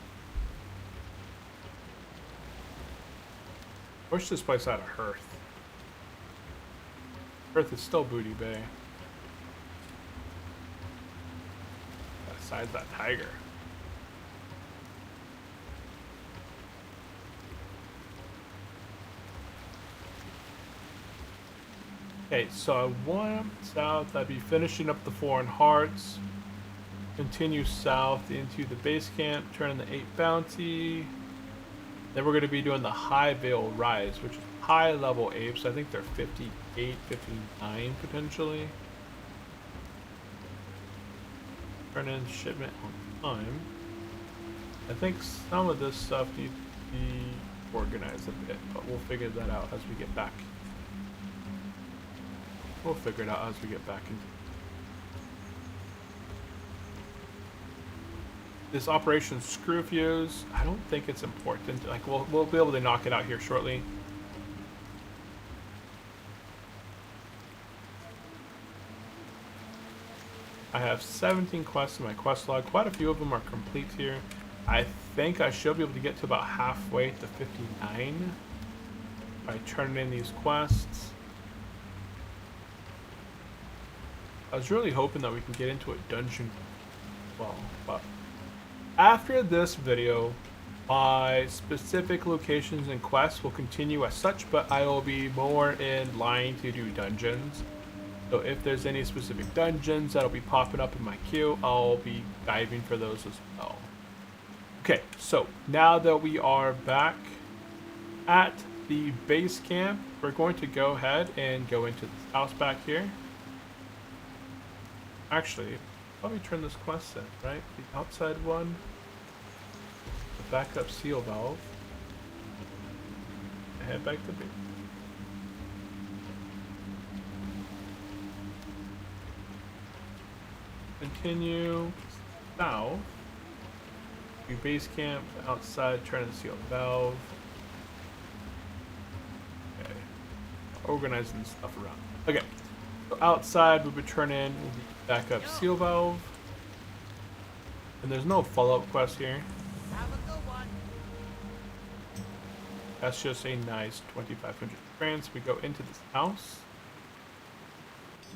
Push this place out of Hearth. Hearth is still Booty Bay. Besides that tiger. Okay, so I went south. I'd be finishing up the Foreign Hearts. Continue south into the base camp, turn in the 8 bounty. Then we're going to be doing the High Veil Rise, which is high level apes. I think they're 58, 59 potentially. Turn in shipment on time. I think some of this stuff needs to be organized a bit, but we'll figure that out as we get back. We'll figure it out as we get back into this Operation Screw Fuse. I don't think it's important. Like we'll be able to knock it out here shortly. I have 17 quests in my quest log. Quite a few of them are complete here. I think I should be able to get to about halfway to 59 by turning in these quests. I was really hoping that we can get into a dungeon well, but after this video, my specific locations and quests will continue as such, but I will be more in line to do dungeons. So if there's any specific dungeons that'll be popping up in my queue, I'll be diving for those as well. Okay, so now that we are back at the base camp, we're going to go ahead and go into this house back here. Actually, probably turn this quest in, right? The outside one, the backup seal valve. Head back to base. Continue south. Do base camp outside, turn the seal valve. Okay. Organizing stuff around. Okay. So outside we would turn in the backup seal valve. And there's no follow-up quest here. Have a good one. That's just a nice 2,500 experience. We go into this house.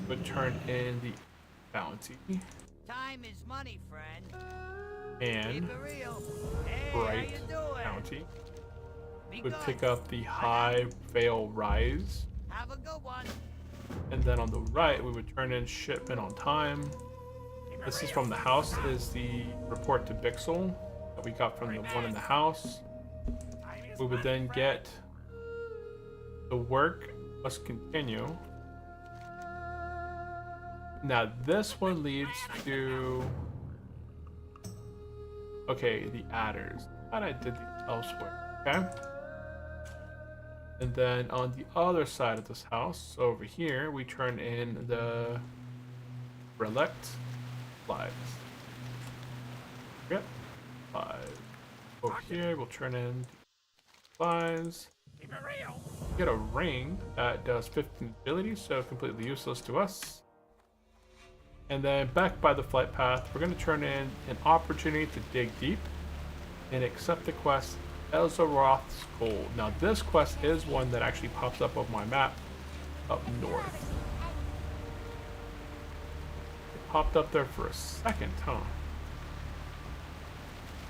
We would turn in the bounty. Time is money, friend. And Keep it real. Hey, how bright you doing? bounty. Be Would good. pick up the high veil rise. Have a good one. And then on the right, we would turn in shipment on time. This is from the house, is the report to Bixel that we got from the one in the house. We would then get the work must continue. Now this one leads to, okay, the adders. I thought I did these elsewhere, okay? And then on the other side of this house, over here, we turn in the relic flags. Yep, 5. Over here, we'll turn in flies. Keep it real. Get a ring that does 15 abilities, so completely useless to us. And then back by the flight path, we're going to turn in an opportunity to dig deep and accept the quest Elzaroth's Gold. Now this quest is one that actually pops up on my map up north. It popped up there for a second, huh?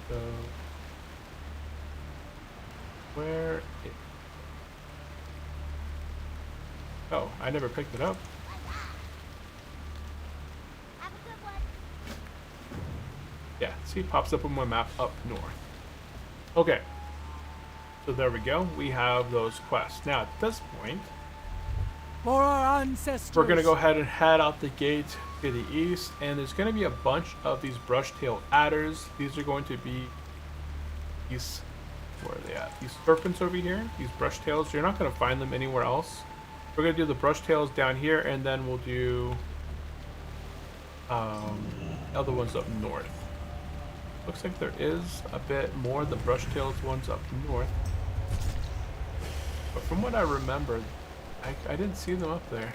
So where it... Oh, I never picked it up. Have a good one. Yeah, see, it pops up on my map up north. Okay. So there we go. We have those quests. Now at this point, For our ancestors. we're gonna go ahead and head out the gate to the east, and there's gonna be a bunch of these brush-tailed adders. These are going to be these, where are they at? These serpents over here, these brush tails. You're not gonna find them anywhere else. We're gonna do the brush tails down here, and then we'll do other ones up north. Looks like there is a bit more the brush tails ones up north. But from what I remember, I didn't see them up there.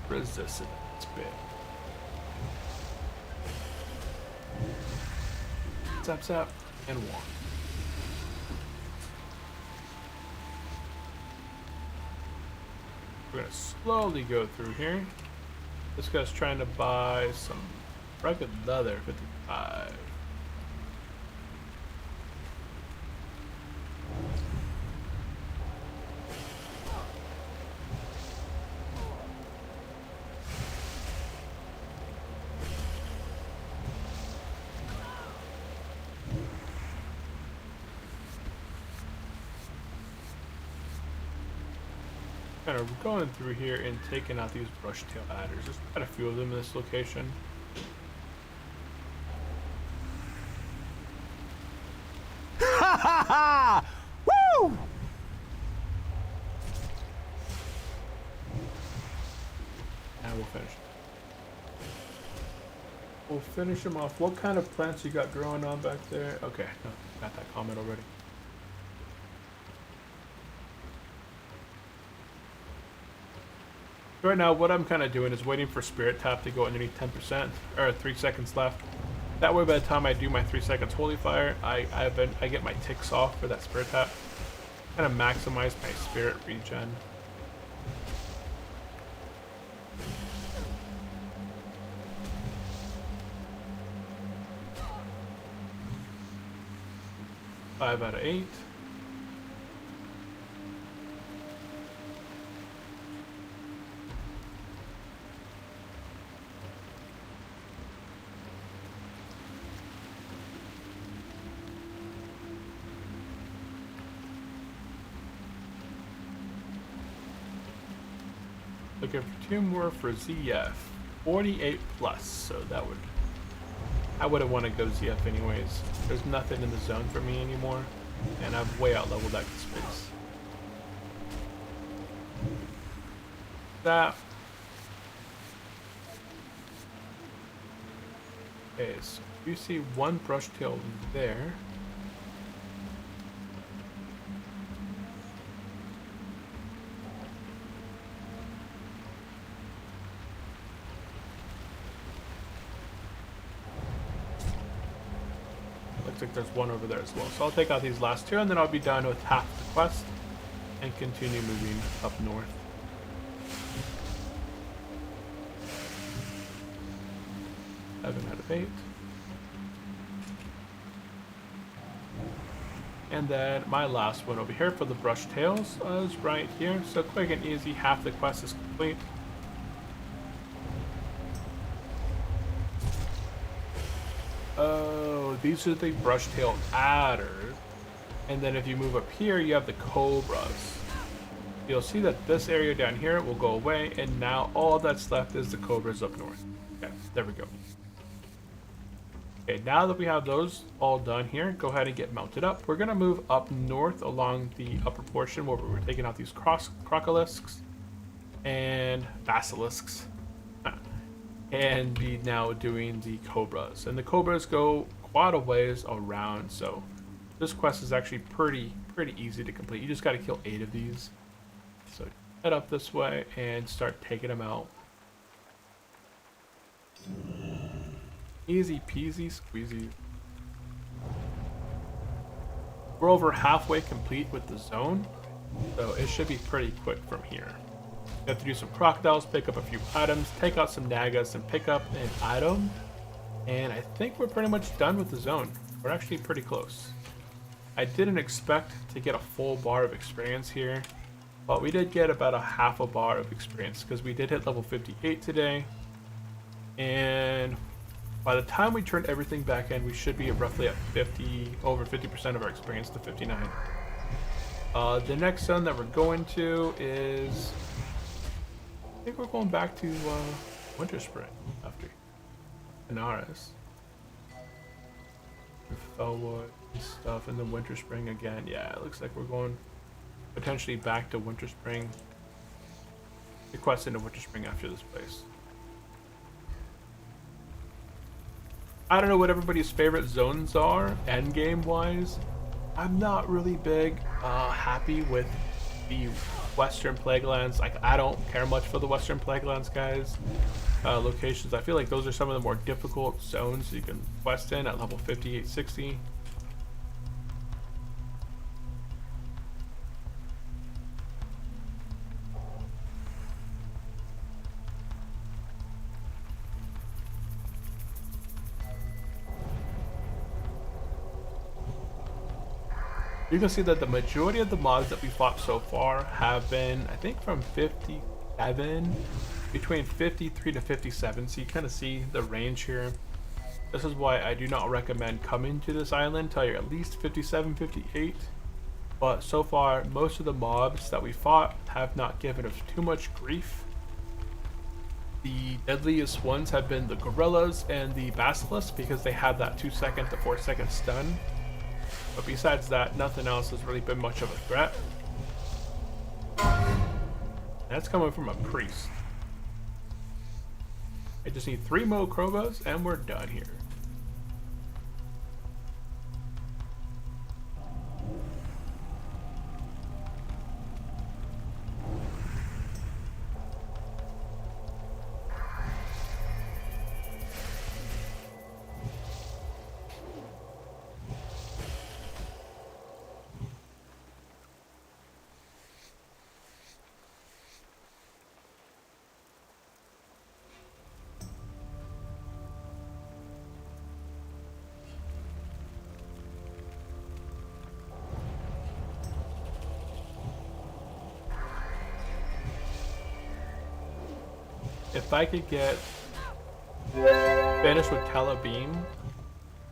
Resistant bit. Zap zap and walk. We're gonna slowly go through here. This guy's trying to buy some rugged leather, 55. Kind of going through here and taking out these brush tail adders. There's quite a few of them in this location. Ha ha ha! Woo! And we'll finish. We'll finish them off. What kind of plants you got growing on back there? Okay, no, got that comment already. Right now, what I'm kind of doing is waiting for Spirit Tap to go underneath 10%, or 3 seconds left. That way, by the time I do my 3 seconds Holy Fire, I get my ticks off for that Spirit Tap. Kind of maximize my spirit regen. Five out of 8. Looking for 2 more for ZF. 48 plus, so that would... I wouldn't want to go ZF anyways. There's nothing in the zone for me anymore, and I've way out leveled that space. That. Okay, so you see one brush tail there. Looks like there's one over there as well. So I'll take out these last 2 and then I'll be done with half the quest and continue moving up north. Seven out of 8. And then my last one over here for the brush tails is right here. So quick and easy, half the quest is complete. Oh, these are the brush tail adders. And then if you move up here, you have the cobras. You'll see that this area down here will go away, and now all that's left is the cobras up north. Okay, there we go. Okay, now that we have those all done here, go ahead and get mounted up. We're gonna move up north along the upper portion where we're taking out these crocolisks and basilisks. And be now doing the cobras. And the cobras go quite a ways around, so this quest is actually pretty easy to complete. You just gotta kill 8 of these. So head up this way and start taking them out. Easy peasy squeezy. We're over halfway complete with the zone, so it should be pretty quick from here. You have to do some crocodiles, pick up a few items, take out some nagas, and pick up an item. And I think we're pretty much done with the zone. We're actually pretty close. I didn't expect to get a full bar of experience here, but we did get about a half a bar of experience because we did hit level 58 today. And by the time we turn everything back in, we should be roughly at over 50% of our experience to 59. The next zone that we're going to is... I think we're going back to Winter Spring after Benares. Felwood and stuff, and then Winter Spring again. Yeah, it looks like we're going potentially back to Winter Spring. The quest into Winter Spring after this place. I don't know what everybody's favorite zones are, endgame wise. I'm not really big happy with the Western Plaguelands. Like, I don't care much for the Western Plaguelands, guys. Locations, I feel like those are some of the more difficult zones you can quest in at level 58, 60. You can see that the majority of the mobs that we fought so far have been, I think, from 57, between 53 to 57. So you kind of see the range here. This is why I do not recommend coming to this island till you're at least 57, 58. But so far, most of the mobs that we fought have not given us too much grief. The deadliest ones have been the gorillas and the basilisks because they have that 2-second to 4-second stun. But besides that, nothing else has really been much of a threat. That's coming from a priest. I just need 3 more Krogos and we're done here. if I could get finished with Telebeam,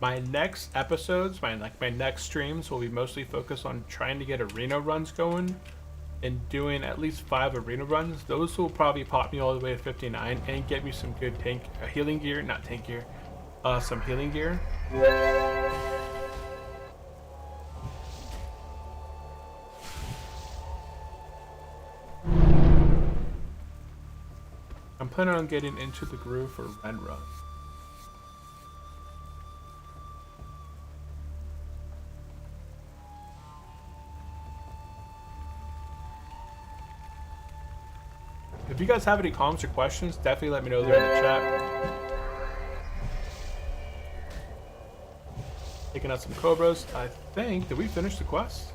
my next episodes, my next streams will be mostly focused on trying to get arena runs going and doing at least 5 arena runs. Those will probably pop me all the way to 59 and get me some good healing gear, not tank gear, some healing gear. I'm planning on getting into the groove for Ren Run. If you guys have any comments or questions, definitely let me know there in the chat. Taking out some Cobras. I think, did we finish the quest?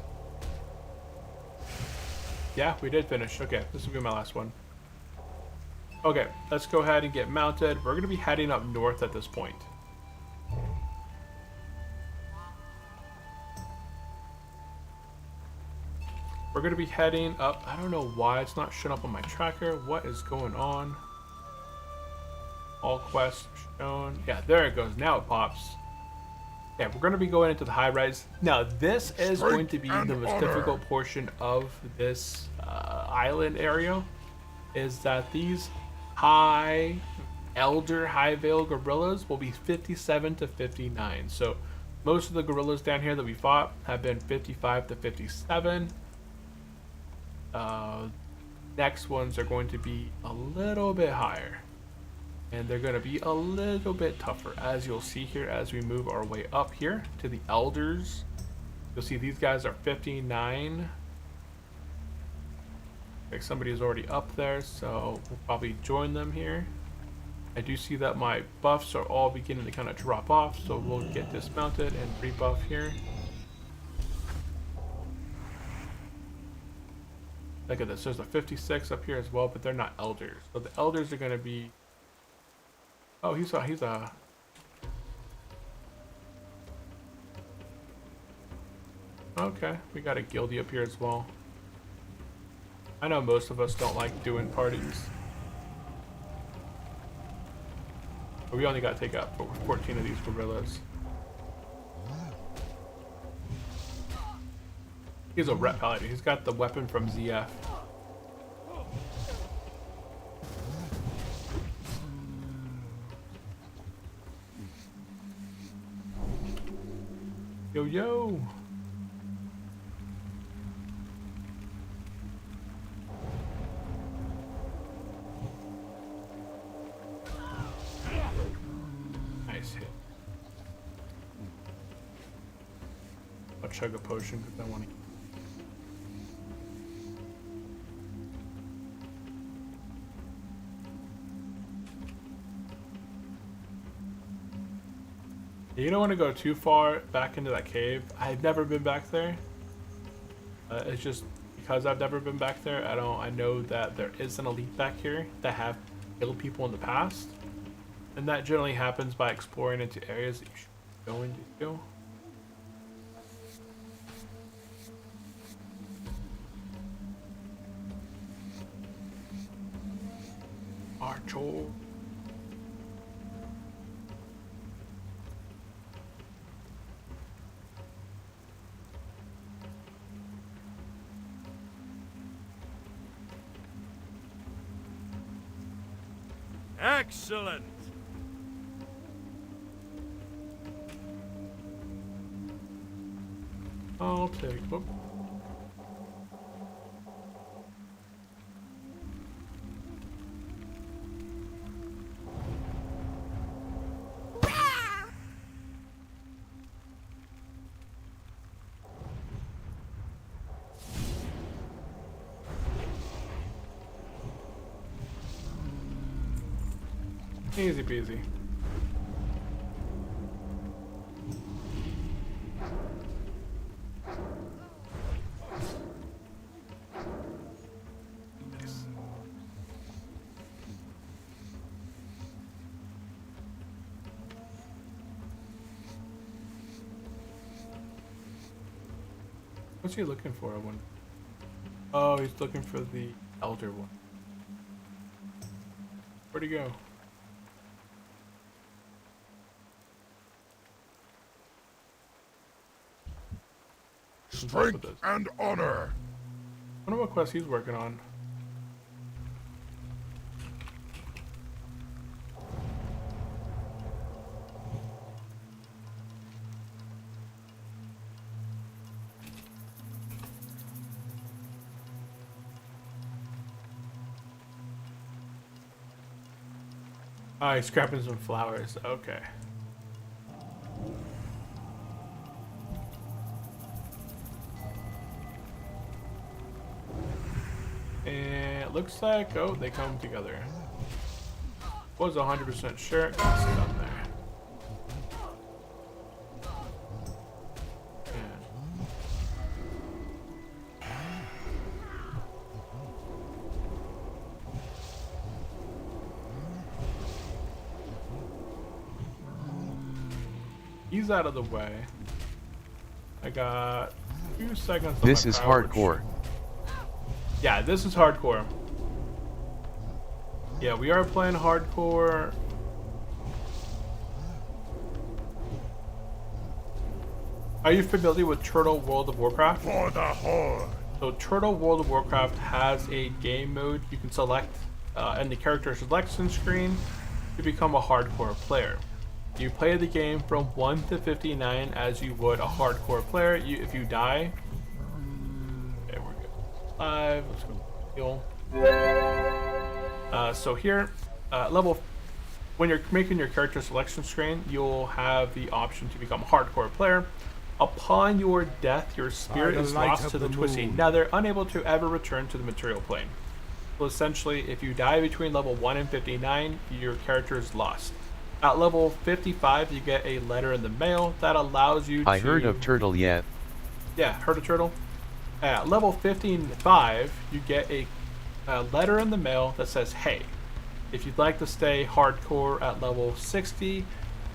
Yeah, we did finish. Okay, this will be my last one. Okay, let's go ahead and get mounted. We're going to be heading up north at this point. We're going to be heading up. I don't know why it's not showing up on my tracker. What is going on? All quests shown. Yeah, there it goes. Now it pops. Yeah, we're going to be going into the high rise. Now, this is going to be the most difficult portion of this island area. Is that these high veil gorillas will be 57 to 59. So most of the gorillas down here that we fought have been 55 to 57. Next ones are going to be a little bit higher, and they're going to be a little bit tougher, as you'll see here as we move our way up here to the elders. You'll see these guys are 59. Like somebody is already up there, so we'll probably join them here. I do see that my buffs are all beginning to kind of drop off, so we'll get dismounted and rebuff here. Look at this, there's a 56 up here as well, but they're not elders. So the elders are going to be... Oh, he's a... Okay, we got a guildie up here as well. I know most of us don't like doing parties. But we only got to take out 14 of these gorillas. He's a rep paladin. He's got the weapon from ZF. Yo, yo. Nice hit. I'll chug a potion because I want to. You don't want to go too far back into that cave. I've never been back there. It's just because I've never been back there. I know that there is an elite back here that have killed people in the past, and that generally happens by exploring into areas that you should go into. Archo. Excellent! I'll take. Whoop. Easy peasy. Nice. What's he looking for, I wonder? Oh, he's looking for the elder one. Where'd he go? Strength and honor. I wonder what quest he's working on. Oh, he's scrapping some flowers. Okay. And it looks like, oh, they come together. Was 100% sure. Got it on there. He's out of the way. I got 2 seconds. This is hardcore. Yeah, this is hardcore. Yeah, we are playing hardcore. Are you familiar with Turtle World of Warcraft? For the Horde. So Turtle World of Warcraft has a game mode you can select in the character selection screen to become a hardcore player. You play the game from 1 to 59 as you would a hardcore player. If you die, okay, we're good. 5, let's go heal. So here, when you're making your character selection screen, you'll have the option to become a hardcore player. Upon your death, your spirit is lost to the twisting nether, unable to ever return to the material plane. So essentially, if you die between level 1 and 59, your character is lost. At level 55, you get a letter in the mail that allows you to... I heard of Turtle yet. Yeah, heard of Turtle? At level 55, you get a letter in the mail that says, hey, if you'd like to stay hardcore at level 60,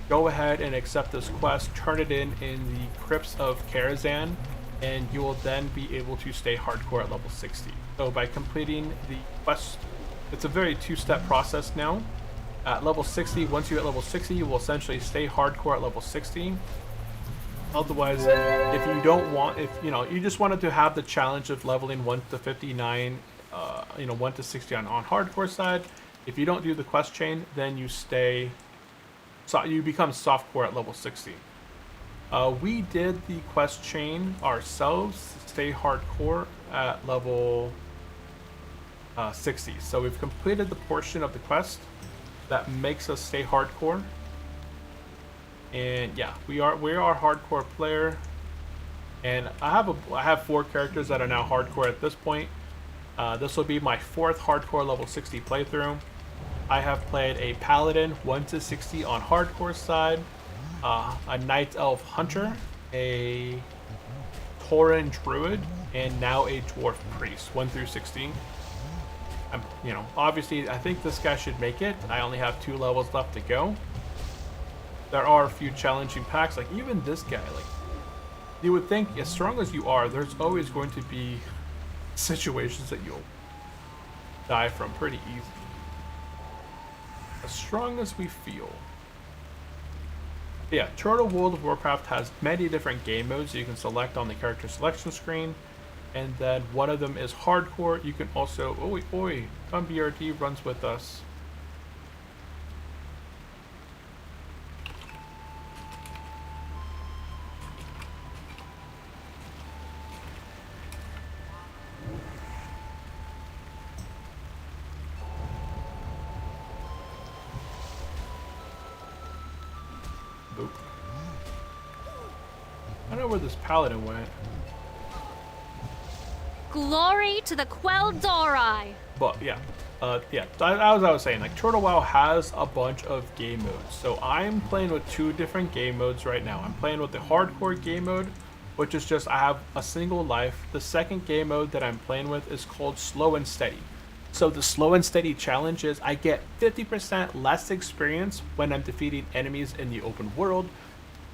go ahead and accept this quest, turn it in the Crypts of Karazhan, and you will then be able to stay hardcore at level 60. So by completing the quest, it's a very two-step process now. At level 60, once you hit level 60, you will essentially stay hardcore at level 60. Otherwise, if you don't want, if you just wanted to have the challenge of leveling 1 to 59, 1 to 60 on hardcore side, if you don't do the quest chain, then you you become softcore at level 60. We did the quest chain ourselves to stay hardcore at level 60. So we've completed the portion of the quest that makes us stay hardcore. And yeah, we are a hardcore player. And I have 4 characters that are now hardcore at this point. This will be my 4th hardcore level 60 playthrough. I have played a paladin 1 to 60 on hardcore side, a night elf hunter, a tauren druid, and now a dwarf priest 1 through 16. Obviously, I think this guy should make it. I only have 2 levels left to go. There are a few challenging packs, like even this guy. Like, you would think, as strong as you are, there's always going to be situations that you'll die from pretty easy. As strong as we feel. But yeah, Turtle World of Warcraft has many different game modes you can select on the character selection screen. And then one of them is hardcore. You can also, Come BRD runs with us. Oop. I don't know where this paladin went. Glory to the Quel'Dorei! But yeah, as I was saying, like Turtle WoW has a bunch of game modes. So I'm playing with 2 different game modes right now. I'm playing with the hardcore game mode, which is just I have a single life. The second game mode that I'm playing with is called Slow and Steady. So the Slow and Steady challenge is I get 50% less experience when I'm defeating enemies in the open world.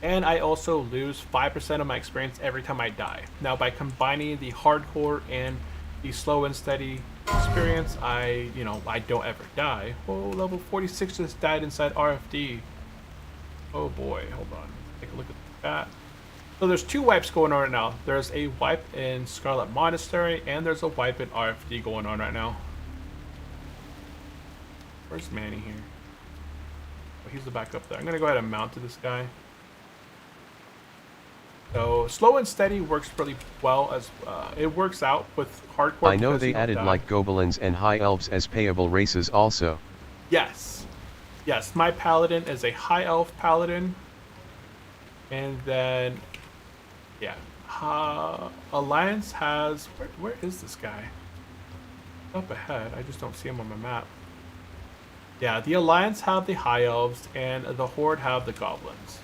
And I also lose 5% of my experience every time I die. Now, by combining the hardcore and the slow and steady experience, I don't ever die. Oh, level 46 just died inside RFD. Oh boy, hold on. Take a look at that. So there's two wipes going on right now. There's a wipe in Scarlet Monastery, and there's a wipe in RFD going on right now. Where's Manny here? Oh, he's the back up there. I'm gonna go ahead and mount to this guy. So slow and steady works really well as it works out with hardcore. I know they added like goblins and high elves as payable races also. Yes, yes. My paladin is a high elf paladin, and then yeah, Alliance has where is this guy? Up ahead. I just don't see him on my map. Yeah, the Alliance have the high elves, and the Horde have the goblins.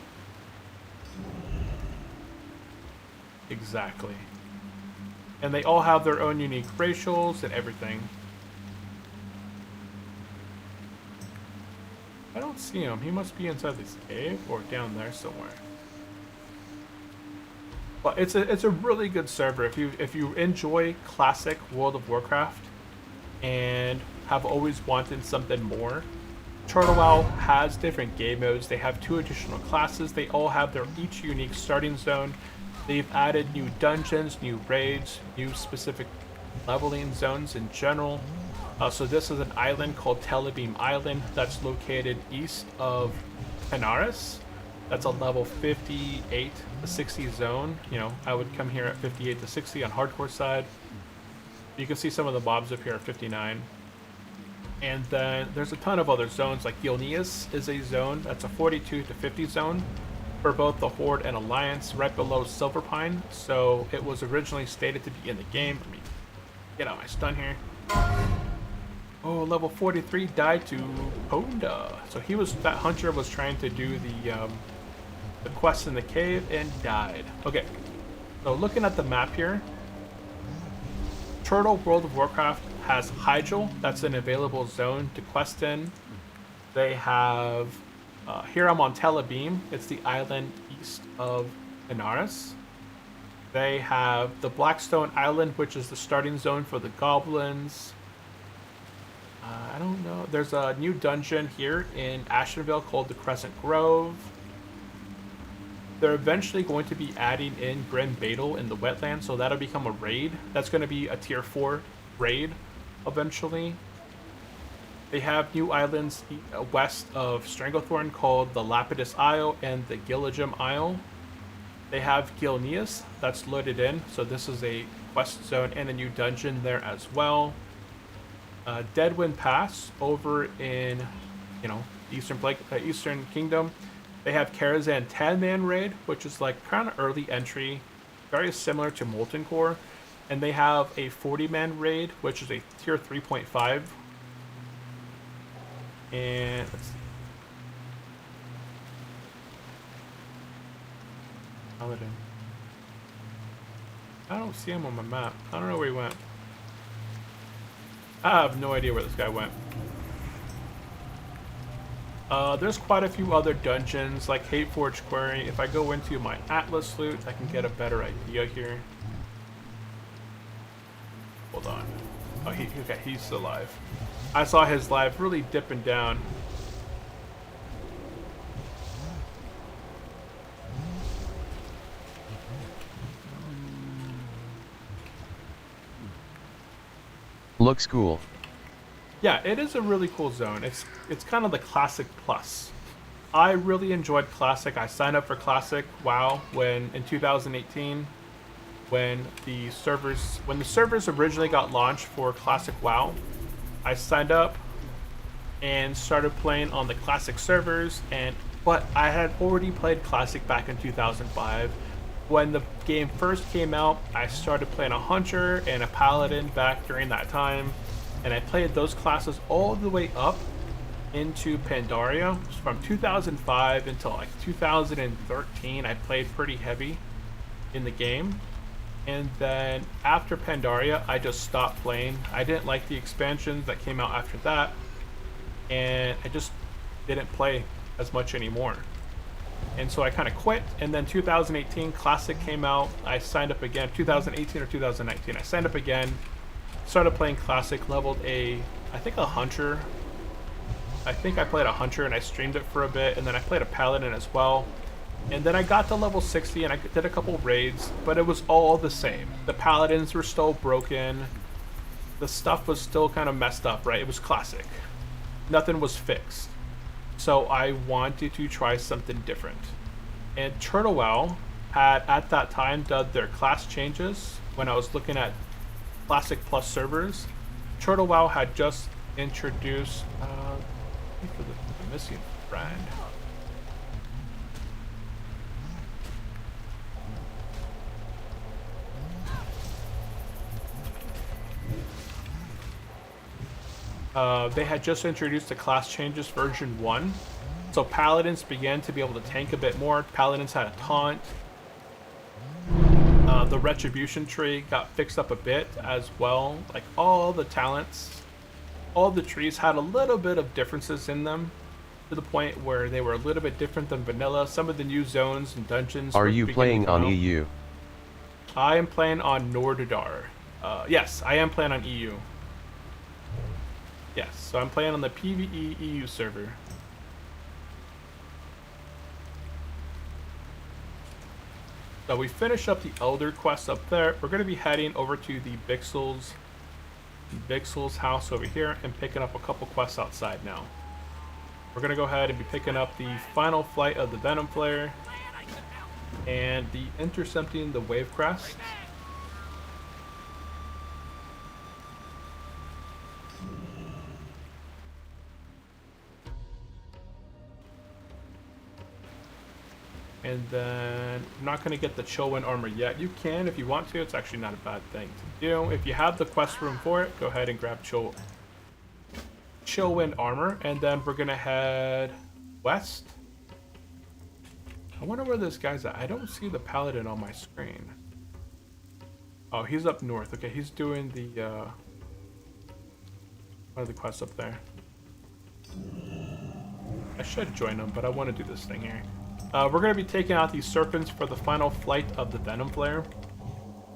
Exactly. And they all have their own unique racials and everything. I don't see him. He must be inside this cave or down there somewhere. But it's a really good server. If you enjoy classic World of Warcraft and have always wanted something more, Turtle WoW has different game modes. They have 2 additional classes. They all have their each unique starting zone. They've added new dungeons, new raids, new specific leveling zones in general. So this is an island called Telebeam Island that's located east of Penaris. That's a level 58 to 60 zone. You know, I would come here at 58 to 60 on hardcore side. You can see some of the mobs up here at 59. And then there's a ton of other zones, like Gilneas is a zone that's a 42 to 50 zone for both the Horde and Alliance, right below Silverpine. So it was originally stated to be in the game. Let me get out my stun here. Oh, level 43 died to Honda. So that hunter was trying to do the quest in the cave and died. Okay, so looking at the map here, Turtle World of Warcraft has Hyjal. That's an available zone to quest in. They have here I'm on Telebeam. It's the island east of Inaris. They have the Blackstone Island, which is the starting zone for the goblins. I don't know. There's a new dungeon here in Ashenvale called the Crescent Grove. They're eventually going to be adding in Grim Badal in the wetlands, so that'll become a raid. That's going to be a tier 4 raid eventually. They have new islands west of Stranglethorn called the Lapidus Isle and the Gilligim Isle. They have Gilneas that's loaded in, so this is a quest zone and a new dungeon there as well. Deadwind Pass over in, Eastern Kingdom. They have Karazhan 10-man raid, which is like kind of early entry, very similar to Molten Core. And they have a 40-man raid, which is a tier 3.5. And let's see. Paladin. I don't see him on my map. I don't know where he went. I have no idea where this guy went. There's quite a few other dungeons, like Hateforge Quarry. If I go into my Atlas loot, I can get a better idea here. Hold on. Oh, okay, he's still alive. I saw his life really dipping down. Looks cool. Yeah, it is a really cool zone. It's kind of the Classic Plus. I really enjoyed Classic. I signed up for Classic WoW in 2018 when the servers originally got launched for Classic WoW. I signed up and started playing on the Classic servers, but I had already played Classic back in 2005. When the game first came out, I started playing a Hunter and a Paladin back during that time, and I played those classes all the way up into Pandaria. From 2005 until like 2013, I played pretty heavy in the game. And then after Pandaria, I just stopped playing. I didn't like the expansions that came out after that, and I just didn't play as much anymore. And so I kind of quit, and then 2018 Classic came out. I signed up again. 2018 or 2019, I signed up again, started playing Classic, leveled I think a Hunter. I think I played a Hunter and I streamed it for a bit, and then I played a Paladin as well. And then I got to level 60 and I did a couple raids, but it was all the same. The Paladins were still broken. The stuff was still kind of messed up, right? It was Classic. Nothing was fixed. So I wanted to try something different. And Turtle WoW had, at that time, done their class changes when I was looking at Classic Plus servers. Turtle WoW had just introduced for the missing friend. They had just introduced the class changes version 1. So Paladins began to be able to tank a bit more. Paladins had a taunt. The Retribution tree got fixed up a bit as well. Like all the talents, all the trees had a little bit of differences in them, to the point where they were a little bit different than vanilla. Some of the new zones and dungeons. Are you playing on EU? I am playing on Nordadar. Yes, I am playing on EU. Yes, so I'm playing on the PvE EU server. So we finish up the Elder quest up there. We're going to be heading over to the Bixel's house over here and picking up a couple quests outside now. We're going to go ahead and be picking up the final flight of the Venom Flare and the intercepting the Wave Crest. And then I'm not going to get the Chillwind armor yet. You can if you want to. It's actually not a bad thing to do. If you have the quest room for it, go ahead and grab Chillwind armor. And then we're going to head west. I wonder where this guy's at. I don't see the Paladin on my screen. Oh, he's up north. Okay, he's doing the one of the quests up there. I should join him, but I want to do this thing here. We're going to be taking out these serpents for the final flight of the Venom Flare.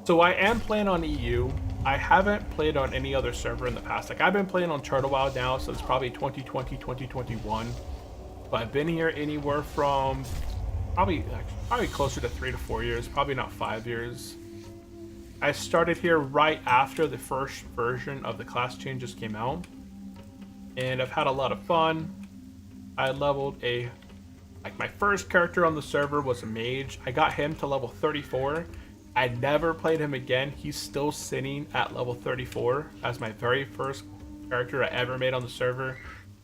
So I am playing on EU. I haven't played on any other server in the past. Like, I've been playing on Turtle WoW now since probably 2020, 2021. But I've been here anywhere from probably closer to 3 to 4 years, probably not 5 years. I started here right after the first version of the class changes came out. And I've had a lot of fun. I leveled my first character on the server was a mage. I got him to level 34. I never played him again. He's still sitting at level 34 as my very first character I ever made on the server.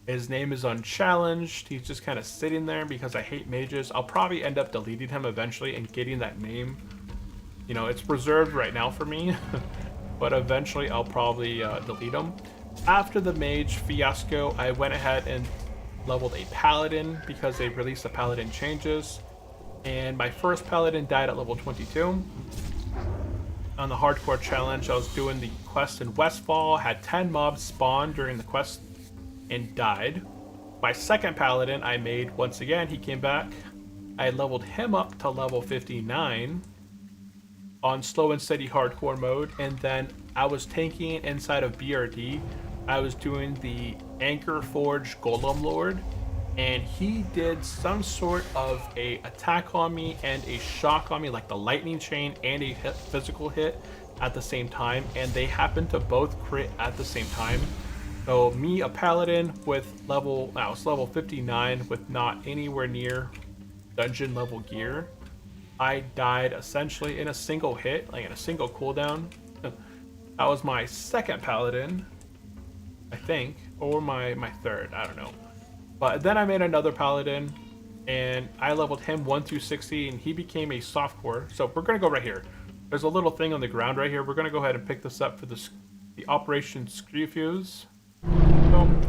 His name is unchallenged. He's just kind of sitting there because I hate mages. I'll probably end up deleting him eventually and getting that name. You know, it's reserved right now for me, but eventually I'll probably delete him. After the mage fiasco, I went ahead and leveled a paladin because they released the paladin changes, and my first paladin died at level 22. On the hardcore challenge, I was doing the quest in Westfall, had 10 mobs spawn during the quest and died. My second paladin I made, once again, he came back. I leveled him up to level 59 on slow and steady hardcore mode, and then I was tanking inside of BRD. I was doing the Anchor Forge Golem Lord, and he did some sort of a attack on me and a shock on me, like the lightning chain and a physical hit at the same time, and they happened to both crit at the same time. So me, a paladin with I was level 59 with not anywhere near dungeon level gear, I died essentially in a single hit, like in a single cooldown. That was my second paladin, I think, or my third, I don't know. But then I made another paladin, and I leveled him 1 through 60, and he became a softcore. So we're gonna go right here. There's a little thing on the ground right here. We're gonna go ahead and pick this up for the Operation Screwfuse. Boom.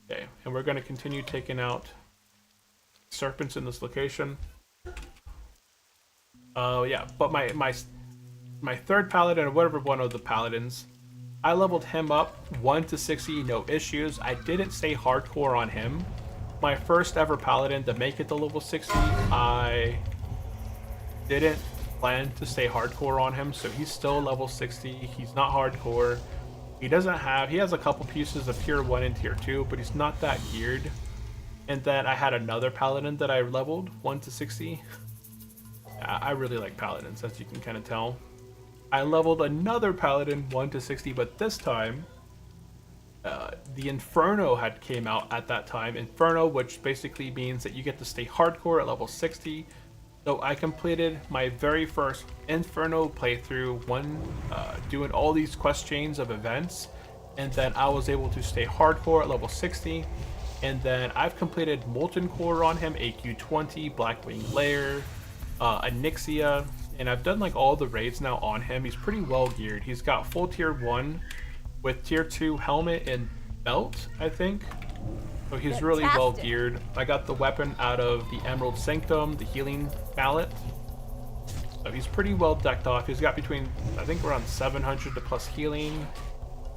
Okay, and we're gonna continue taking out serpents in this location. Yeah, but my third paladin, or whatever one of the paladins, I leveled him up 1 to 60, no issues. I didn't stay hardcore on him. My first ever paladin to make it to level 60, I didn't plan to stay hardcore on him, so he's still level 60. He's not hardcore. He has a couple pieces of tier 1 and tier 2, but he's not that geared. And then I had another paladin that I leveled 1 to 60. I really like paladins, as you can kind of tell. I leveled another paladin 1 to 60, but this time the Inferno had came out at that time. Inferno, which basically means that you get to stay hardcore at level 60. So I completed my very first Inferno playthrough, doing all these quest chains of events, and then I was able to stay hardcore at level 60. And then I've completed Molten Core on him, AQ20, Blackwing Lair, Anixia, and I've done like all the raids now on him. He's pretty well geared. He's got full tier 1 with tier 2 helmet and belt, I think. So he's really well geared. I got the weapon out of the Emerald Sanctum, the healing mallet. So he's pretty well decked off. He's got between, I think, around 700 to plus healing,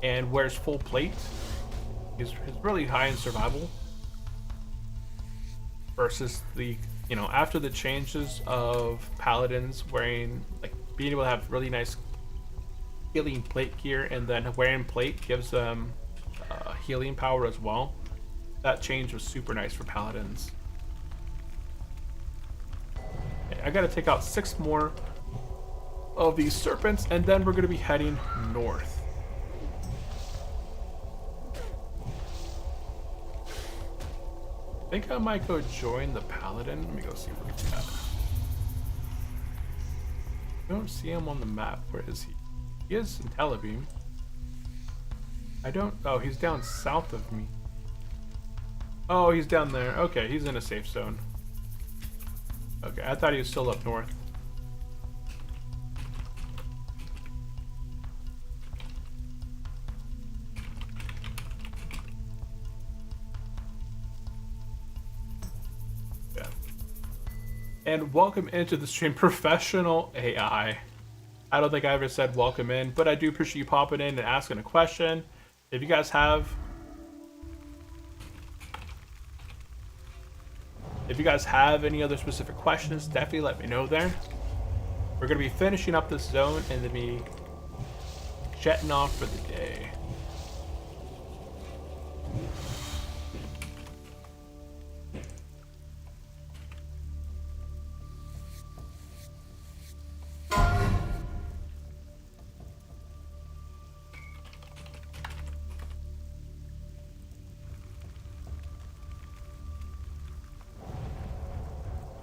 and wears full plate. He's really high in survival. Versus the, after the changes of paladins wearing, like, being able to have really nice healing plate gear, and then wearing plate gives them healing power as well. That change was super nice for paladins. Okay, I gotta take out 6 more of these serpents, and then we're gonna be heading north. I think I might go join the paladin. Let me go see where he's at. I don't see him on the map. Where is he? He is in Telebeam. Oh, he's down south of me. Oh, he's down there. Okay, he's in a safe zone. Okay, I thought he was still up north. Yeah. And welcome into the stream, Professional AI. I don't think I ever said welcome in, but I do appreciate you popping in and asking a question. If you guys have any other specific questions, definitely let me know there. We're going to be finishing up this zone and then be jetting off for the day.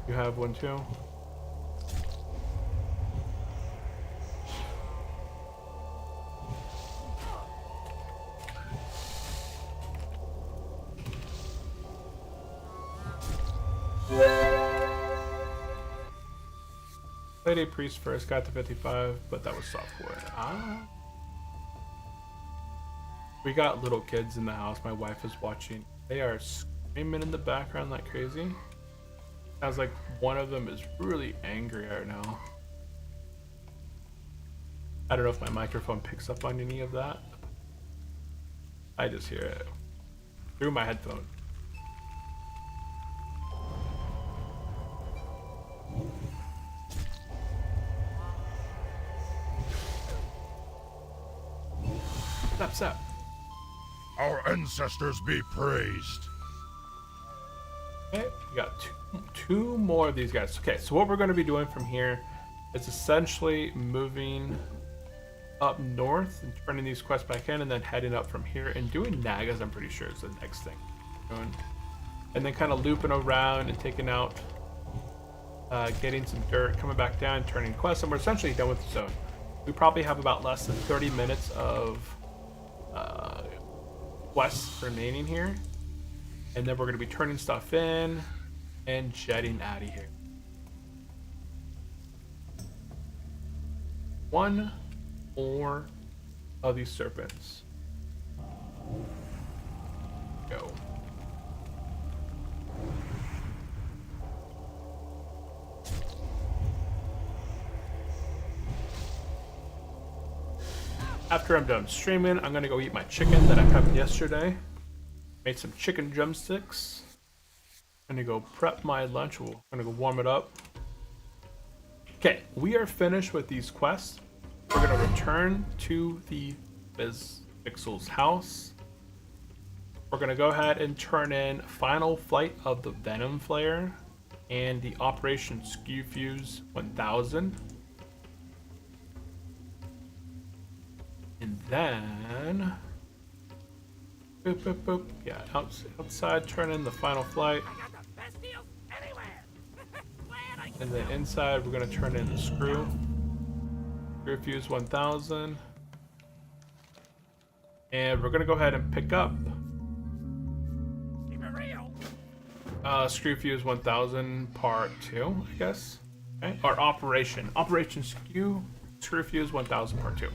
You have one too? Played a priest first, got to 55, but that was software. We got little kids in the house. My wife is watching. They are screaming in the background like crazy. Sounds like one of them is really angry right now. I don't know if my microphone picks up on any of that. I just hear it through my headphone. Stop. Our ancestors be praised. Okay, we got two more of these guys. Okay, so what we're going to be doing from here is essentially moving up north and turning these quests back in, and then heading up from here and doing Nagas. I'm pretty sure is the next thing we're doing. And then kind of looping around and taking out, getting some dirt, coming back down, turning quests, and we're essentially done with the zone. We probably have about less than 30 minutes of quests remaining here. And then we're going to be turning stuff in and jetting out of here. One more of these serpents. Go. After I'm done streaming, I'm going to go eat my chicken that I prepped yesterday. Made some chicken drumsticks. I'm gonna go prep my lunch. I'm gonna go warm it up. Okay, we are finished with these quests. We're gonna return to the Ixel's house. We're gonna go ahead and turn in Final Flight of the Venom Flare and the Operation Skew Fuse 1000. And then, boop, boop, boop. Yeah, outside, turn in the Final Flight. I got the best deals anywhere. Glad I And then inside, we're gonna turn in the Screw Fuse 1000. And we're gonna go ahead and pick up keep it real. Screw Fuse 1000 Part 2, I guess. Okay. Or Operation Screw Fuse 1000 Part 2.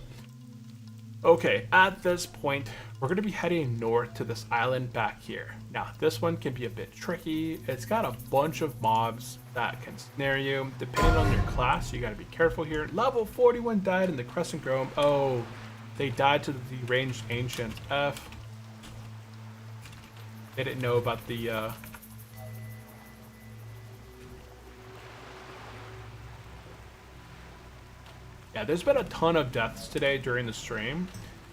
Okay, at this point, we're going to be heading north to this island back here. Now, this one can be a bit tricky. It's got a bunch of mobs that can snare you. Depending on your class, you got to be careful here. Level 41 died in the Crescent Grove. Oh, they died to the Ranged Ancient F. They didn't know about the, Yeah, there's been a ton of deaths today during the stream.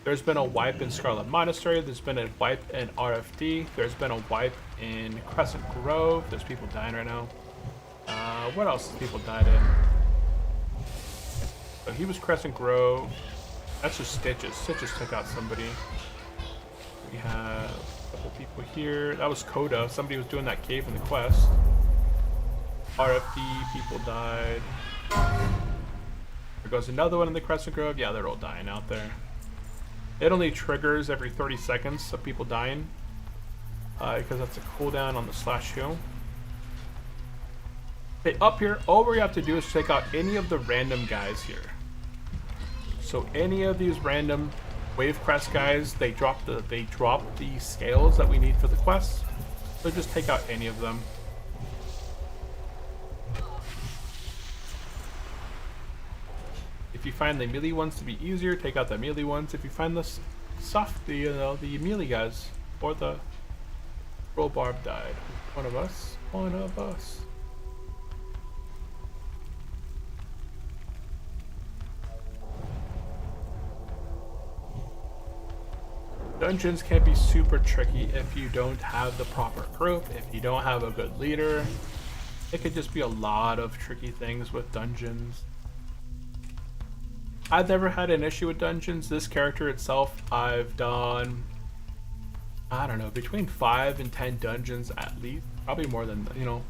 There's been a wipe in Scarlet Monastery. There's been a wipe in RFD. There's been a wipe in Crescent Grove. There's people dying right now. What else has people died in? So he was Crescent Grove. That's just Stitches. Stitches took out somebody. We have a couple people here. That was Coda. Somebody was doing that cave in the quest. RFD, people died. There goes another one in the Crescent Grove. Yeah, they're all dying out there. It only triggers every 30 seconds of people dying. Because that's a cooldown on the slash heal. Okay, up here, all we have to do is take out any of the random guys here. So any of these random Wave Crest guys, they drop the scales that we need for the quest. So just take out any of them. If you find the melee ones to be easier, take out the melee ones. If you find the soft, the melee guys, or the Roll Barb died. One of us. One of us. Dungeons can be super tricky if you don't have the proper group, if you don't have a good leader. It could just be a lot of tricky things with dungeons. I've never had an issue with dungeons. This character itself, I've done, I don't know, between 5 and 10 dungeons at least. Probably more than,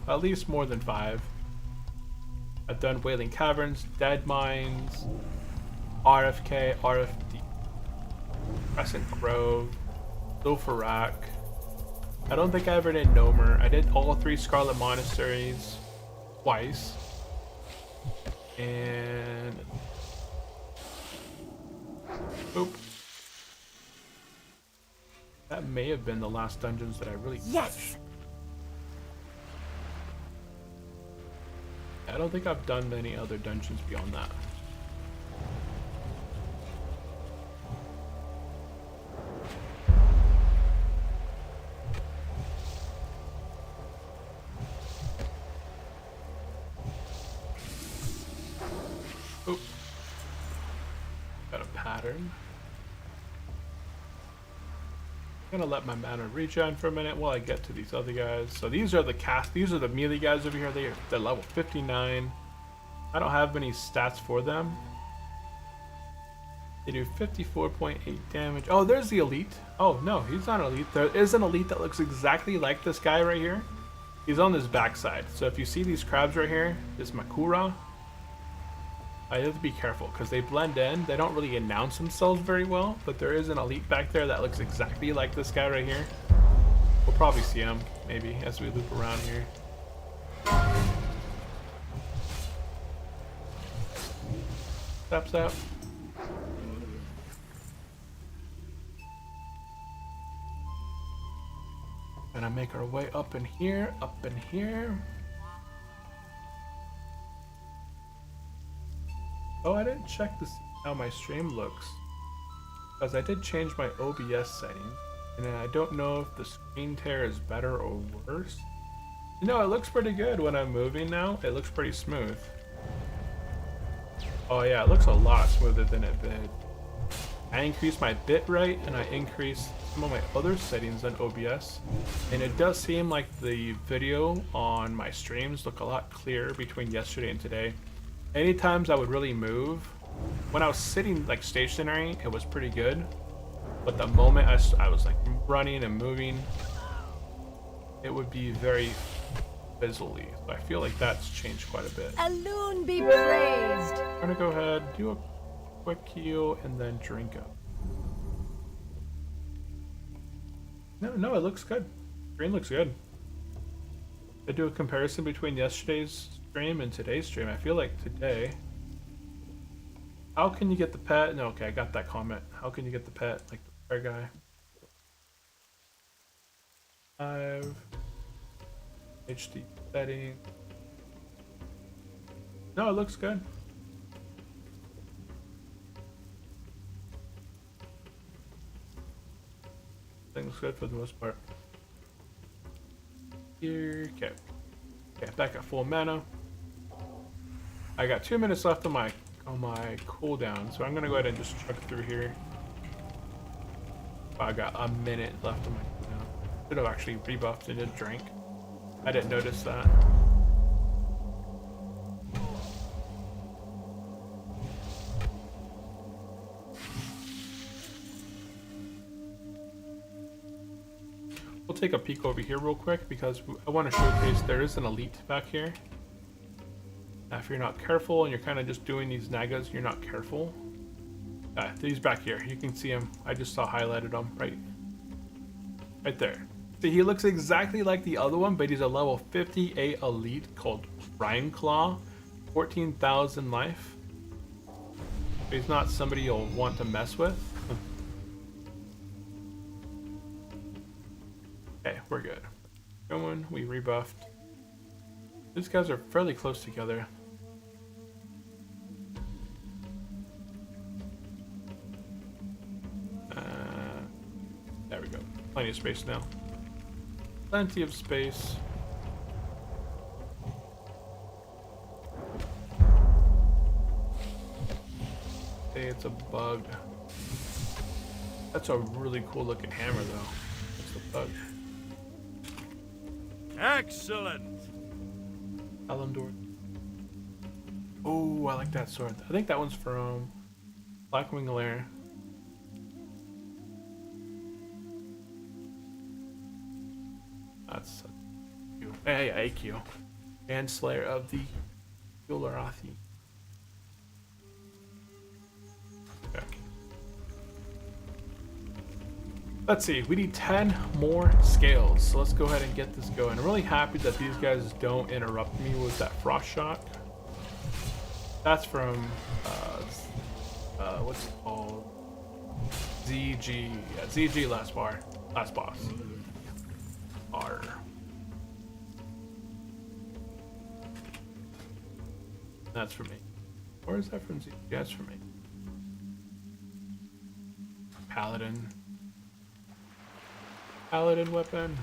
at least more than 5. I've done Wailing Caverns, Dead Mines, RFK, RFD, Crescent Grove, Sulfurak. I don't think I ever did Nomer. I did all 3 Scarlet Monasteries twice. And oop. That may have been the last dungeons that I really touched. I don't think I've done any other dungeons beyond that. Oop. Got a pattern. I'm gonna let my mana regen for a minute while I get to these other guys. So these are the melee guys over here. They're level 59. I don't have many stats for them. They do 54.8 damage. Oh, there's the elite. Oh no, he's not elite. There is an elite that looks exactly like this guy right here. He's on this backside. So if you see these crabs right here, this Makura, I have to be careful because they blend in. They don't really announce themselves very well, but there is an elite back there that looks exactly like this guy right here. We'll probably see him, maybe, as we loop around here. Step, step. Gonna make our way up in here, up in here. Oh, I didn't check to see how my stream looks, because I did change my OBS settings, and I don't know if the screen tear is better or worse. You know, it looks pretty good when I'm moving now. It looks pretty smooth. Oh yeah, it looks a lot smoother than it did. I increased my bitrate and I increased some of my other settings on OBS, and it does seem like the video on my streams look a lot clearer between yesterday and today. Any times I would really move, when I was sitting like stationary, it was pretty good, but the moment I was like running and moving, it would be very fizzly. So I feel like that's changed quite a bit. Alone be praised. I'm gonna go ahead, do a quick heal, and then drink up. No, it looks good. Green looks good. I do a comparison between yesterday's stream and today's stream. I feel like today... How can you get the pet? No, okay, I got that comment. How can you get the pet? Like the prayer guy. 5 HD setting. No, it looks good. Things good for the most part. Here, okay. Okay, back at full mana. I got 2 minutes left on my cooldown, so I'm gonna go ahead and just truck through here. I got a minute left on my cooldown. Should have actually rebuffed and did drink. I didn't notice that. We'll take a peek over here real quick because I want to showcase there is an elite back here. Now, if you're not careful and you're kind of just doing these nagas, you're not careful. He's back here. You can see him. I just saw highlighted him right there. See, he looks exactly like the other one, but he's a level 58 elite called Prime Claw, 14,000 life. He's not somebody you'll want to mess with. Okay, we're good. Going, we rebuffed. These guys are fairly close together. There we go. Plenty of space now. Plenty of space. Hey, it's a bug. That's a really cool looking hammer though. That's the bug. Excellent. Alandor. Oh, I like that sword. I think that one's from Blackwing Lair. That's hey, AQ. And Slayer of the Ularathi. Okay. Let's see, we need 10 more scales, so let's go ahead and get this going. I'm really happy that these guys don't interrupt me with that frost shot. That's from, what's it called? ZG, yeah, ZG last boss. R. That's for me. Or is that from ZG? Yeah, that's for me. Paladin weapon.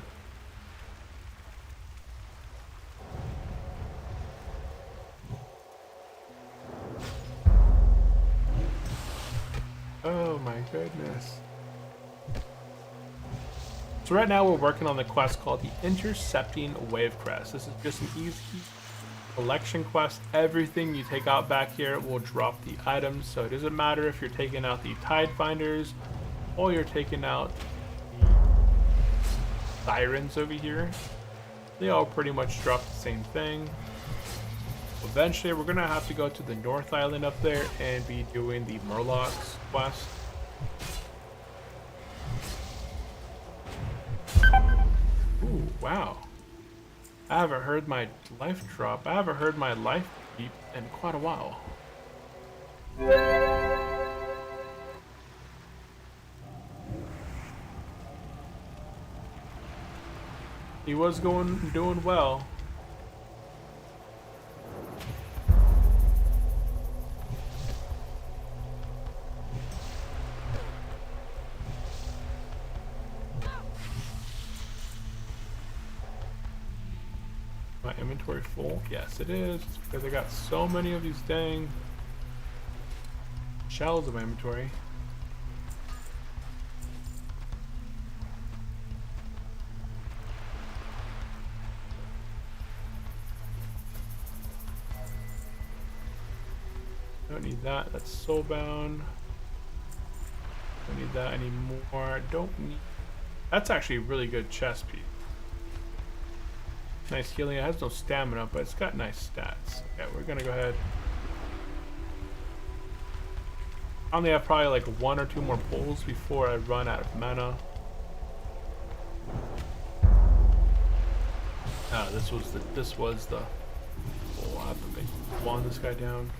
Oh my goodness. So right now we're working on the quest called the Intercepting Wave Crest. This is just an easy collection quest. Everything you take out back here will drop the items, so it doesn't matter if you're taking out the Tide Finders or you're taking out the Sirens over here. They all pretty much drop the same thing. Eventually we're gonna have to go to the North Island up there and be doing the Murlocs quest. Ooh, wow. I haven't heard my life drop. I haven't heard my life beep in quite a while. He was doing well. My inventory full? Yes, it is. It's because I got so many of these dang shells in my inventory. Don't need that. That's soulbound. Don't need that anymore. Don't need. That's actually a really good chest piece. Nice healing. It has no stamina, but it's got nice stats. Okay, we're gonna go ahead. I only have probably like 1 or 2 more pulls before I run out of mana. Ah, this was the. Oh, I have to make wand this guy down.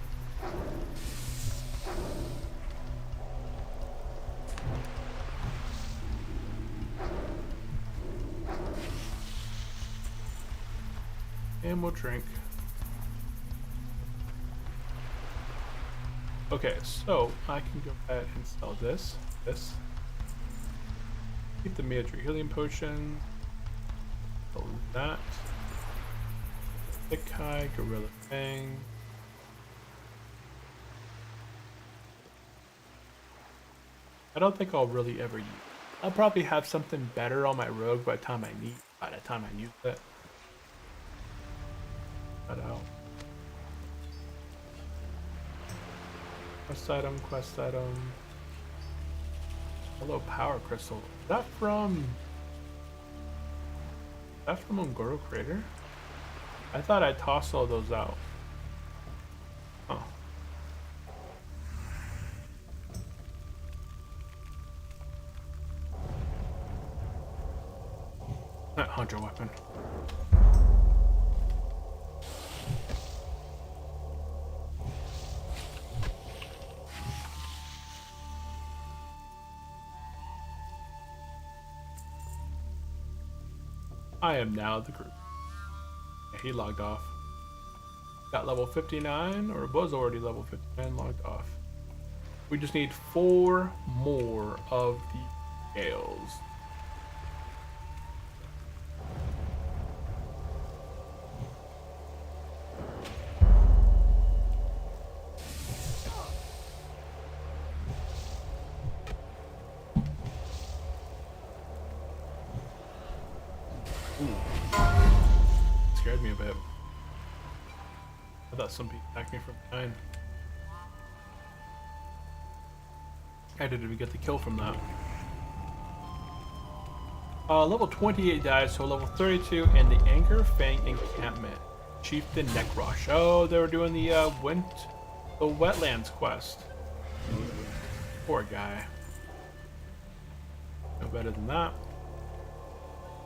And we'll drink. Okay, so I can go ahead and sell this. Keep the Meadry healing potion. Sell that. Thick High, Gorilla Fang. I don't think I'll really ever use it. I'll probably have something better on my rogue by the time I use it. Cut out. Quest item. Hello, power crystal. Is that from Ungoro Crater? I thought I tossed all those out. Huh. That hunter weapon. I am now the group. Yeah, he logged off. Got level 59, or was already level 59, logged off. We just need 4 more of the scales. Scared me a bit. I thought somebody attacked me from behind. How did we get the kill from that? Level 28 died, so level 32 in the Anchor Fang encampment. Chieftain Necrosh. Oh, they were doing the wetlands quest. Poor guy. No better than that.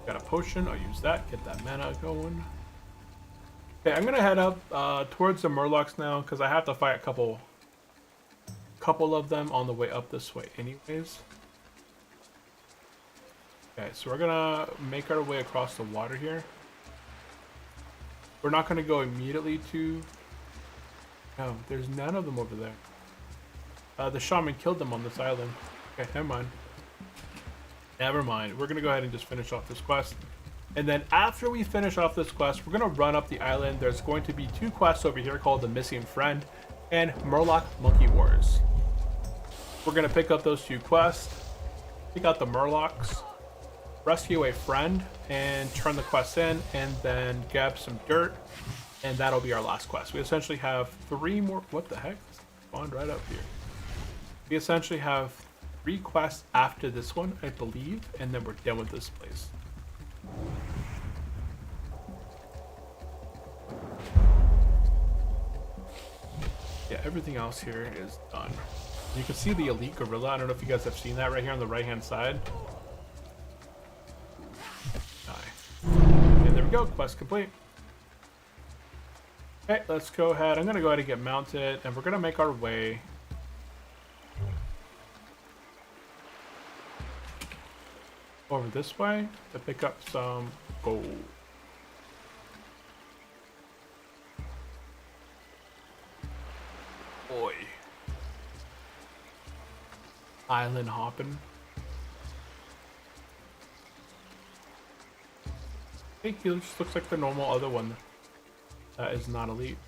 Got a potion. I'll use that. Get that mana going. Okay, I'm gonna head up towards the Murlocs now because I have to fight a couple of them on the way up this way anyways. Okay, so we're gonna make our way across the water here. We're not gonna go immediately to... No, there's none of them over there. The shaman killed them on this island. Okay, never mind. Never mind. We're gonna go ahead and just finish off this quest. And then after we finish off this quest, we're gonna run up the island. There's going to be 2 quests over here called the Missing Friend and Murloc Monkey Wars. We're gonna pick up those 2 quests, pick out the Murlocs, rescue a friend, and turn the quest in, and then grab some dirt, and that'll be our last quest. We essentially have 3 more. What the heck? It spawned right up here. We essentially have 3 quests after this one, I believe, and then we're done with this place. Yeah, everything else here is done. You can see the elite gorilla. I don't know if you guys have seen that right here on the right hand side. And there we go, quest complete. Okay, let's go ahead. I'm gonna go ahead and get mounted, and we're gonna make our way over this way to pick up some gold. Boy. Island hopping. I think he just looks like the normal other one that is not elite.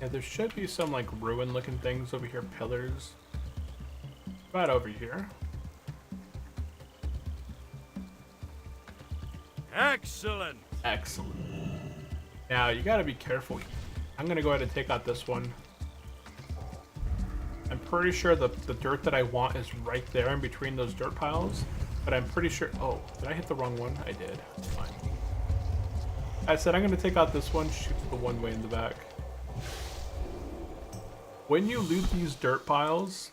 Yeah, there should be some like ruin looking things over here, pillars. Right over here. Excellent. Excellent. Now you gotta be careful. I'm gonna go ahead and take out this one. I'm pretty sure the dirt that I want is right there in between those dirt piles. But I'm pretty sure... Oh, did I hit the wrong one? I did. It's fine. I said I'm gonna take out this one, shoot the one way in the back. When you loot these dirt piles,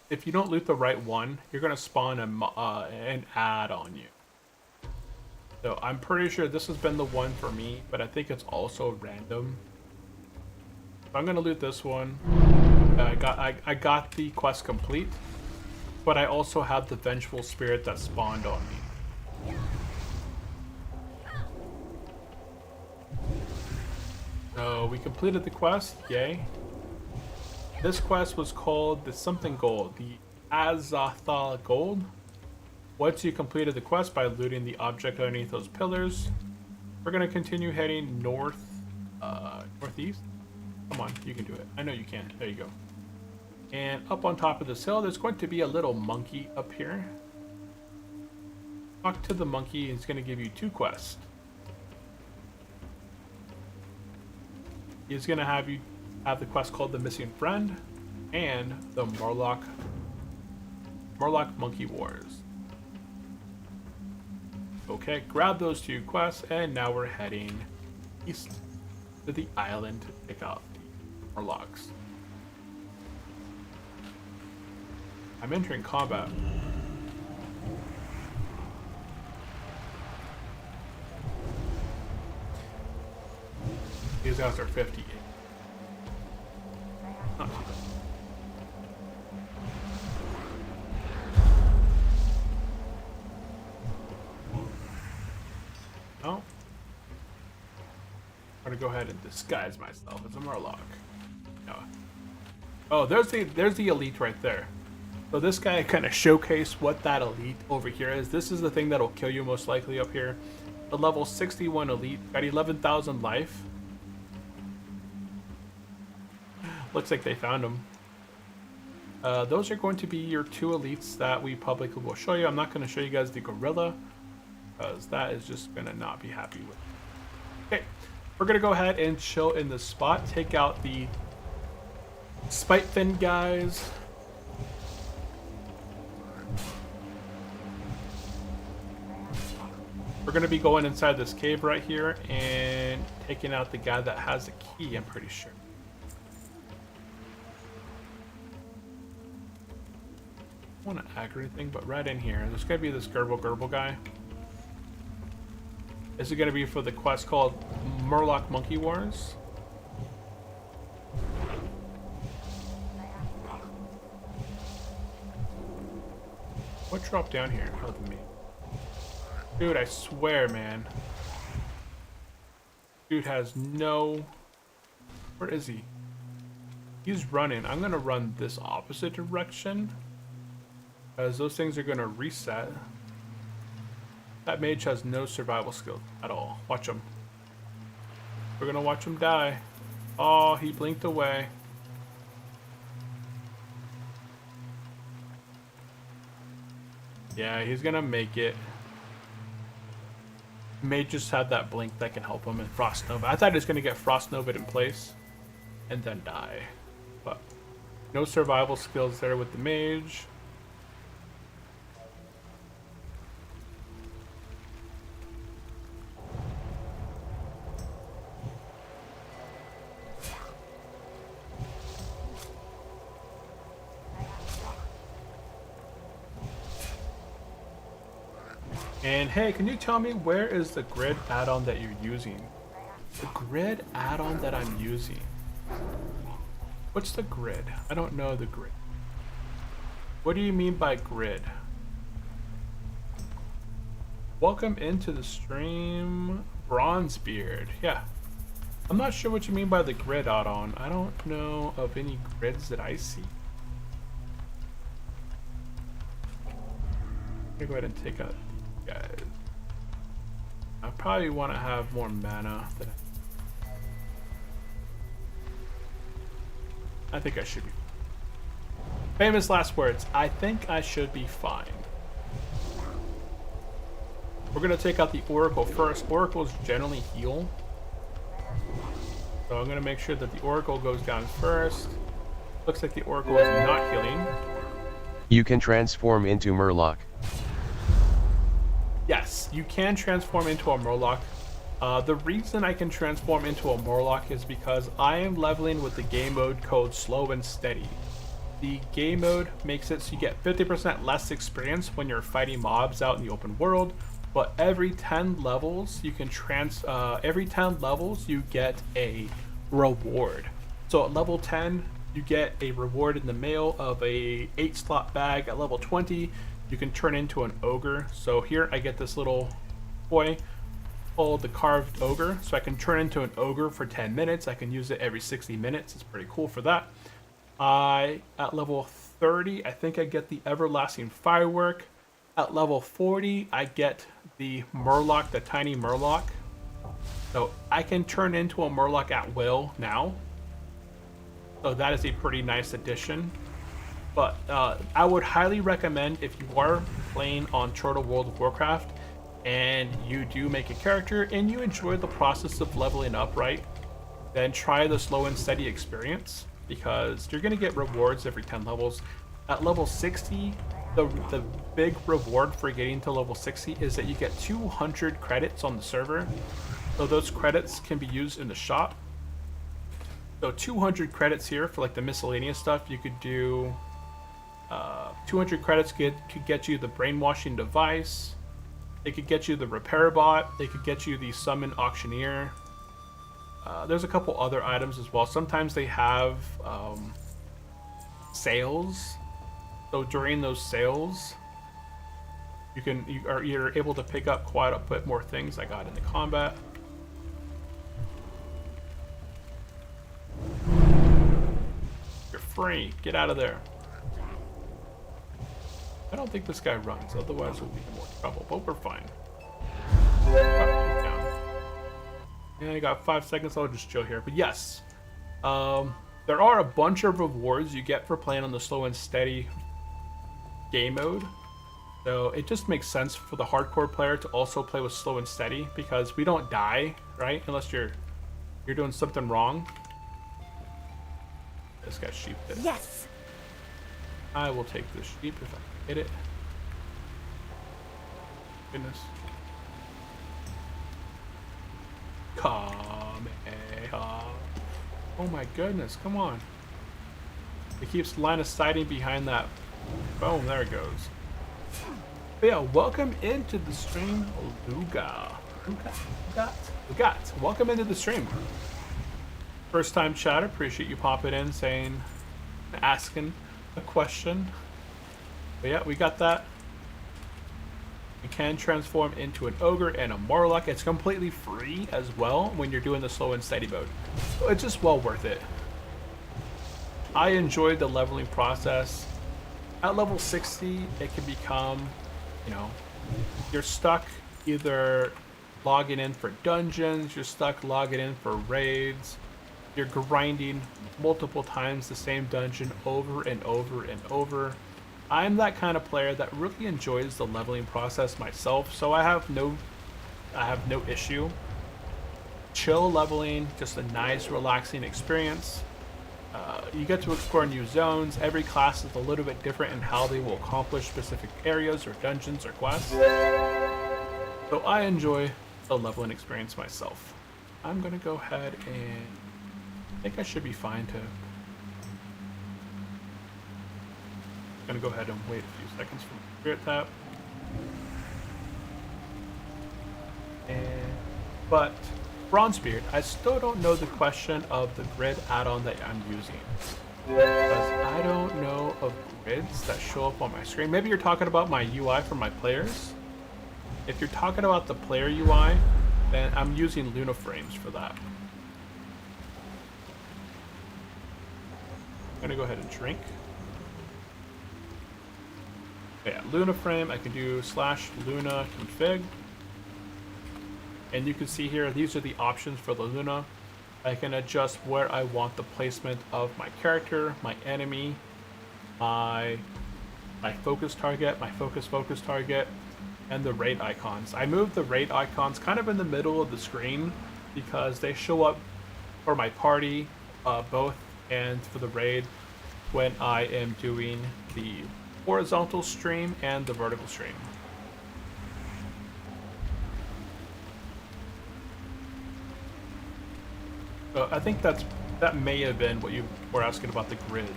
if you don't loot the right one, you're gonna spawn an ad on you. So I'm pretty sure this has been the one for me, but I think it's also random. So I'm gonna loot this one. I got the quest complete, but I also have the vengeful spirit that spawned on me. So we completed the quest, yay. This quest was called the something gold, the Azatha gold. Once you completed the quest by looting the object underneath those pillars, we're gonna continue heading northeast. Come on, you can do it. I know you can. There you go. And up on top of this hill, there's going to be a little monkey up here. Talk to the monkey, he's gonna give you 2 quests. He's gonna have you have the quest called the Missing Friend and the Murloc Monkey Wars. Okay, grab those 2 quests, and now we're heading east to the island to pick out the Murlocs. I'm entering combat. These guys are 58. Not too bad. Oh. I'm gonna go ahead and disguise myself as a Murloc. No. Oh, there's the elite right there. So this guy kind of showcased what that elite over here is. This is the thing that'll kill you most likely up here. The level 61 elite, got 11,000 life. Looks like they found them. Those are going to be your 2 elites that we publicly will show you. I'm not going to show you guys the gorilla, because that is just going to not be happy with. Okay, we're going to go ahead and chill in this spot. Take out the spite fin guys. We're going to be going inside this cave right here and taking out the guy that has a key, I'm pretty sure. I don't want to aggro anything, but right in here, there's going to be this Gerbil guy. This is going to be for the quest called Murloc Monkey Wars. What dropped down here? Other than me? Dude, I swear, man. Dude has no... Where is he? He's running. I'm gonna run this opposite direction, because those things are gonna reset. That mage has no survival skill at all. Watch him. We're gonna watch him die. Oh, he blinked away. Yeah, he's gonna make it. May just have that blink that can help him in Frost Nova. I thought he was going to get Frost Nova in place and then die. But no survival skills there with the mage. And hey, can you tell me where is the grid add-on that you're using? The grid add-on that I'm using. What's the grid? I don't know the grid. What do you mean by grid? Welcome into the stream, Bronzebeard. Yeah. I'm not sure what you mean by the grid add-on. I don't know of any grids that I see. Let me go ahead and take out guys. I probably want to have more mana than I think I should be. Famous last words. I think I should be fine. We're gonna take out the Oracle first. Oracles generally heal. So I'm going to make sure that the Oracle goes down first. Looks like the Oracle is not healing. You can transform into Murloc. Yes, you can transform into a Murloc. The reason I can transform into a Murloc is because I am leveling with the game mode called Slow and Steady. The game mode makes it so you get 50% less experience when you're fighting mobs out in the open world, but every 10 levels you can every 10 levels you get a reward. So at level 10 you get a reward in the mail of a 8-slot bag. At level 20 you can turn into an ogre. So here I get this little boy called the carved ogre, so I can turn into an ogre for 10 minutes. I can use it every 60 minutes. It's pretty cool for that. At level 30 I think I get the everlasting firework. At level 40 I get the Murloc, the tiny Murloc. So I can turn into a Murloc at will now. So that is a pretty nice addition. But I would highly recommend, if you are playing on Hardcore World of Warcraft and you do make a character and you enjoy the process of leveling up, right, then try the Slow and Steady experience, because you're going to get rewards every 10 levels. At level 60, the big reward for getting to level 60 is that you get 200 credits on the server. So those credits can be used in the shop. So 200 credits here for like the miscellaneous stuff. You could do 200 credits could get you the brainwashing device. They could get you the repair bot. They could get you the summon auctioneer. There's a couple other items as well. Sometimes they have sales. So during those sales, you're able to pick up quite a bit more things. I got into combat. You're free. Get out of there. I don't think this guy runs, otherwise we'll be in more trouble, but we're fine. Yeah, I got 5 seconds, I'll just chill here. But yes, there are a bunch of rewards you get for playing on the Slow and Steady game mode. So it just makes sense for the hardcore player to also play with Slow and Steady, because we don't die, right? Unless you're doing something wrong. This guy's sheep did it. Yes. I will take this sheep if I can hit it. Goodness. Kamehameha. Oh my goodness, come on. It keeps line of sighting behind that. Boom, there it goes. But yeah, welcome into the stream, Lugat. Welcome into the stream. First time chatter, appreciate you popping in, asking a question. But yeah, we got that. You can transform into an ogre and a Murloc. It's completely free as well when you're doing the Slow and Steady mode. So it's just well worth it. I enjoyed the leveling process. At level 60, it can become, you're stuck either logging in for dungeons, you're stuck logging in for raids, you're grinding multiple times the same dungeon over and over and over. I'm that kind of player that really enjoys the leveling process myself, so I have no issue. Chill leveling, just a nice relaxing experience. You get to explore new zones. Every class is a little bit different in how they will accomplish specific areas or dungeons or quests. So I enjoy the leveling experience myself. I'm gonna go ahead and I think I should be fine to. I'm gonna go ahead and wait a few seconds for the spirit tap. But Bronzebeard, I still don't know the question of the grid add-on that I'm using, because I don't know of grids that show up on my screen. Maybe you're talking about my UI for my players. If you're talking about the player UI, then I'm using Luna frames for that. I'm gonna go ahead and drink. Yeah, Luna frame, I can do /Luna config. And you can see here, these are the options for the Luna. I can adjust where I want the placement of my character, my enemy, my focus target, my focus target, and the raid icons. I moved the raid icons kind of in the middle of the screen because they show up for my party, both, and for the raid when I am doing the horizontal stream and the vertical stream. So I think that may have been what you were asking about the grids.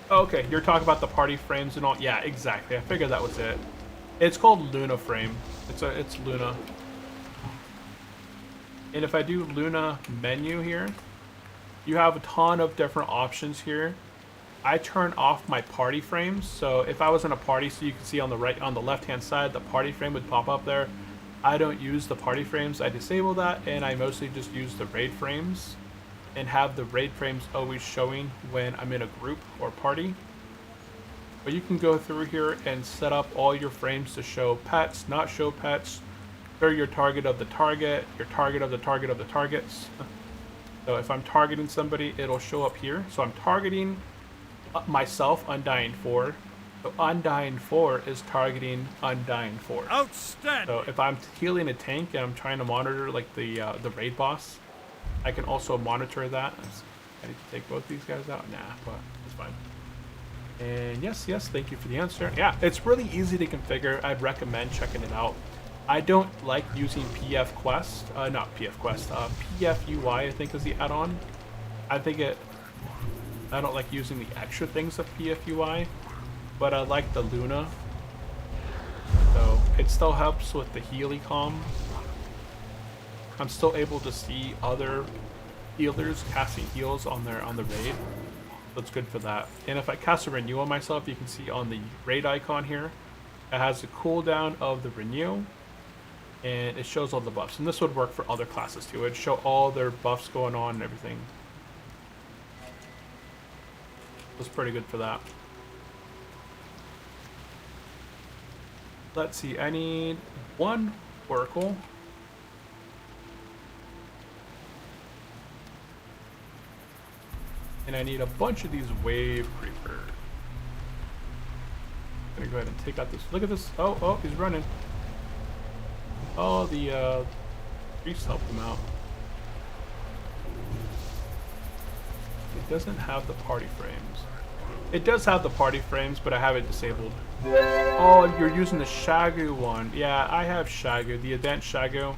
Okay, you're talking about the party frames and all. Yeah, exactly. I figured that was it. It's called Luna frame. It's Luna. And if I do Luna menu here, you have a ton of different options here. I turn off my party frames, so if I was in a party, so you can see on the left hand side, the party frame would pop up there. I don't use the party frames. I disable that, and I mostly just use the raid frames and have the raid frames always showing when I'm in a group or party. But you can go through here and set up all your frames to show pets, not show pets, show your target of the target, your target of the target of the targets. So if I'm targeting somebody, it'll show up here. So I'm targeting myself, Undying 4. So Undying 4 is targeting Undying 4. Outstanding! So if I'm healing a tank and I'm trying to monitor like the raid boss, I can also monitor that. I need to take both these guys out. Nah, but it's fine. And yes, thank you for the answer. Yeah, it's really easy to configure. I'd recommend checking it out. I don't like using PF Quest, not PF Quest, PF UI I think is the add-on. I don't like using the extra things of PF UI, but I like the Luna. So it still helps with the Healy-Com. I'm still able to see other healers casting heals on the raid. So it's good for that. And if I cast a renew on myself, you can see on the raid icon here, it has the cooldown of the renew, and it shows all the buffs. And this would work for other classes too. It'd show all their buffs going on and everything. It's pretty good for that. Let's see, I need one Oracle. And I need a bunch of these Wave Creeper. I'm gonna go ahead and take out this. Look at this. Oh, he's running. Oh, the priests helped him out. It doesn't have the party frames. It does have the party frames, but I have it disabled. Oh, you're using the Shagu one. Yeah, I have Shagu, the advanced Shagu.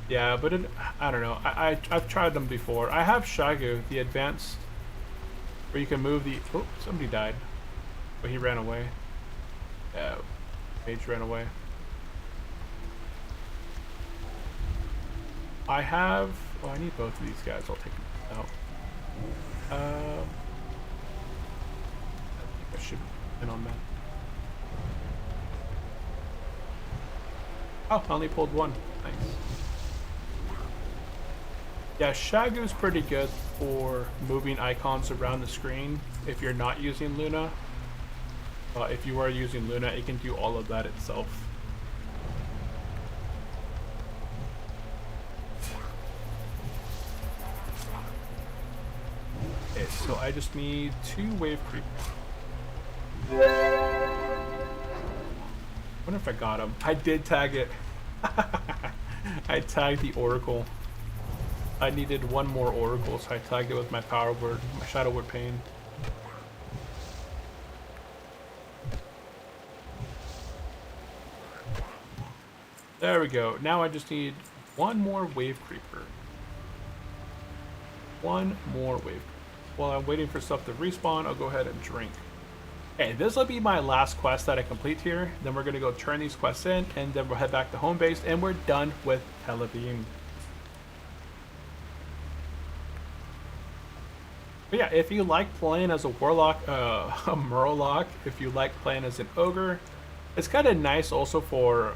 Yeah, but I don't know. I've tried them before. I have Shagu, the advanced, where you can move the. Oh, somebody died, but he ran away. Yeah, Mage ran away. I have. Oh, I need both of these guys. I'll take them out. I think I should have been on that. Oh, I only pulled one. Nice. Yeah, Shagu's pretty good for moving icons around the screen if you're not using Luna. If you are using Luna, it can do all of that itself. Okay, so I just need 2 Wave Creep. I wonder if I got him. I did tag it. I tagged the Oracle. I needed one more Oracle, so I tagged it with my Power Word, my Shadow Word Pain. There we go. Now I just need one more Wave Creeper. One more Wave Creeper. While I'm waiting for stuff to respawn, I'll go ahead and drink. Okay, this will be my last quest that I complete here. Then we're going to go turn these quests in, and then we'll head back to home base, and we're done with Telebeam. But yeah, if you like playing as a Warlock, a Murloc, if you like playing as an Ogre, it's kind of nice also for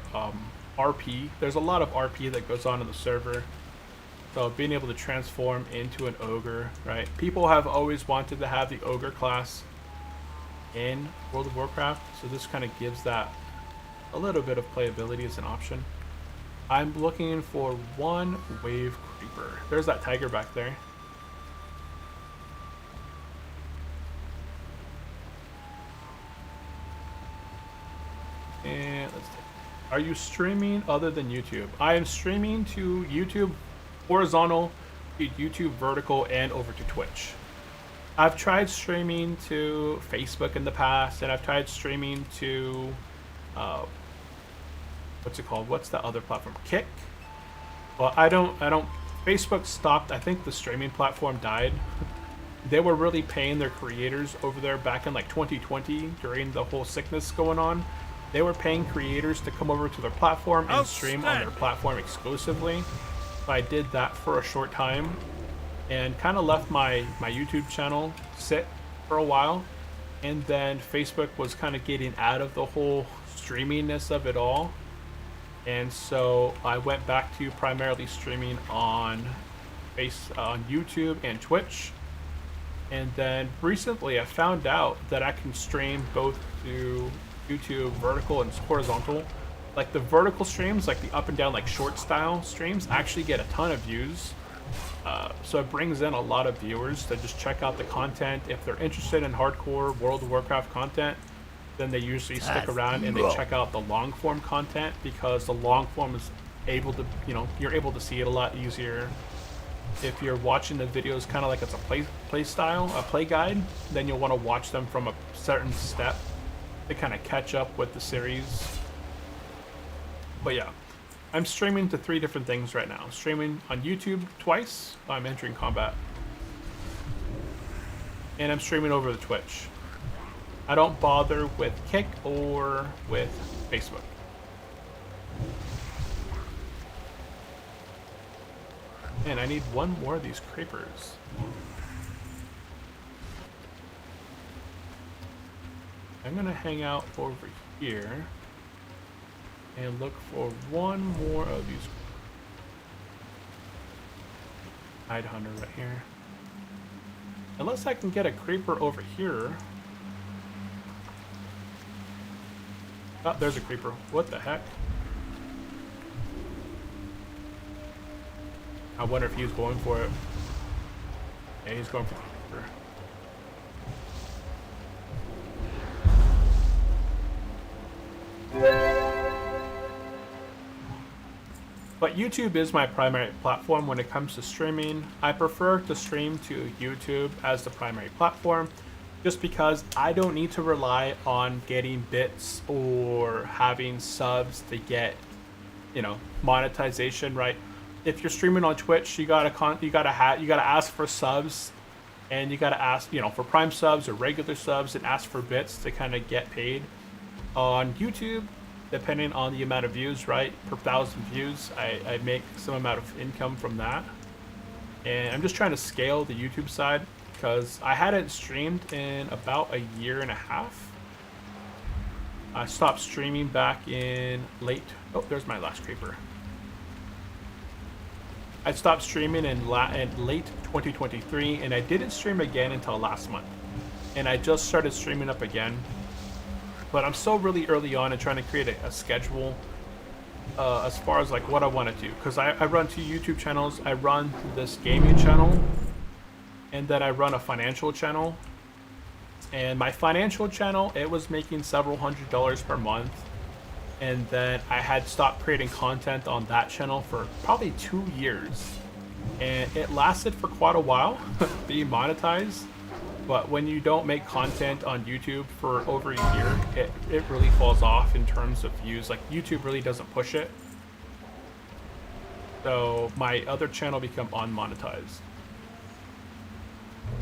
RP. There's a lot of RP that goes on in the server. So being able to transform into an Ogre, right? People have always wanted to have the Ogre class in World of Warcraft, so this kind of gives that a little bit of playability as an option. I'm looking for one Wave Creeper. There's that tiger back there. And let's take Are you streaming other than YouTube? I am streaming to YouTube horizontal, to YouTube vertical, and over to Twitch. I've tried streaming to Facebook in the past, and I've tried streaming to, what's it called? What's the other platform? Kick? Well, I don't, Facebook stopped. I think the streaming platform died. They were really paying their creators over there back in like 2020 during the whole sickness going on. They were paying creators to come over to their platform and stream on their platform exclusively. So I did that for a short time and kind of left my YouTube channel sit for a while. And then Facebook was kind of getting out of the whole streaminess of it all. And so I went back to primarily streaming on YouTube and Twitch. And then recently I found out that I can stream both to YouTube vertical and horizontal. Like the vertical streams, like the up and down, like short style streams, actually get a ton of views. So it brings in a lot of viewers to just check out the content. If they're interested in hardcore World of Warcraft content, then they usually stick around and they check out the long form content, because the long form is able to, you're able to see it a lot easier. If you're watching the videos kind of like it's a play guide, then you'll want to watch them from a certain step to kind of catch up with the series. But yeah, I'm streaming to 3 different things right now. I'm streaming on YouTube twice. I'm entering combat. And I'm streaming over the Twitch. I don't bother with Kick or with Facebook. And I need one more of these creepers. I'm gonna hang out over here and look for one more of these. Hide hunter right here. Unless I can get a creeper over here. Oh, there's a creeper. What the heck? I wonder if he's going for it. Yeah, he's going for the creeper. But YouTube is my primary platform when it comes to streaming. I prefer to stream to YouTube as the primary platform, just because I don't need to rely on getting bits or having subs to get, monetization, right? If you're streaming on Twitch, you gotta ask for subs, and you gotta ask, for Prime subs or regular subs, and ask for bits to kind of get paid. On YouTube, depending on the amount of views, right, per 1,000 views, I make some amount of income from that. And I'm just trying to scale the YouTube side, because I hadn't streamed in about a year and a half. I stopped streaming back in there's my last creeper. I stopped streaming in late 2023, and I didn't stream again until last month. And I just started streaming up again. But I'm still really early on in trying to create a schedule as far as like what I want to do. Because I run 2 YouTube channels. I run this gaming channel, and then I run a financial channel. And my financial channel, it was making several $100s per month. And then I had stopped creating content on that channel for probably 2 years. And it lasted for quite a while, being monetized. But when you don't make content on YouTube for over a year, it really falls off in terms of views. Like, YouTube really doesn't push it. So my other channel became unmonetized.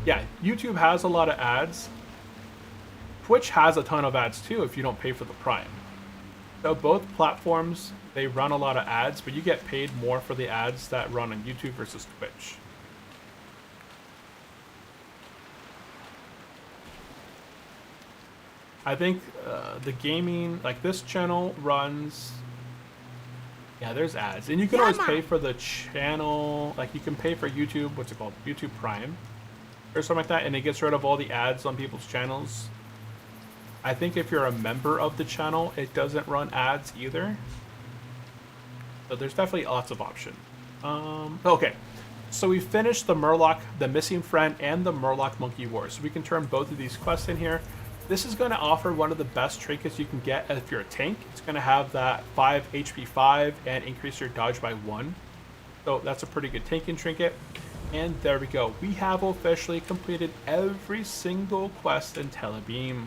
Yeah, YouTube has a lot of ads. Twitch has a ton of ads too if you don't pay for the Prime. So both platforms, they run a lot of ads, but you get paid more for the ads that run on YouTube versus Twitch. I think the gaming, like this channel runs, yeah, there's ads. And you can always pay for the channel, like you can pay for YouTube, what's it called? YouTube Prime or something like that, and it gets rid of all the ads on people's channels. I think if you're a member of the channel, it doesn't run ads either. So there's definitely lots of options. Okay, so we finished the Murloc, the Missing Friend, and the Murloc Monkey War. So we can turn both of these quests in here. This is going to offer one of the best trinkets you can get if you're a tank. It's going to have that 5 HP 5 and increase your dodge by 1. So that's a pretty good tanking trinket. And there we go. We have officially completed every single quest in Telebeam.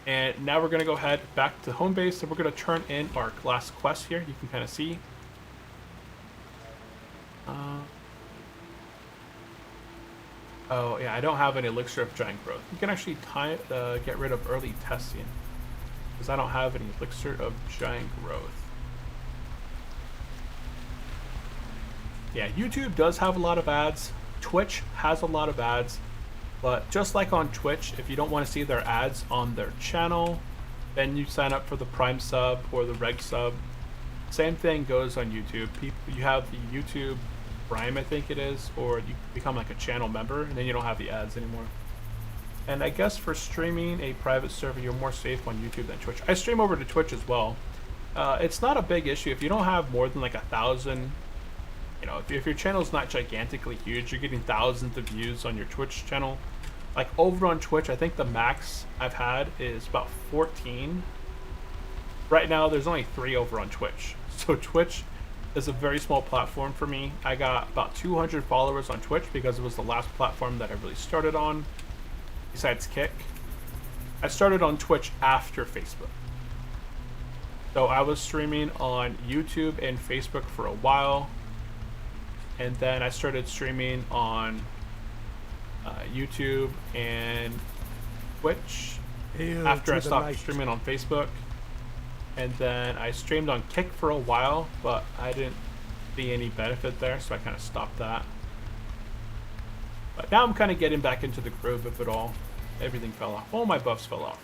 And now we're going to go ahead back to home base and we're going to turn in our last quest here. You can kind of see. Oh yeah, I don't have an elixir of giant growth. You can actually get rid of early testing because I don't have any elixir of giant growth. Yeah, YouTube does have a lot of ads. Twitch has a lot of ads, but just like on Twitch, if you don't want to see their ads on their channel, then you sign up for the Prime sub or the Reg sub. Same thing goes on YouTube. You have the YouTube Prime, I think it is, or you become like a channel member and then you don't have the ads anymore. And I guess for streaming a private server, you're more safe on YouTube than Twitch. I stream over to Twitch as well. It's not a big issue if you don't have more than like 1,000. You know, if your channel is not gigantically huge, you're getting thousands of views on your Twitch channel. Like over on Twitch, I think the max I've had is about 14. Right now, there's only 3 over on Twitch. So Twitch is a very small platform for me. I got about 200 followers on Twitch because it was the last platform that I really started on, besides Kick. I started on Twitch after Facebook. So I was streaming on YouTube and Facebook for a while. And then I started streaming on YouTube and Twitch after I stopped streaming on Facebook. And then I streamed on Kick for a while, but I didn't see any benefit there, so I kind of stopped that. But now I'm kind of getting back into the groove of it all. Everything fell off. All my buffs fell off.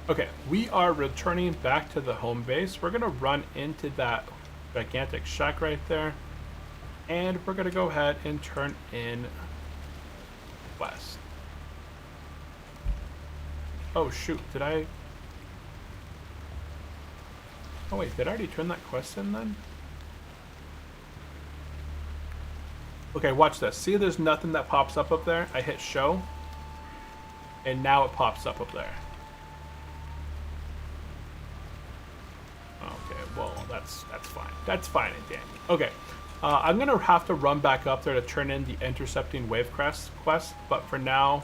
Okay, we are returning back to the home base. We're gonna run into that gigantic shack right there, and we're gonna go ahead and turn in quest. Oh shoot, did I? Oh wait, did I already turn that quest in then? Okay, watch this. See, there's nothing that pops up there. I hit show, and now it pops up there. Okay, well, that's fine. That's fine and dandy. Okay, I'm gonna have to run back up there to turn in the intercepting wave quest, but for now,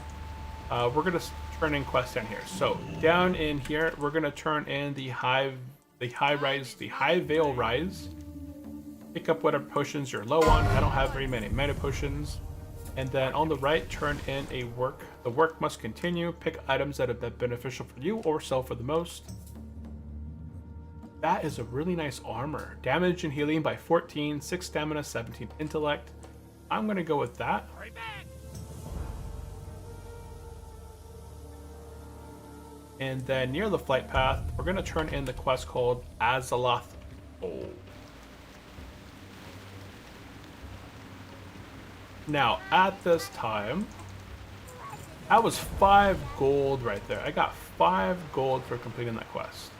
we're gonna turn in quest down here. So down in here, we're gonna turn in the high veil rise. Pick up whatever potions you're low on. I don't have very many mana potions. And then on the right, turn in a work. The work must continue. Pick items that have been beneficial for you or sell for the most. That is a really nice armor. Damage and healing by 14, 6 stamina, 17 intellect. I'm gonna go with that. Hurry back! And then near the flight path, we're gonna turn in the quest called Azaloth. Oh. Now, at this time, that was 5 gold right there. I got 5 gold for completing that quest.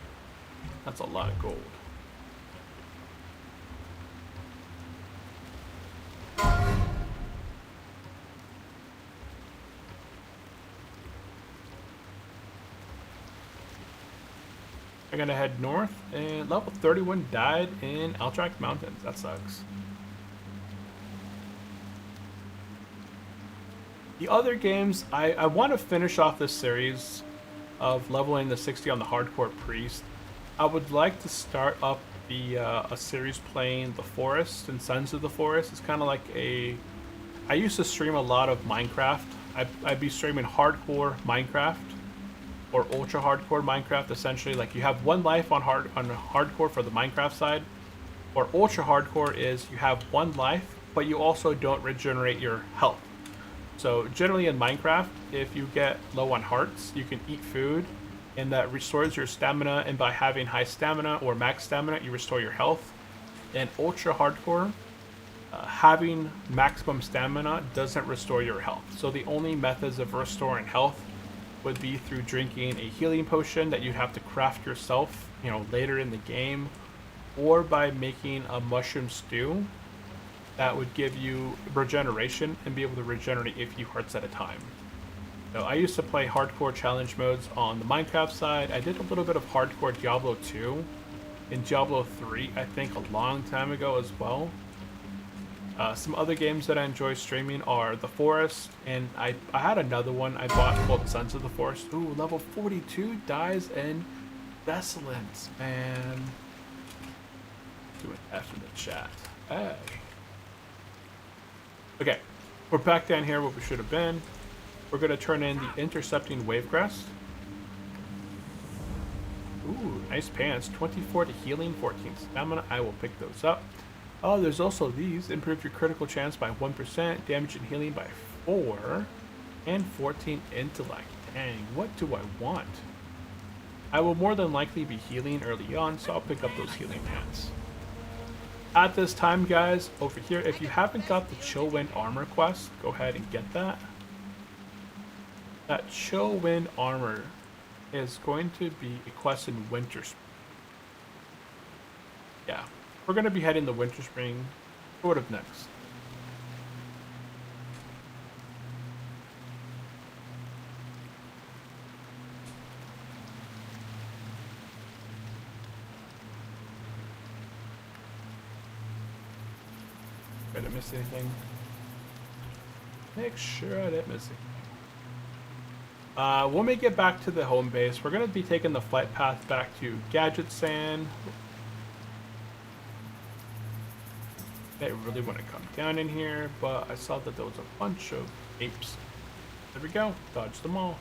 That's a lot of gold. I'm gonna head north, and level 31 died in Altrak Mountains. That sucks. The other games, I want to finish off this series of leveling the 60 on the Hardcore Priest. I would like to start up a series playing The Forest and Sons of the Forest. It's kind of like I used to stream a lot of Minecraft. I'd be streaming hardcore Minecraft or ultra hardcore Minecraft. Essentially, like you have 1 life on hardcore for the Minecraft side, or ultra hardcore is you have 1 life, but you also don't regenerate your health. So generally in Minecraft, if you get low on hearts, you can eat food, and that restores your stamina, and by having high stamina or max stamina, you restore your health. In ultra hardcore, having maximum stamina doesn't restore your health. So the only methods of restoring health would be through drinking a healing potion that you have to craft yourself, later in the game, or by making a mushroom stew that would give you regeneration and be able to regenerate a few hearts at a time. So I used to play hardcore challenge modes on the Minecraft side. I did a little bit of hardcore Diablo 2 and Diablo 3, I think, a long time ago as well. Some other games that I enjoy streaming are The Forest, and I had another one I bought called Sons of the Forest. Ooh, level 42 dies in Desolate, man. Do an F in the chat. Hey. Okay, we're back down here where we should have been. We're going to turn in the Intercepting Wavecrest. Ooh, nice pants. 24 to healing, 14 stamina. I will pick those up. Oh, there's also these. Improve your critical chance by 1%, damage and healing by 4, and 14 intellect. Dang, what do I want? I will more than likely be healing early on, so I'll pick up those healing pants. At this time, guys, over here, if you haven't got the Chill Wind Armor quest, go ahead and get that. That Chill Wind Armor is going to be a quest in Winter Spring. Yeah. We're going to be heading to Winter Spring sort of next. Did I miss anything? Make sure I didn't miss anything. When we get back to the home base, we're going to be taking the flight path back to Gadget Sand. I really want to come down in here, but I saw that there was a bunch of apes. There we go, dodge them all.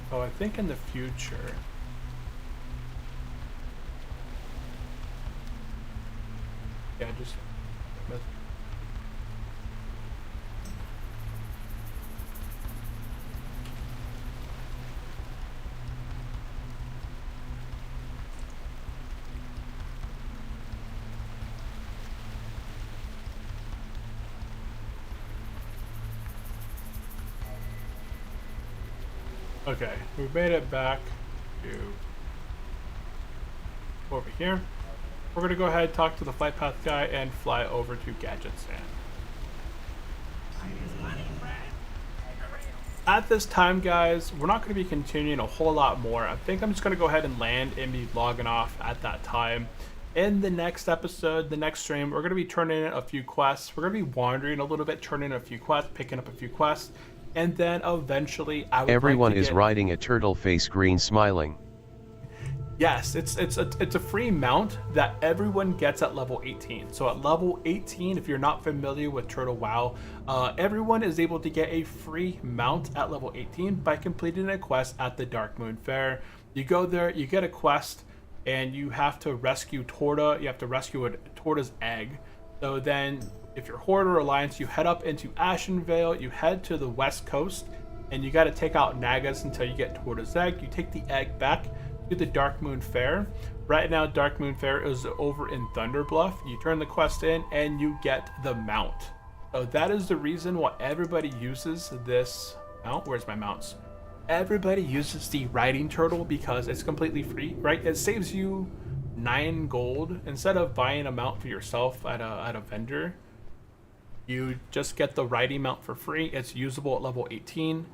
So I think in the future, yeah, just okay, we made it back to over here. We're going to go ahead, talk to the flight path guy, and fly over to Gadget Sand. At this time, guys, we're not going to be continuing a whole lot more. I think I'm just going to go ahead and land and be logging off at that time. In the next episode, the next stream, we're going to be turning in a few quests. We're going to be wandering a little bit, turning in a few quests, picking up a few quests. And then eventually Everyone is riding a turtle face green smiling. Yes, it's a free mount that everyone gets at level 18. So at level 18, if you're not familiar with Turtle WoW, everyone is able to get a free mount at level 18 by completing a quest at the Dark Moon Fair. You go there, you get a quest, and you have to rescue Torta. You have to rescue Torta's egg. So then, if you're Horde or Alliance, you head up into Ashenvale, you head to the west coast, and you got to take out Nagas until you get Torta's egg. You take the egg back to the Dark Moon Fair. Right now, Dark Moon Fair is over in Thunderbluff. You turn the quest in, and you get the mount. So that is the reason why everybody uses this mount. Where's my mounts? Everybody uses the riding turtle because it's completely free, right? It saves you 9 gold. Instead of buying a mount for yourself at a vendor, you just get the riding mount for free. It's usable at level 18.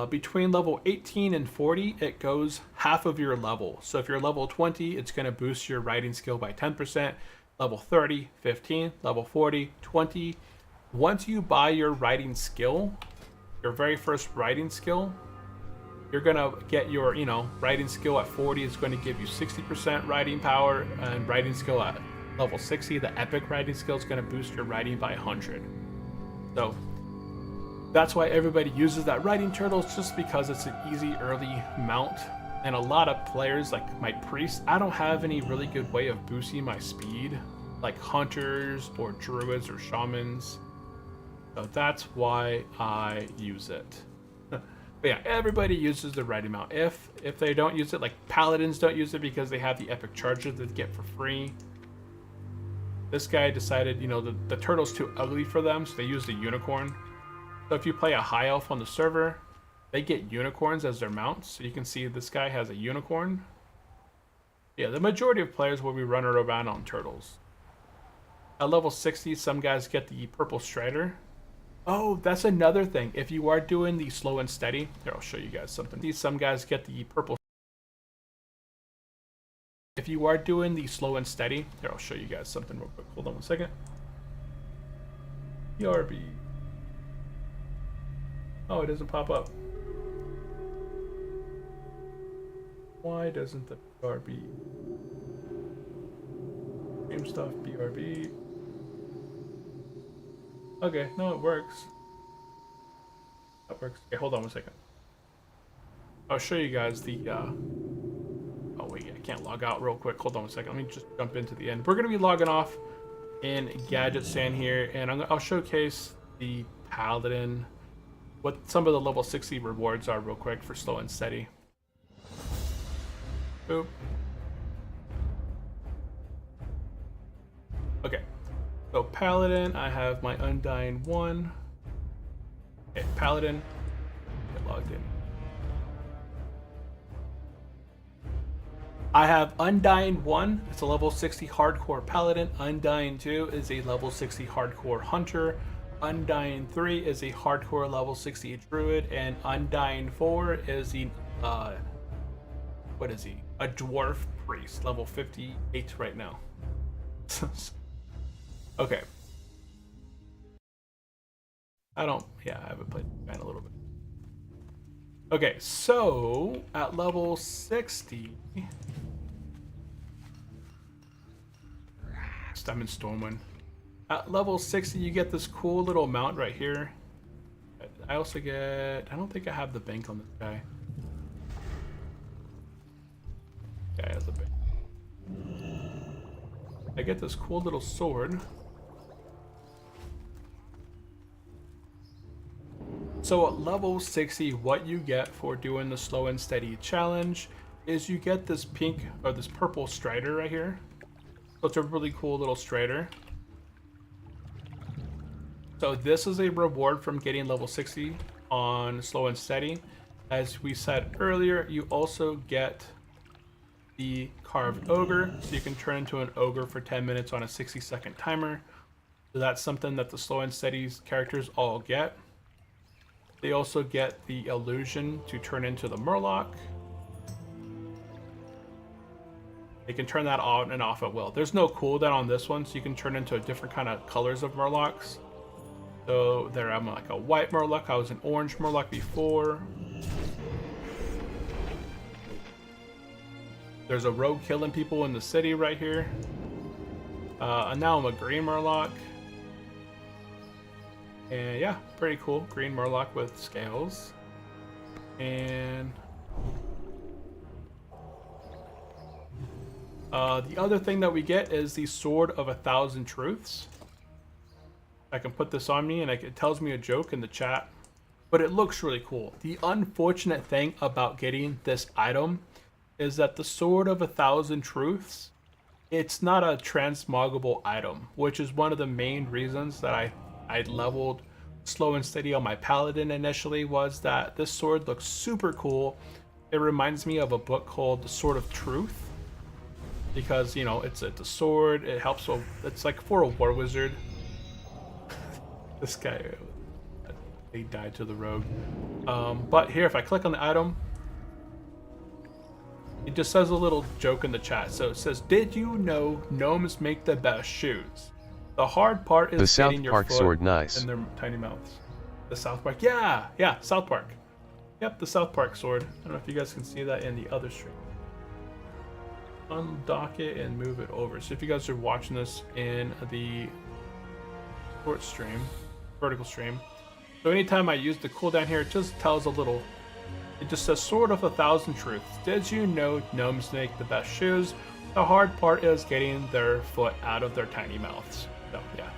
Between level 18 and 40, it goes half of your level. So if you're level 20, it's going to boost your riding skill by 10%. Level 30, 15, level 40, 20. Once you buy your riding skill, your very first riding skill, you're going to get your, riding skill at 40 is going to give you 60% riding power, and riding skill at level 60, the epic riding skill, is going to boost your riding by 100. So That's why everybody uses that riding turtle, just because it's an easy early mount. And a lot of players, like my priest, I don't have any really good way of boosting my speed, like hunters or druids or shamans. So that's why I use it. But yeah, everybody uses the riding mount. If they don't use it, like paladins don't use it because they have the epic charger that they get for free. This guy decided, you know, the turtle's too ugly for them, so they use the unicorn. So if you play a high elf on the server, they get unicorns as their mounts. So you can see this guy has a unicorn. Yeah, the majority of players will be running around on turtles. At level 60, some guys get the purple strider. Oh, that's another thing. If you are doing the slow and steady, here, I'll show you guys something. Some guys get the purple. If you are doing the slow and steady, here, I'll show you guys something real quick. Hold on one second. ERB. Oh, it doesn't pop up. Why doesn't the BRB? Game stuff, BRB. Okay, no, it works. That works. Okay, hold on one second. I'll show you guys the, oh wait, I can't log out real quick. Hold on one second. Let me just jump into the end. We're going to be logging off in Gadget Sand here, and I'll showcase the Paladin, what some of the level 60 rewards are real quick for slow and steady. Boop. Okay, so Paladin, I have my Undying 1. Okay, Paladin, get logged in. I have Undying 1, it's a level 60 hardcore Paladin. Undying 2 is a level 60 hardcore Hunter. Undying 3 is a hardcore level 60 Druid. And Undying 4 is the, what is he? A Dwarf Priest, level 58 right now. Okay. I haven't played in a little bit. Okay, so at level 60, I'm in Stormwind. At level 60, you get this cool little mount right here. I also get, I don't think I have the bank on this guy. Guy has a bank. I get this cool little sword. So at level 60, what you get for doing the slow and steady challenge is you get this pink or this purple strider right here. So it's a really cool little strider. So this is a reward from getting level 60 on slow and steady. As we said earlier, you also get the carved ogre, so you can turn into an ogre for 10 minutes on a 60-second timer. So that's something that the slow and steady characters all get. They also get the illusion to turn into the Murloc. They can turn that on and off at will. There's no cooldown on this one, so you can turn into a different kind of colors of Murlocs. So there I'm like a white Murloc, I was an orange Murloc before. There's a rogue killing people in the city right here. And now I'm a green Murloc. And yeah, pretty cool. Green Murloc with scales. And the other thing that we get is the Sword of 1,000 Truths. I can put this on me and it tells me a joke in the chat. But it looks really cool. The unfortunate thing about getting this item is that the Sword of 1,000 Truths, it's not a transmoggable item, which is one of the main reasons that I leveled slow and steady on my Paladin initially, was that this sword looks super cool. It reminds me of a book called The Sword of Truth, because, you know, it's a sword, it helps, it's like for a war wizard. This guy, he died to the rogue. But here, if I click on the item, it just says a little joke in the chat. So it says, "Did you know gnomes make the best shoes? The hard part is the getting South your Park foot sword, nice. in their tiny mouths." The South Park, yeah, South Park. Yep, the South Park sword. I don't know if you guys can see that in the other stream. Undock it and move it over. So if you guys are watching this in the short stream, vertical stream, So anytime I use the cooldown here, it just tells a little. It just says sort of 1,000 truths. Did you know gnomes make the best shoes? The hard part is getting their foot out of their tiny mouths. So yeah.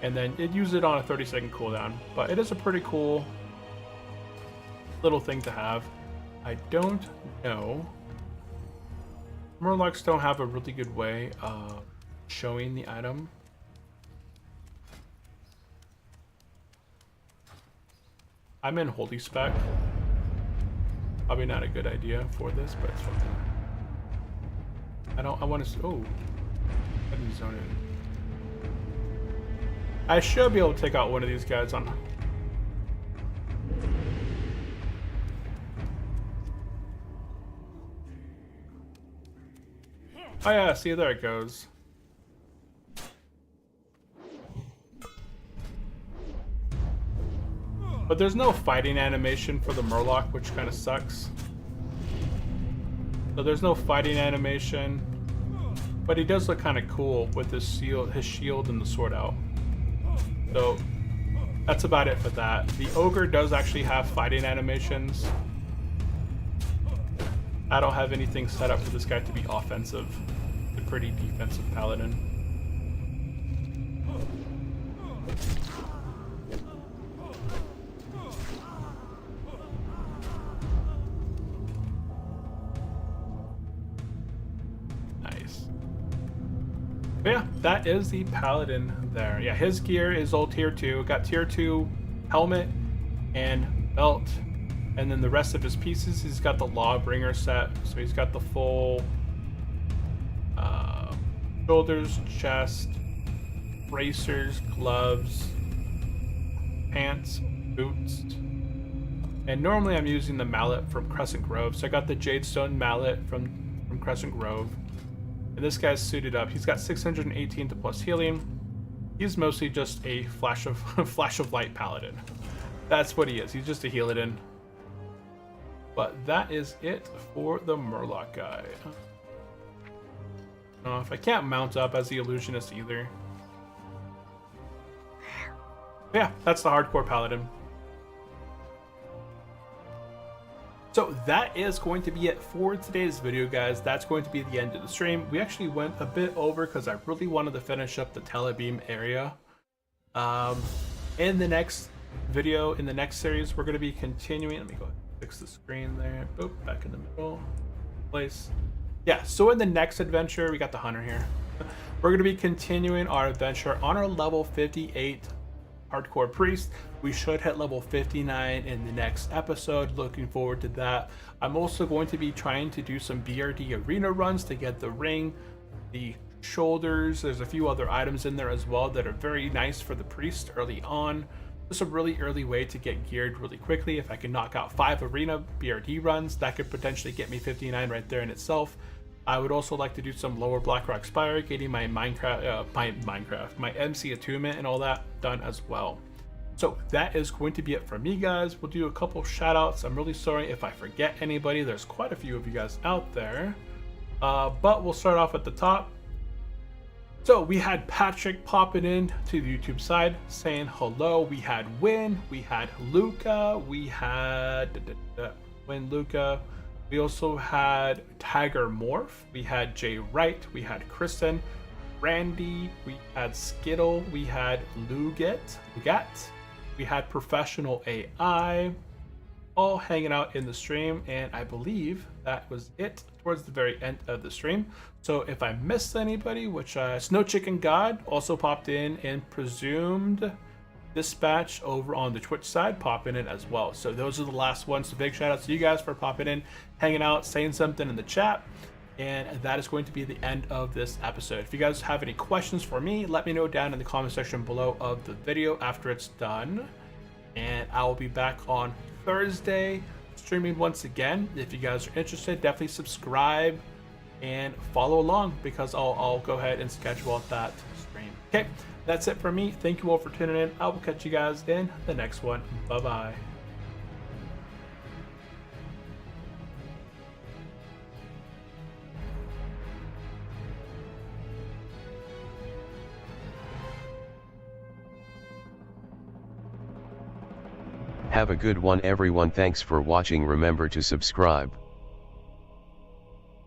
And then it uses it on a 30-second cooldown. But it is a pretty cool little thing to have. I don't know. Murlocs don't have a really good way of showing the item. I'm in holy spec. Probably not a good idea for this, but it's fine. I want to, oh, I didn't zone in. I should be able to take out one of these guys on. Oh yeah, see, there it goes. But there's no fighting animation for the Murloc, which kind of sucks. So there's no fighting animation, but he does look kind of cool with his shield and the sword out. So that's about it for that. The Ogre does actually have fighting animations. I don't have anything set up for this guy to be offensive. It's a pretty defensive paladin. Nice. But yeah, that is the paladin there. Yeah, his gear is all tier 2. Got tier 2 helmet and belt. And then the rest of his pieces, he's got the Lawbringer set. So he's got the full shoulders, chest, bracers, gloves, pants, boots. And normally I'm using the mallet from Crescent Grove. So I got the Jadestone mallet from Crescent Grove. And this guy's suited up. He's got 618 to plus healing. He's mostly just a flash of light paladin. That's what he is. He's just a heal it in. But that is it for the Murloc guy. If I can't mount up as the illusionist either. Yeah, that's the hardcore paladin. So that is going to be it for today's video, guys. That's going to be the end of the stream. We actually went a bit over because I really wanted to finish up the Telebeam area. In the next video, in the next series, we're going to be continuing. Let me go ahead and fix the screen there. Boop, back in the middle place. Yeah, so in the next adventure, we got the hunter here. We're going to be continuing our adventure on our level 58 hardcore priest. We should hit level 59 in the next episode. Looking forward to that. I'm also going to be trying to do some BRD arena runs to get the ring, the shoulders. There's a few other items in there as well that are very nice for the priest early on. Just a really early way to get geared really quickly. If I can knock out 5 arena BRD runs, that could potentially get me 59 right there in itself. I would also like to do some lower Blackrock Spire, getting my my MC attunement and all that done as well. So that is going to be it for me, guys. We'll do a couple shout outs. I'm really sorry if I forget anybody. There's quite a few of you guys out there. But we'll start off at the top. So we had Patrick popping in to the YouTube side saying hello. We had Win, we had Luca, we had Luca. We also had Tiger Morph, we had Jay Wright, we had Kristen, Randy, we had Skittle, we had Lugat, we had Professional AI, all hanging out in the stream, and I believe that was it towards the very end of the stream. So if I missed anybody, which Snow Chicken God also popped in, and Presumed Dispatch over on the Twitch side popping in as well. So those are the last ones. So big shout out to you guys for popping in, hanging out, saying something in the chat. And that is going to be the end of this episode. If you guys have any questions for me, let me know down in the comment section below of the video after it's done. And I will be back on Thursday streaming once again. If you guys are interested, definitely subscribe and follow along, because I'll go ahead and schedule that stream. Okay, that's it for me. Thank you all for tuning in. I will catch you guys in the next one. Bye bye. Have a good one everyone, thanks for watching, remember to subscribe.